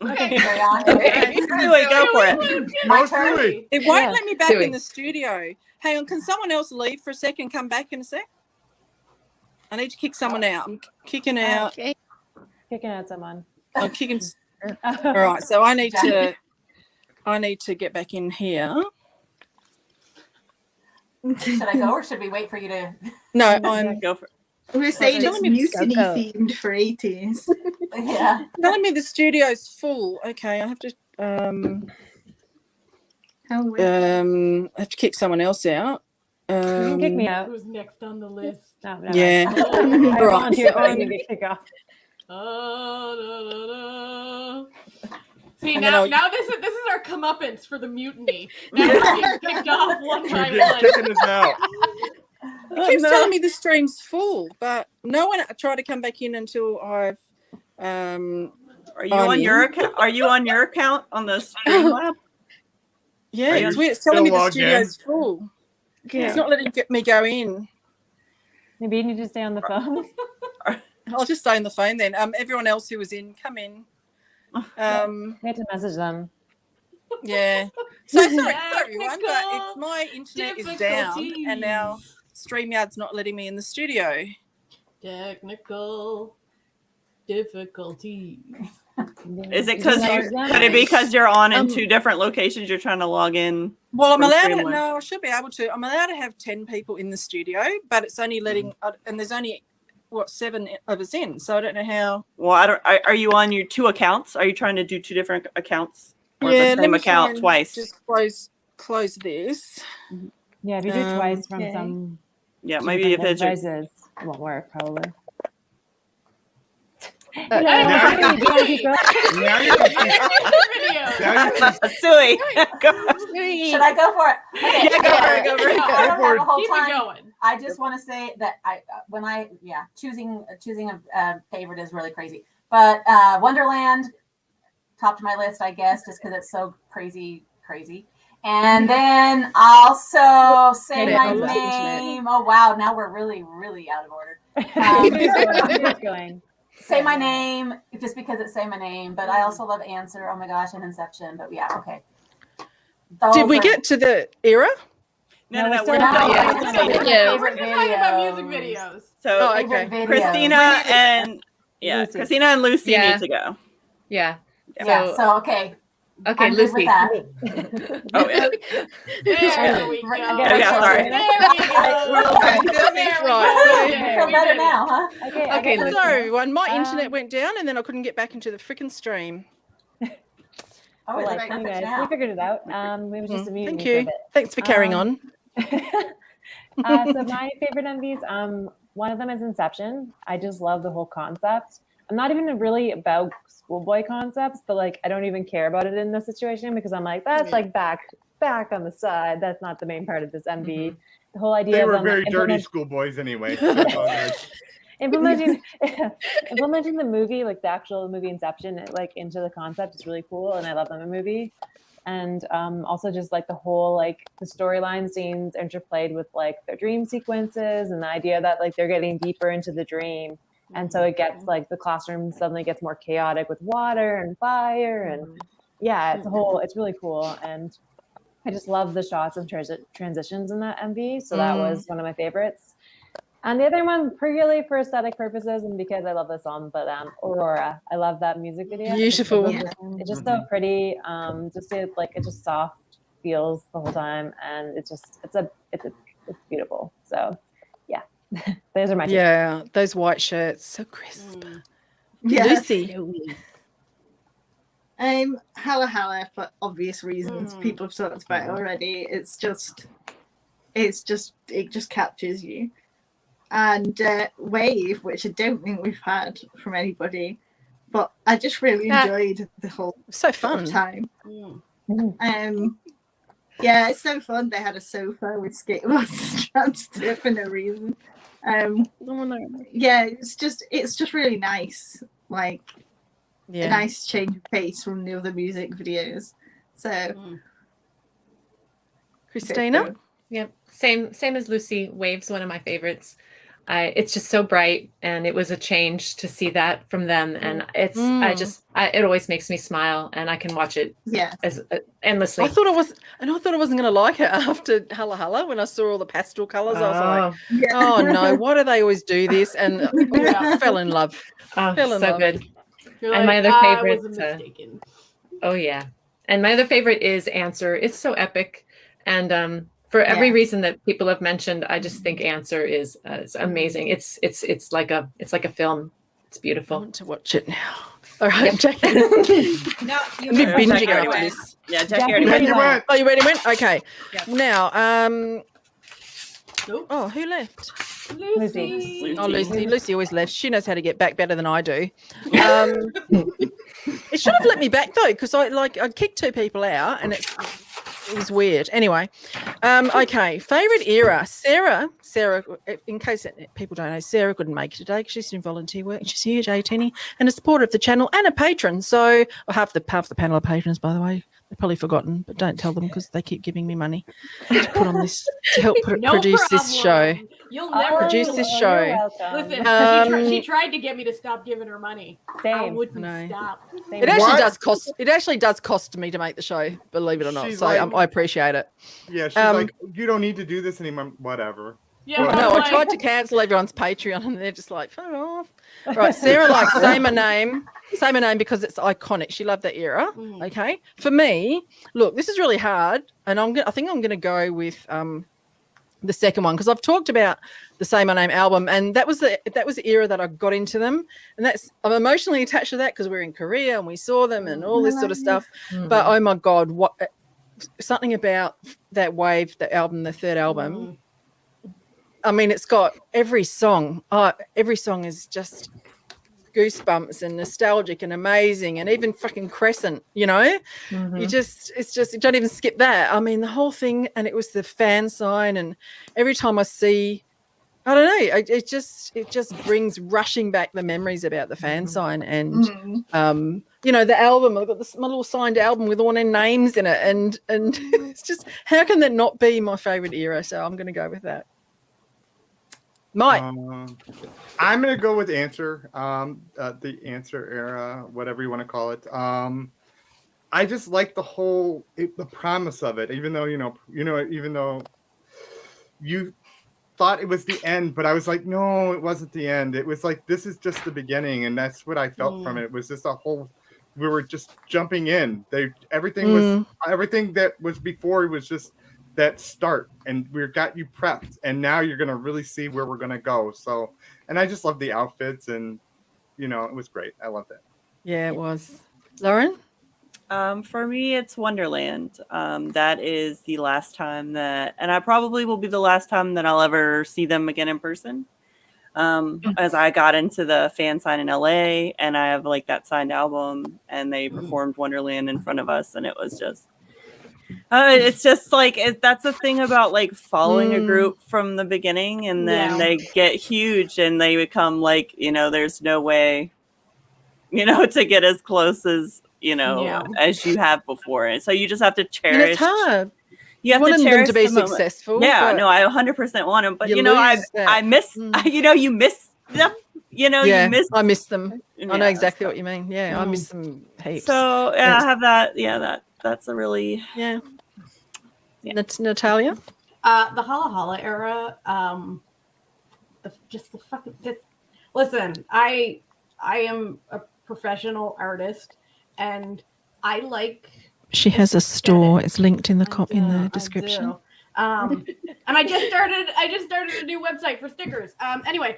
Okay, carry on. Suey, go for it. Suey. It won't let me back in the studio. Hang on, can someone else leave for a second? Come back in a sec. I need to kick someone out. I'm kicking out. Okay. Kicking out someone. I'm kicking. All right, so I need to get back in here. Should I go, or should we wait for you to? No, I'm go for it. We're saying it's mutiny themed for ATEEZ. Yeah. Telling me the studio's full. Okay, I have to I have to kick someone else out. You can kick me out. Who's next on the list? No, Yeah. I volunteer to get kicked off. See, And now then this is our comeuppance for the mutiny. Now we're getting kicked off one by You're one. kicking us out. It keeps telling me the stream's full, but no one tried to come back in until I've Are you on your account? Are you on your account on the Streamlab? Yeah, Are it's you weird. It's telling me still the logged in? studio's full. It's not letting me go in. Maybe you need to stay on the phone. I'll just stay on the phone then. Everyone else who was in, come in. We had to message them. Yeah. So sorry everyone, but it's my internet is down and now StreamYard's not letting me in the studio. Technical difficulties. Is it because could it be because you're on in two different locations? You're trying to log in. Well, I'm from allowed to. Streamlab? No, I should be able to. I'm allowed to have 10 people in the studio, but it's only letting, and there's only 7 of us in. So I don't know how. Well, I don't. Are you on your 2 accounts? Are you trying to do 2 different accounts or Yeah, the let same me try account and twice? Just close this. Yeah, if you do it twice from Okay. some Yeah, maybe if it's your, devices, it won't work probably. Now you're Suey. Should I go for it? Okay. Yeah, go for it. I don't have a whole Keep it time. going. I just want to say that choosing a favorite is really crazy. But Wonderland topped my list, I guess, just because it's so crazy. And then also say my name. Oh wow, now we're really out of order. Say my name just because it's say my name, but I also love Answer. Oh my gosh, and Inception. But yeah, okay. Did we get to the era? No, we're We're not yet. just So, talking about music videos. So Favorite Christina videos. and Lucy. Christina and Lucy Yeah. need to go. Yeah. Yeah. So okay. Okay, I'm good with Lucy. that. Oh yeah. There we go. Okay, sorry. I feel better now, huh? Okay, sorry everyone. My internet went down and then I couldn't get back into the freaking stream. Oh, Well, it's like, perfect you guys, now. we figured it out. It was just a mute Thank me for a you. bit. Thanks for carrying on. So my favorite MVs, one of them is Inception. I just love the whole concept. I'm not even really about schoolboy concepts, but like I don't even care about it in this situation because I'm like, that's like back on the side. That's not the main part of this MV. The whole idea They of were them very dirty schoolboys anyway. That's all good. implementing the movie, like the actual movie Inception, like into the concept is really cool, and I love them in a movie. And also just like the whole like the storyline scenes interplayed with like their dream sequences and the idea that like they're getting deeper into the dream, and so it gets like the classroom suddenly gets more chaotic with water and fire, and yeah, it's really cool. And I just love the shots and transitions in that MV, so that was one of my favorites. And the other one, purely for aesthetic purposes and because I love the song, but Aurora. I love that music video. Beautiful. It's just so pretty. It just soft feels the whole time, and it's beautiful. So, yeah, those are my two. Yeah, those white shirts, so crisp. Yeah. Lucy. Halla for obvious reasons. People have talked about it already. It just captures you. And Wave, which I don't think we've had from anybody, but I just really enjoyed the whole fun time. Yeah, it's so fun. They had a sofa with skateboard straps to it for no reason. Yeah, it's just really nice. Like a nice change of pace from the other music videos. So, Christina? Yep, same as Lucy. Wave's one of my favorites. It's just so bright, and it was a change to see that from them, and it always makes me smile, and I can watch it endlessly. I thought I wasn't going to like it after Halla when I saw all the pastel colors. I was like, oh no, why do they always do this? And I fell in love. Oh, fell in so love. good. You're And my like, other I favorite. was mistaken. Oh yeah, and my other favorite is Answer. It's so epic, and for every reason that people have mentioned, I just think Answer is amazing. It's like a film. It's beautiful. I want to watch it now. All right, Yep. Jackie. No, I'm binging after this. Yeah, Jackie already went. Oh, you already went? Okay. Yep. Now, oh, who left? Lucy. Oh, Lucy. Lucy always left. She knows how to get back better than I do. It should have let me back though, because I kicked 2 people out, and It was weird. Anyway, okay. Favorite era, Sarah. In case people don't know, Sarah couldn't make it today because she's doing volunteer work. She's huge, ATEEZ, and a supporter of the channel and a patron. So half the panel of patrons, by the way. They've probably forgotten, but don't tell them because they keep giving me money to put on this to help produce this show. You'll never produce this show. Listen, she tried to get me to stop giving her money. I wouldn't stop. It actually does cost. It actually does cost me to make the show, believe it or not. She's So like- I appreciate it. Yeah, she's like, you don't need to do this anymore. Whatever. Yeah, No, I tried to cancel everyone's Patreon, and they're just like, fuck off. Right, Sarah likes Say My Name because it's iconic. She loved that era. Okay, for me, look, this is really hard, and I think I'm gonna go with the second one because I've talked about the Say My Name album, and that was the era that I got into them, and I'm emotionally attached to that because we're in Korea and we saw them and all this sort of stuff. But oh my god, what something about that Wave, that album, the third album. I mean, it's got every song. Every song is just goosebumps and nostalgic and amazing, and even fucking Crescent. You know, you don't even skip that. I mean, the whole thing, and it was the fan sign, and every time I see, I don't know, it just brings rushing back the memories about the fan sign, and you know, the album. I've got my little signed album with all their names in it, and it's just, how can that not be my favorite era? So I'm going to go with that. Mike, I'm gonna go with Answer, the Answer era, whatever you want to call it. I just like the promise of it, even though even though you thought it was the end, but I was like, no, it wasn't the end. It was like, this is just the beginning, and that's what I felt from it. It was just we were just jumping in. Everything that was before was just that start, and we got you prepped, and now you're gonna really see where we're gonna go. So, and I just love the outfits, and it was great. I loved it. Yeah, it was. Lauren? For me, it's Wonderland. That is the last time and I probably will be the last time that I'll ever see them again in person. As I got into the fan sign in LA, and I have like that signed album, and they performed Wonderland in front of us, and it was just. It's just like that's the thing about like following a group from the beginning, and then they get huge and they become like, there's no way, to get as close as as you have before, and so you just have to cherish. And it's hard. You have want to cherish them to be the moment. successful. Yeah, no, I 100% want them, but I miss. You miss them. You miss. I miss them. I know exactly so. what you mean. Yeah, I miss them heaps. So I have that. Yeah, that's a really Natalia. The Holla Holla era. Listen, I am a professional artist, and I like. She has a store. It's linked in the description. And I just started a new website for stickers. Anyway,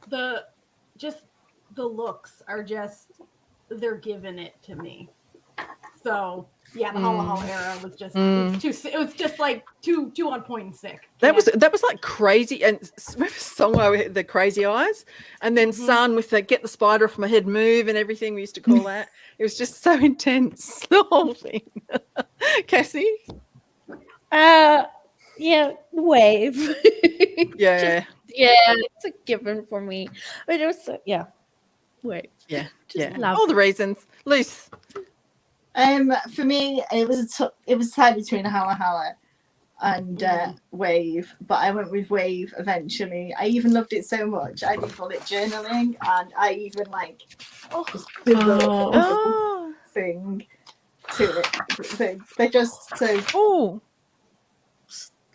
the looks are they're giving it to me. So yeah, the Holla Holla era was just it was just like too on point and sick. That was like crazy, and remember the song where the crazy eyes, and then Sun with the get the spider off my head move and everything we used to call that. It was just so intense, the whole thing. Cassie? Wave. Yeah. It's a given for me. But it was Wave. Yeah. Love all the reasons. Luce. For me, it was tied between Holla Holla and Wave, but I went with Wave eventually. I even loved it so much. I did bullet journaling, and I even did the thing to it. They're just so. Oh,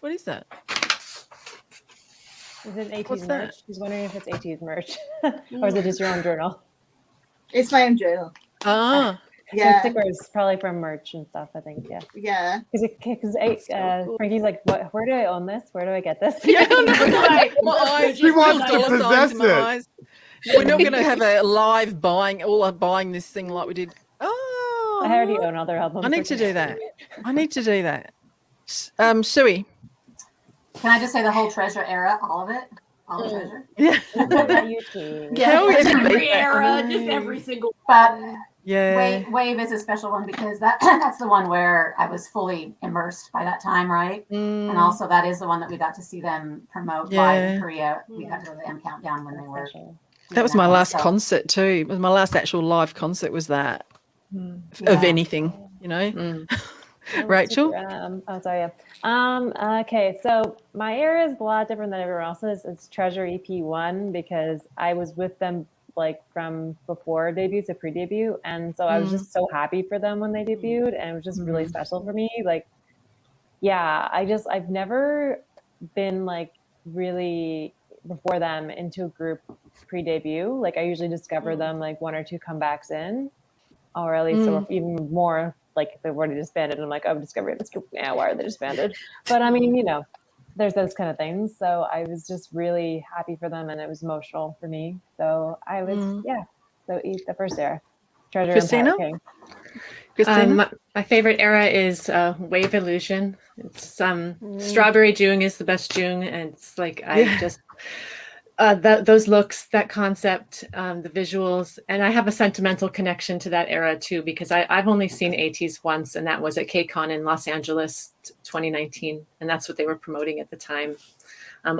what is that? Is it ATEEZ What's merch? that? She's wondering if it's ATEEZ merch, or is it just your own journal? It's my own journal. Yeah, so stickers probably from merch and stuff. I think, yeah. Because Frankie's like, "What? Where do I own this? Where do I get this?" Yeah, my eyes. She wants to possess it. We're not going to have a live buying this thing like we did. Oh, I already own other albums. I need to do that. Sui. Can I just say the whole Treasure era, all of it? All the Treasure? Yeah. What about you two? Every era, just every single. But Yeah. Wave is a special one because that's the one where I was fully immersed by that time, right? And also that is the one that we got to see them promote live in Korea. We got to go to the M Countdown when they were. That was my last concert too. It was my last actual live concert was that of anything, you know. Rachel? Okay, so my era is a lot different than everyone else's. It's Treasure EP1 because I was with them like from before debut to pre-debut, and so I was just so happy for them when they debuted, and it was just really special for me. Like, yeah, I've never been like really before them into a group pre-debut. Like I usually discover them like one or two comebacks in, or at least or even more like they've already disbanded. And I'm like, I'm discovering this group now. Why are they disbanded? But I mean, you know, there's those kind of things. So I was just really happy for them, and it was emotional for me. So I was, So the first era, Treasure Christina? and Pirate King. Christina? My favorite era is Wave Illusion. It's Strawberry June is the best June, and it's like those looks, that concept, the visuals, and I have a sentimental connection to that era too because I've only seen ATEEZ once, and that was at KCON in Los Angeles 2019, and that's what they were promoting at the time.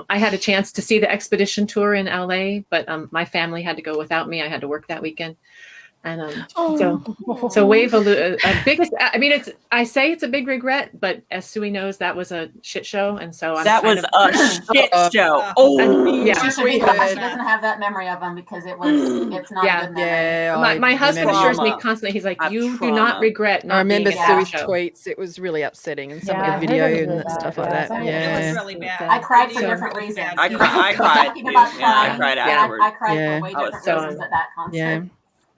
I had a chance to see the Expedition tour in LA, but my family had to go without me. I had to work that weekend. And so Wave biggest. I mean, I say it's a big regret, but as Sui knows, that was a shit show, and so that was a shit show. She doesn't have that memory of them because it's not a good memory. My husband assures me constantly. He's like, "You do not regret not." I remember being at Sui's that show. tweets. It was really upsetting, and some of the video and stuff like that. It was really bad. I cried for different reasons. I cried. I cried afterwards. I cried for way different reasons at that concert. Yeah.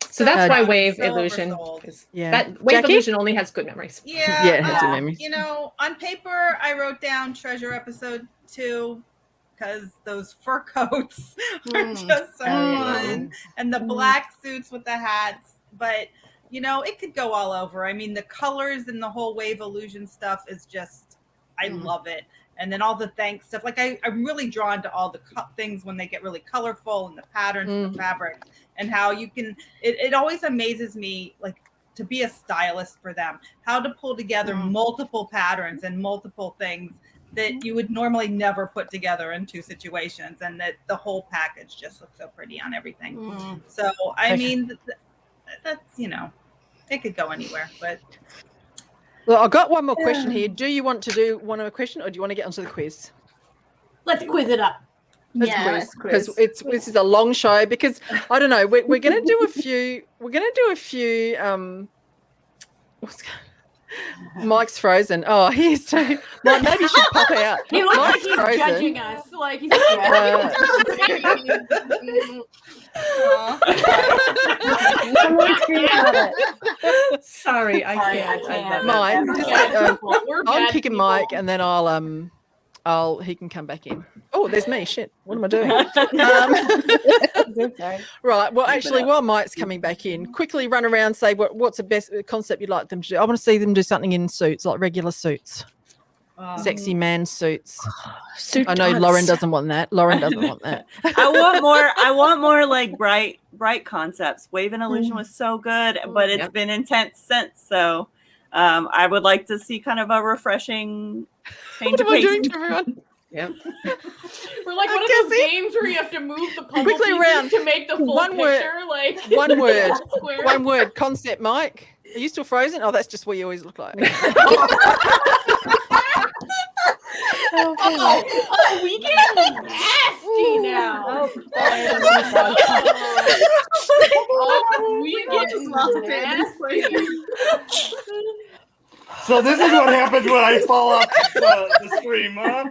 So that's why Wave Illusion. That Wave Illusion only has good memories. Yeah, it has good memories. You know, on paper, I wrote down Treasure episode 2 because those fur coats are just so fun, and the black suits with the hats. But you know, it could go all over. I mean, the colors and the whole Wave Illusion stuff is just, I love it. And then all the thanks stuff. Like I'm really drawn to all the things when they get really colorful and the patterns and the fabrics. And how you can, it always amazes me, like to be a stylist for them, how to pull together multiple patterns and multiple things that you would normally never put together in two situations, and that the whole package just looks so pretty on everything. So, I mean, that's, you know, it could go anywhere, but. Well, I've got one more question here. Do you want to do one more question, or do you want to get onto the quiz? Let's quiz it up. Let's quiz. Because this is a long show. Because I don't know, we're going to do a few. We're going to do a few. Mike's frozen. Oh, he's so. Well, maybe he should pop out. He looks Mike's like he's frozen. judging us. Like he's. Sorry, I can't. Mike, I'm kicking Mike, and then he can come back in. Oh, there's me. Shit. What am I doing? Right. Well, actually, while Mike's coming back in, quickly run around, say what's the best concept you'd like them to do. I want to see them do something in suits, like regular suits. Sexy man suits. I know Lauren doesn't want that. I want more like bright concepts. Wave and Illusion was so good, but it's been intense since. So I would like to see kind of a refreshing change of pace. Yep. We're like one of those games where you have to move the puzzle Quickly around to make the full picture. Like one word concept. Mike, are you still frozen? Oh, that's just what you always look like. We get nasty now. We get nasty. So this is what happens when I fall off the stream, huh?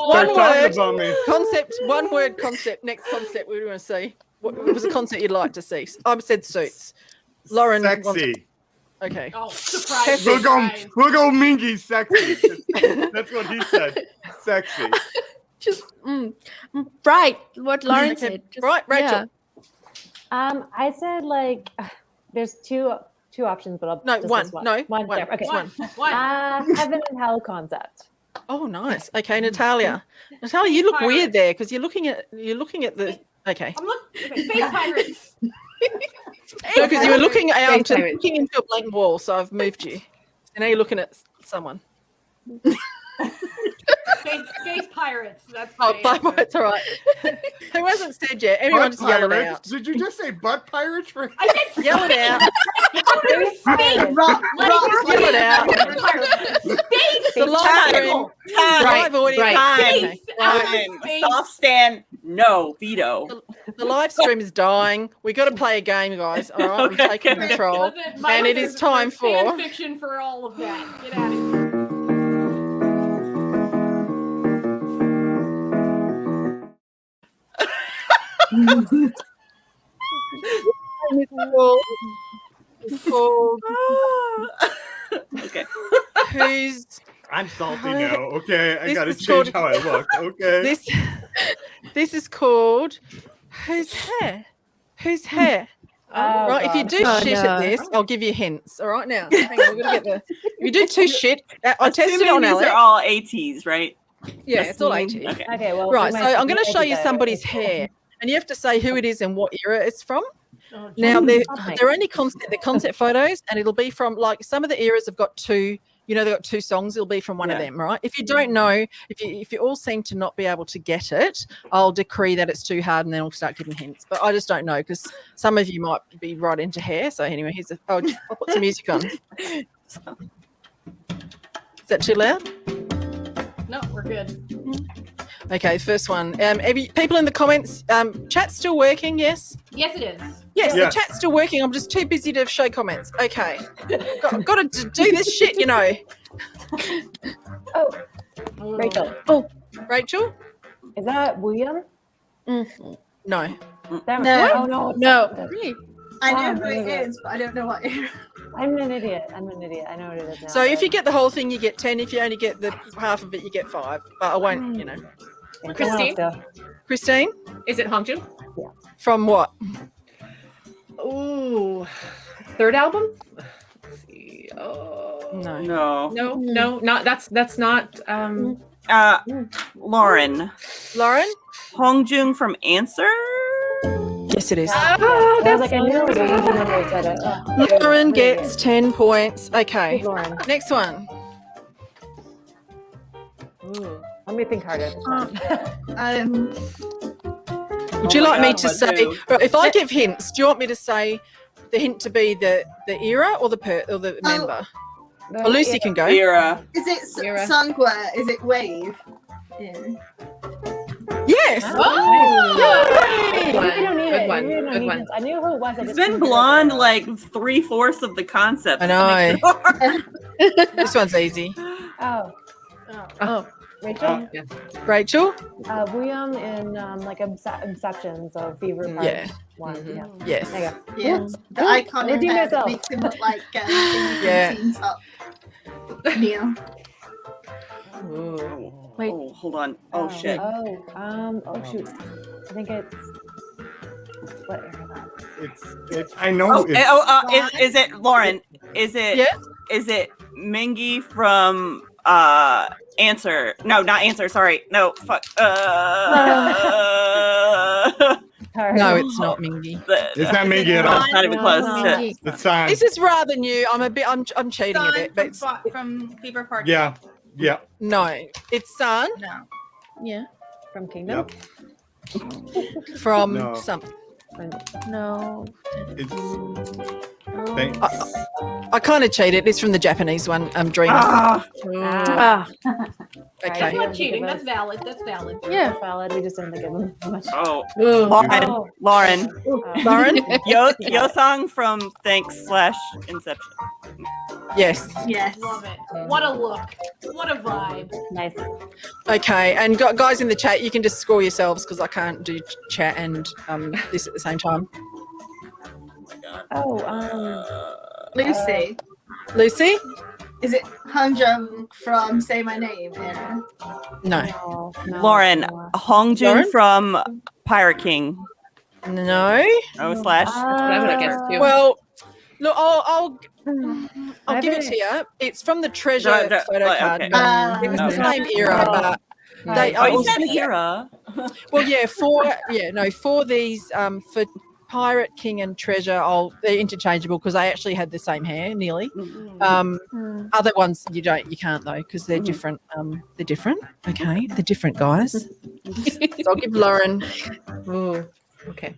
One word concept. One word concept. Next concept we want to see. What was a concept you'd like to see? I said suits. Lauren. Sexy. Okay. Oh, surprise! We'll go Mingy sexy. That's what he said. Sexy. Just right. What Lauren said. Right, Rachel. Yeah. I said like there's two options, but I'll one. One. No, one. One. Okay. One. Heaven and hell concept. Oh, nice. Okay, Natalia. Natalia, you look weird there because you're looking at the. Okay. I'm looking. Space pirates. because you were looking Space pirate. looking into a blank wall, so I've moved you. And now you're looking at someone. Space pirates. That's Oh, my answer. pirates, all right. Who hasn't said yet? Everyone Butt just yell it pirates? out. Did you just say butt pirates? For I said Yell it out. Rock, Yell it out. The live stream. Live audio. Time. Okay. Soft stand. No veto. The live stream is dying. We got to play a game, guys. All right, I'm taking control, and it is time Fan for. fiction for all of that. Get out of here. It's called. Okay. Who's? I'm salty now. Okay, I This gotta is change called- how I look. Okay. This is called. Whose hair? Whose hair? Oh, Right, if you God. do Oh, shit no. at this, I'll give you hints. All right, now, hang on, we're gonna get the. If you do too shit, I tested Assuming it on these Alex. are all ATEEZ, right? Yeah, it's all Assuming- 80. Okay. Okay, well, Right, we so might I'm going to be show you though. somebody's hair, and you have to say who it is and what era it's from. Oh, Now geez. they're only concept photos, and it'll be from like some of the eras have got two. You know, they've got two songs. It'll be from one of Yeah. them, right? If you don't know, if you all seem to not be able to get it, I'll decree that it's too hard, and then I'll start giving hints. But I just don't know because some of you might be right into hair. So anyway, I'll put some music on. Is that too loud? No, we're good. Okay, first one. People in the comments, chat's still working, yes? Yes, it is. Yes, Yes. the chat's still working. I'm just too busy to show comments. Okay. Got to do this shit, you know. Oh, Rachel. Oh, Rachel? Is that William? No. That, No. Oh, no. it's No. not. I know Oh, who it okay. is, but I don't know what era. I'm an idiot. I know what it is now. So if you get the whole thing, you get 10. If you only get the half of it, you get 5. But I won't, you know. Christine? Christine? Is it Hongju? Yeah. From what? Ooh, third album. Let's see. Oh No. no, not that's not. Lauren. Lauren? Hongjung from Answer. Yes, it is. Oh, I was that's like, I knew it was a reason when they said it. Oh, Lauren really gets 10 points. Okay. good. Lauren. Next one. Let me think harder. Would you like me to what say, do? if I give hints, do you want me to say the hint to be the era or the member? Or Lucy can go. Era. Is it Era. Songwa? Is it Wave? Yeah. Yes. You don't need Good it. one. You don't Good need one. it. I knew who it was. I It's just been couldn't figure blonde it out. like 3/4 of the concept. I know. This one's easy. Oh, Oh, Rachel. Rachel? William in like Inception, so Fever Part Yeah. 1. Mhm. Yeah. Yes. There you go. Yeah. The iconic Redeem hair yourself. makes him look like Yeah. Teen Top. Neil. Wait. Oh, hold on. Oh shit. Oh shoot. I think it's what era? It's I know Is it Lauren? Is it? Yeah. Is it Mingy from Answer? No, not Answer. Sorry. No. Fuck. No, it's not Mingy. It's not Mingy at all. It's not even close. No. It's time. This is rather new. I'm cheating a bit, but from Fever Park. Yeah. Yeah. no, it's San No. Yeah. From Kingdom. Yep. from No. something. No. It's thanks. I kind of cheated. It's from the Japanese one. Dreaming. Ah. That's Okay. not cheating. That's valid. That's valid. Yeah. That's valid. We just didn't give them much. Oh, Ooh. Lauren. Oh. Lauren. Lauren? Yo song from Thanks/Inception. Yes. Yes. Love it. What a look. What a vibe. Nice. Okay. And guys in the chat, you can just score yourselves because I can't do chat and this at the same time. Oh, Lucy. Lucy? Is it Hanjung from Say My Name? Yeah. No. no. Lauren. No. Hongjun Lauren? from Pirate King. No. Oh slash. I would have guessed too. Well, look, I'll I give it haven't- to you. It's from the treasure No, photo like, card. okay. But it was the Okay. same era, but they Oh, you also- said era. well, yeah, for these for Pirate, King, and Treasure. They're interchangeable because they actually had the same hair nearly. Other ones you can't though because they're different. They're different. Okay, they're different, guys. So I'll give Lauren. Oh, okay.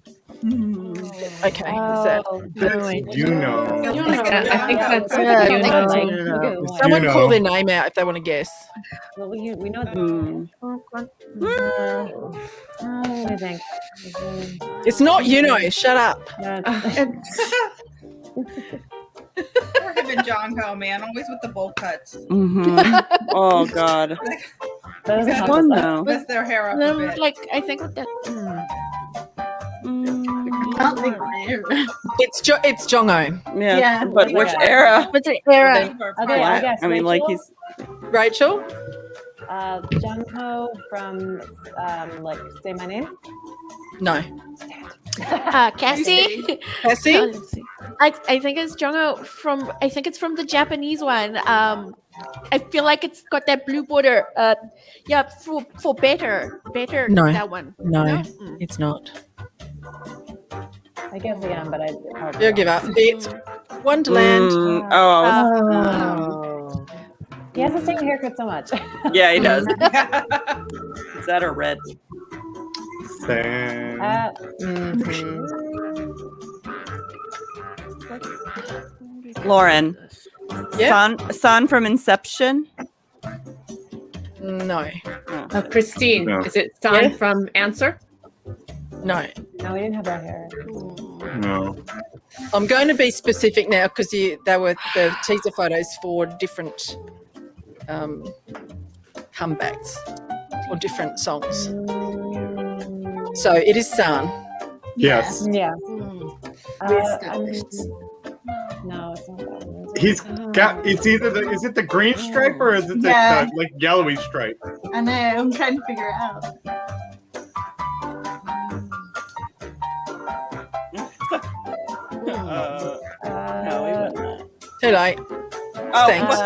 Okay, is that Juno. I think that's Someone call their name out if they want to guess. Well, we know that. I think. It's not shut up. Poor him and John Ho, man, always with the bowl cuts. Oh God. That's one though. Mess their hair up a bit. Like I think that. It's Jongo. Yeah, but which era? Which era? Okay, I guess. I mean, like he's Rachel. Jung Ho from like Say My Name. No. Cassie. Cassie. I think it's Jongo from. I think it's from the Japanese one. I feel like it's got that blue border. Yeah, for better. No. That one. No, it's not. I guess again, but You'll give up. It's Wonderland. He has the same haircut so much. Yeah, he does. Is that a red? Same. Lauren. San from Inception. No. Christine. No. Is it San from Answer? No. No, we didn't have that hair. No. I'm going to be specific now because they were the teaser photos for different comebacks or different songs. So it is San. Yes. Yeah. We No, established. it's not that one. He's got. It's either is it the green stripe or is it the like yellowy stripe? I know. I'm trying to figure it out. Too late. Thanks.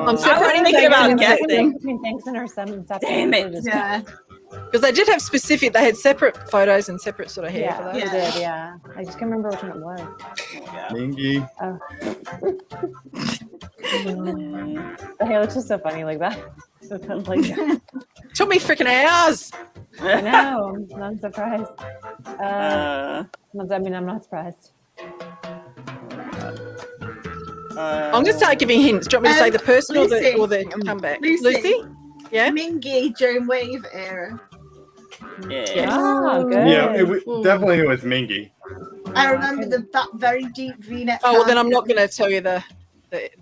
I'm separating thinking about things guessing. Between thanks and our seven. Damn it. Yeah. because they did have specific. They had separate photos and separate sort of hair for those. They did, yeah. I just can't remember which one it was. Mingy. Oh. The hair looks just so funny like that. Took me freaking hours. I know. I'm not surprised. I mean, I'm not surprised. I'm going to start giving hints. Do you want me to say the person or the comeback? Lucy? Yeah? Mingy during Wave era. Yes. Oh, good. Yeah, definitely it was Mingy. I remember that very deep V-neck. Oh, well, then I'm not going to tell you the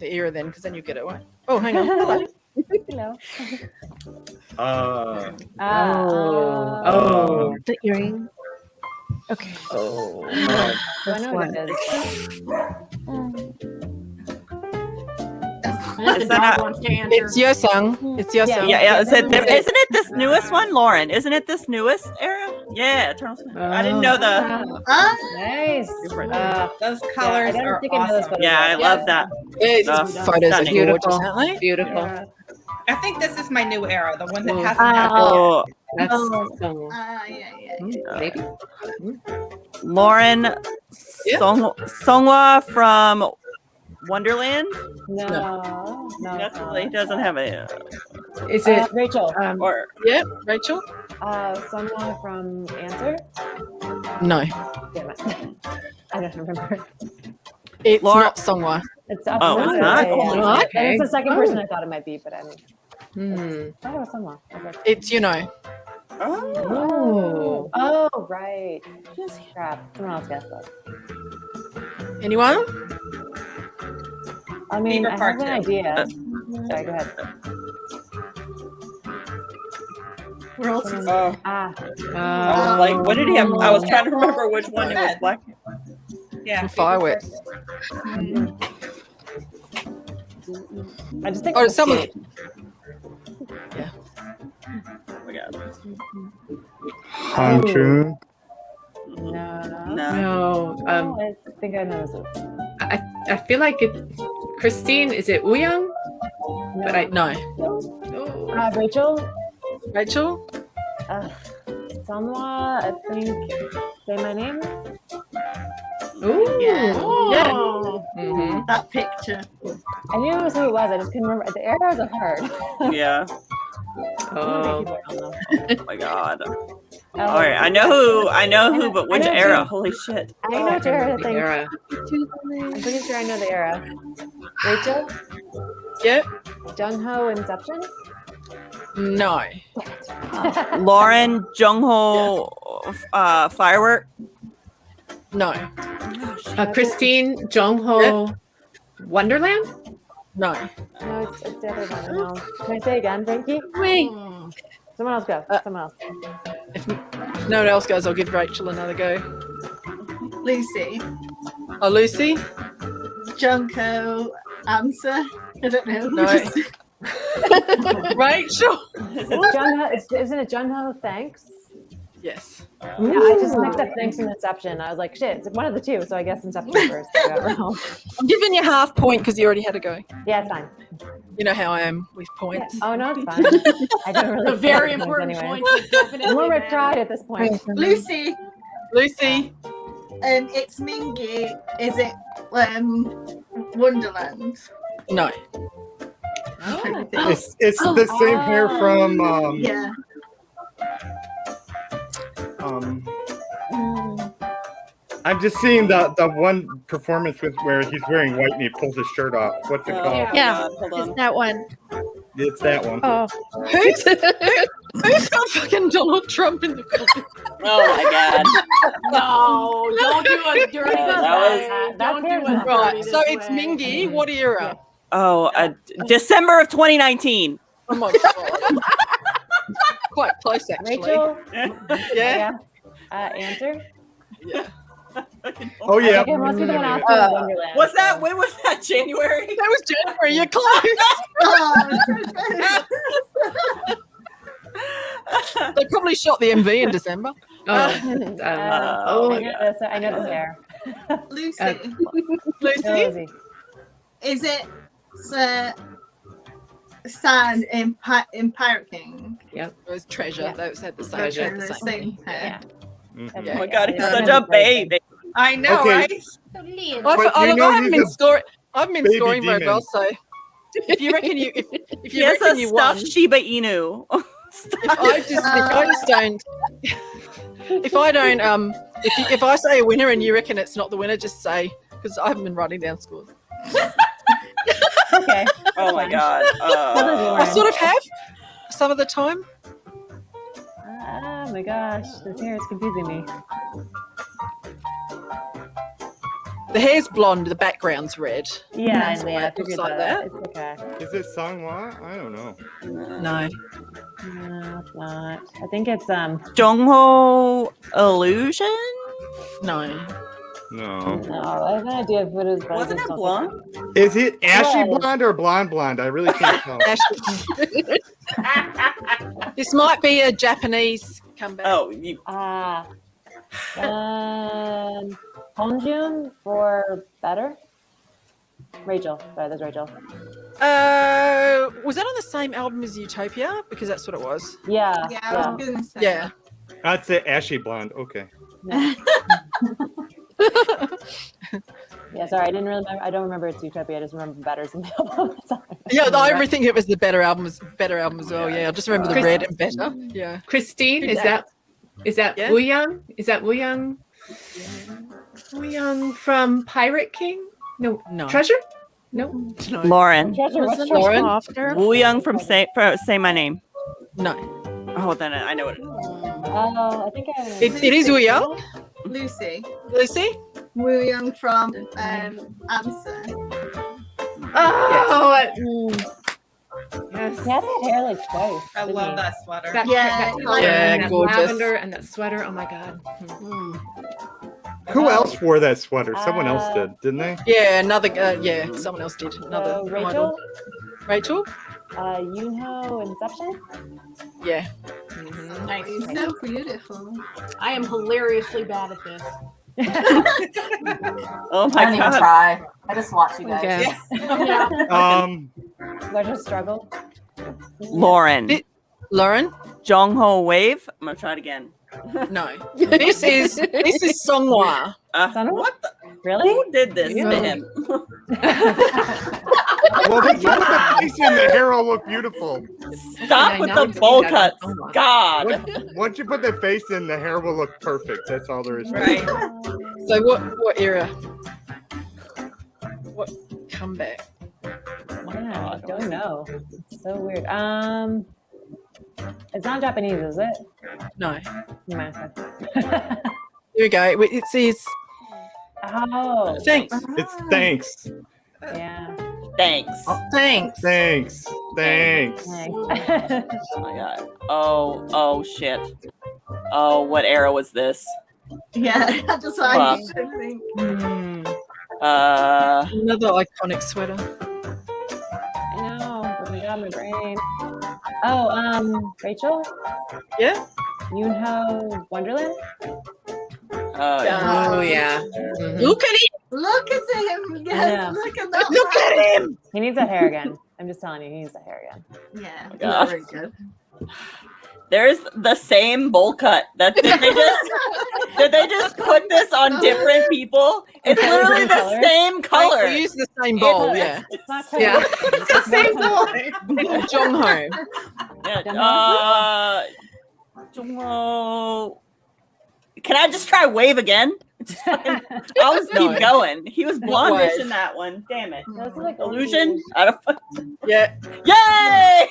era then, because then you get it away. Oh, hang on. Hello. Hello. The earring. Okay. Oh. I know what it is. It's your song. It's your song. Yeah. Isn't it this newest one, Lauren? Isn't it this newest era? Yeah. I didn't know the. Nice. Those colors are awesome. Yeah, I love that. These photos are gorgeous, aren't they? Beautiful. Yeah. I think this is my new era, the one that hasn't happened. Maybe. Lauren Songhwa from Wonderland. No. Definitely doesn't have a. Is it Rachel? Rachel. Someone from Answer? No. Damn it. I don't remember. It's not Songhwa. It's it's not? And it's the second person I thought it might be, but I mean, I thought it was someone. It's Oh, right. Crap. Someone else guessed that. Anyone? I mean, Favorite I part have an too. idea. Sorry, go ahead. Where else is Like, what did he have? I was trying to remember which one it was black. Yeah. Fireworks. I just think. Or someone. Oh my God. Hanchu. No. I think I know this. I feel like Christine. Is it Ouyang? No. Rachel. Rachel. Sanwa, I think. Say my name. Ooh. Yeah. Oh. That picture. I knew it was who it was. I just couldn't remember. The arrows are hard. Yeah. Oh. Oh my god. All right, I know who, but which era? Holy shit. I know which era. The era. I'm pretty sure I know the era. Rachel? Yeah. Jung Ho Inception? No. Lauren Jung-ho Firework? No. Christine Jung-ho Wonderland? No. No, it's the other one. No. Can I say again, Frankie? Wait. Someone else go. Someone else. If no one else goes, I'll give Rachel another go. Lucy. Oh, Lucy? Junko. Answer. I don't know. No. Rachel? Isn't it Jung Ho Thanks? Yes. Yeah, I just mixed up Thanks and Inception. I was like, shit, it's one of the two, so I guess Inception first. I got it wrong. I'm giving you half point because you already had a go. Yeah, it's fine. You know how I am with points. Yeah. Oh, no, it's fine. I don't really A very care important anyway. point. was definitely More made. pride at this point. Lucy. Lucy. It's Mingy. Is it Wonderland? No. It's the same hair from Yeah. I'm just seeing the one performance with where he's wearing white and he pulls his shirt off. What's it called? Yeah, Hold on. it's that one. It's that one. Oh, Who's got fucking Donald Trump in the comment? Oh my god. No, don't do us dirty this that way. That's Don't do us dirty Right, this so it's way. Mingy. What era? Oh, December of 2019. Oh my god. Quite close, actually. Rachel? Yeah. Answer? Yeah. Oh yeah. Okay, let's be the one after Wonderland. Was that? When was that? January? That was January. You're close. They probably shot the MV in December. I know this hair. Lucy. Lucy. Is it San in Pirate King? Yep. It was Treasure. Yeah. Those had the same, Okay, had the the same. same hair. Oh my god, he's such a baby. I know, Okay. right? But I you haven't know been he's a scoring. I haven't been baby scoring very demon. well. So if you reckon you, if He you has reckon a you won, stuffed Shiba Inu. if I just don't, if I say a winner and you reckon it's not the winner, just say, because I haven't been writing down scores. Okay. Oh my god. I sort of have some of the time. Oh my gosh, this hair is confusing me. The hair's blonde, the background's red. Yeah, That's why I it looks figured like that. that. It's okay. Is it Sangwa? I don't know. No. No, it's not. I think it's Jungho Illusion? No. No. No, I have no idea what it is. But Wasn't it blonde? Is it ashy Yeah. blonde or blonde? I really can't tell. This might be a Japanese comeback. Oh, you. Honjun for Better. Rachel. Sorry, that's Rachel. Was that on the same album as Utopia? Because that's what it was. Yeah. Yeah, I was gonna say. Yeah. I'd say ashy blonde. Okay. Yeah, sorry, I didn't really remember. I don't remember it's Utopia. I just remember Better as the album. Yeah, I think it was the better album as well. Yeah, I just remember the red and Better. Yeah. Christine, is that Yeah. Wooyoung? Is that Wooyoung? Wooyoung from Pirate King? No. Treasure? No. Lauren. Lauren. Wu Young from Say My Name. No. Oh, then I know it. Oh, I think It is Wu Young. Lucy. Lucy? Wu Young from Answer. Oh, yes. He had that hair like twice. I love that sweater. That, Yeah, that gorgeous. lavender and that sweater. Oh my god. Who else wore that sweater? Someone else did, didn't they? Yeah, another. Someone else did. Another. Rachel? Rachel? Yunho Inception? Yeah. Nice. He's so beautiful. I am hilariously bad at this. Oh I my don't even god. try. I just watch you guys. Okay. Yeah. Just struggle. Lauren. Lauren? Jongho Wave. I'm gonna try it again. No. This is Song Noir. What the? Really? Who did this to him? Well, they put the face in, the hair will look beautiful. Stop with the bowl cuts. God. Once you put the face in, the hair will look perfect. That's all there is to Right. it. So what era? What comeback? Yeah, I don't know. It's so weird. It's not Japanese, is it? No. No. Here we go. It says Oh. thanks. It's thanks. Yeah. Thanks. Thanks. Thanks. Thanks. Oh my god. Oh shit. Oh, what era was this? Yeah, that's what I was trying to think. Another iconic sweater. I know, but we got my brain. Oh, Rachel? Yeah? Yoonho Wonderland? Oh yeah. Mhm. Look at him. Look at him. Yes, Yeah. look at that. Look man. at him. He needs that hair again. I'm just telling you, he needs that hair again. Yeah, God. very good. There's the same bowl cut. Did they just put this on different people? It's literally the same color. We use the same bowl, yeah. It's not Yeah. it's the same bowl. Jongho. Yeah. Jongho. Can I just try wave again? I'll just keep going. He was blondish in that one. Damn it. Those are like Illusion? I don't. Yeah. Yay!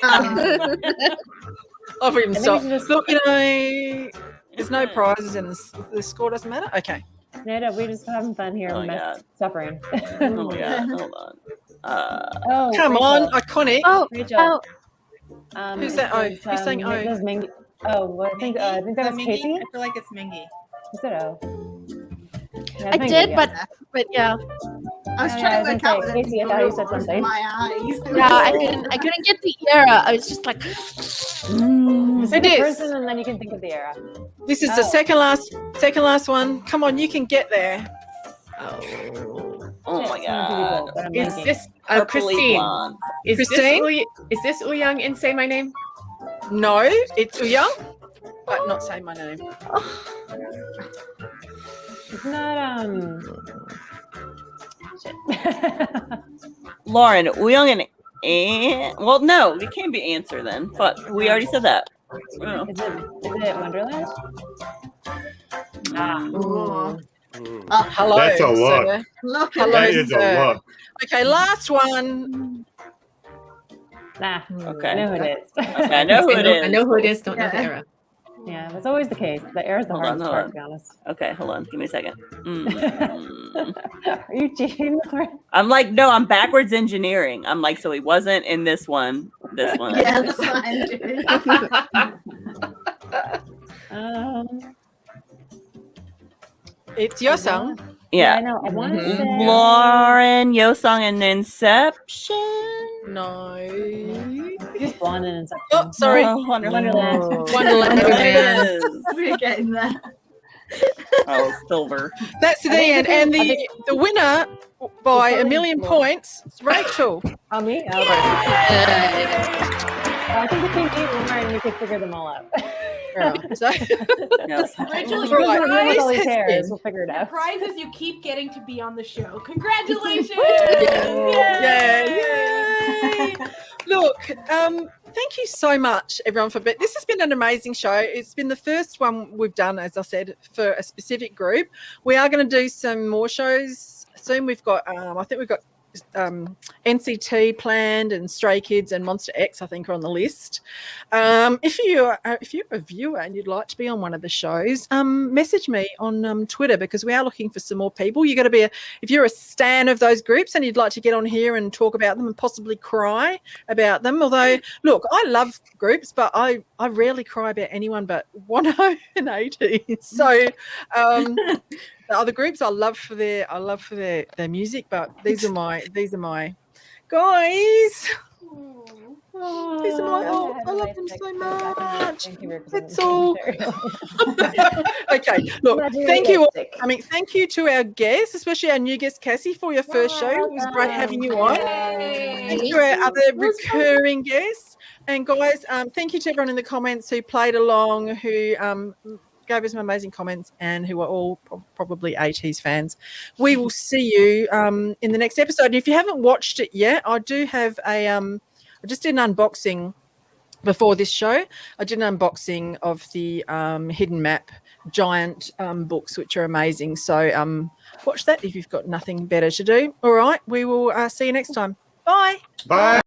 I've even I think stopped. we should just- Look, there's no prizes and the score doesn't matter. Okay. No, we're just having fun here. Oh We're my not God. suffering. Oh my god. Hold on. Oh, Come Rachel. on, iconic. Oh, Rachel. Who's that? Oh, who's saying oh? Nicholas Mingy. Oh, well, I think that was Mingy? Casey. I feel like it's Mingy. Who said oh? Yeah, I Mingy, did, yeah. but yeah. I was Yeah, trying I to was work gonna out say, whether Casey, I to thought you look said or something. my eyes. Yeah, I couldn't get the era. I was just like Say It the is. person, and then you can think of the era. This is the second last one. Come on, you can get there. Oh my god. Is this Purpley Christine? blonde. Christine? Is this Ouyang in Say My Name? No, it's Ouyang, but not say my name. It's not Lauren, Ouyang and well, no, it can't be answer then. Fuck, we already said that. Oh. Is it Wonderland? Hello. That's a look. sir. Look Hello, That is a sir. look. Okay, last one. Nah. Okay. I know who it is. Okay, I know who it is. I know who it is. Don't know the Yeah. era. Yeah, that's always the case. The era's the Hold on, hardest hold part, on. to be honest. Okay, hold on. Give me a second. Are you cheating? I'm like, no, I'm backwards engineering. I'm like, so he wasn't in this one. This one. Yeah, that's what I'm doing. It's your song. Yeah. I know. I want to say Lauren, Yosong, and Inception. No. Who's blonde in Inception? Oh, sorry. Oh, Wonderland. Wonderland. We're getting there. Oh, silver. That's the end. And the winner by a million points is Rachel. Oh, me? Oh, I think between me and Lauren, we could figure them all out. So, Yes. Rachel, We'll Right. go through with all these Nice. hairs. We'll figure it the out. prize is you keep getting to be on the show. Congratulations! Yay. Look, thank you so much, everyone, for this has been an amazing show. It's been the first one we've done, as I said, for a specific group. We are going to do some more shows soon. We've got, I think we've got NCT planned and Stray Kids and Monster X, I think, are on the list. If you're a viewer and you'd like to be on one of the shows, message me on Twitter, because we are looking for some more people. You got to be if you're a stan of those groups and you'd like to get on here and talk about them and possibly cry about them. Although, look, I love groups, but I rarely cry about anyone but Wonho and ATEEZ. So the other groups I love for their music, but these are my guys. These are my I love them so much. That's all. Okay, look, thank you all. I mean, thank you to our guests, especially our new guest Cassie, for your first show. It was great having you on. Thank you to our other recurring guests. And guys, thank you to everyone in the comments who played along, who gave us some amazing comments and who are all probably ATEEZ fans. We will see you in the next episode. And if you haven't watched it yet, I do have a I just did an unboxing before this show. I did an unboxing of the Hidden Map giant books, which are amazing. So watch that if you've got nothing better to do. All right, we will see you next time. Bye. Bye.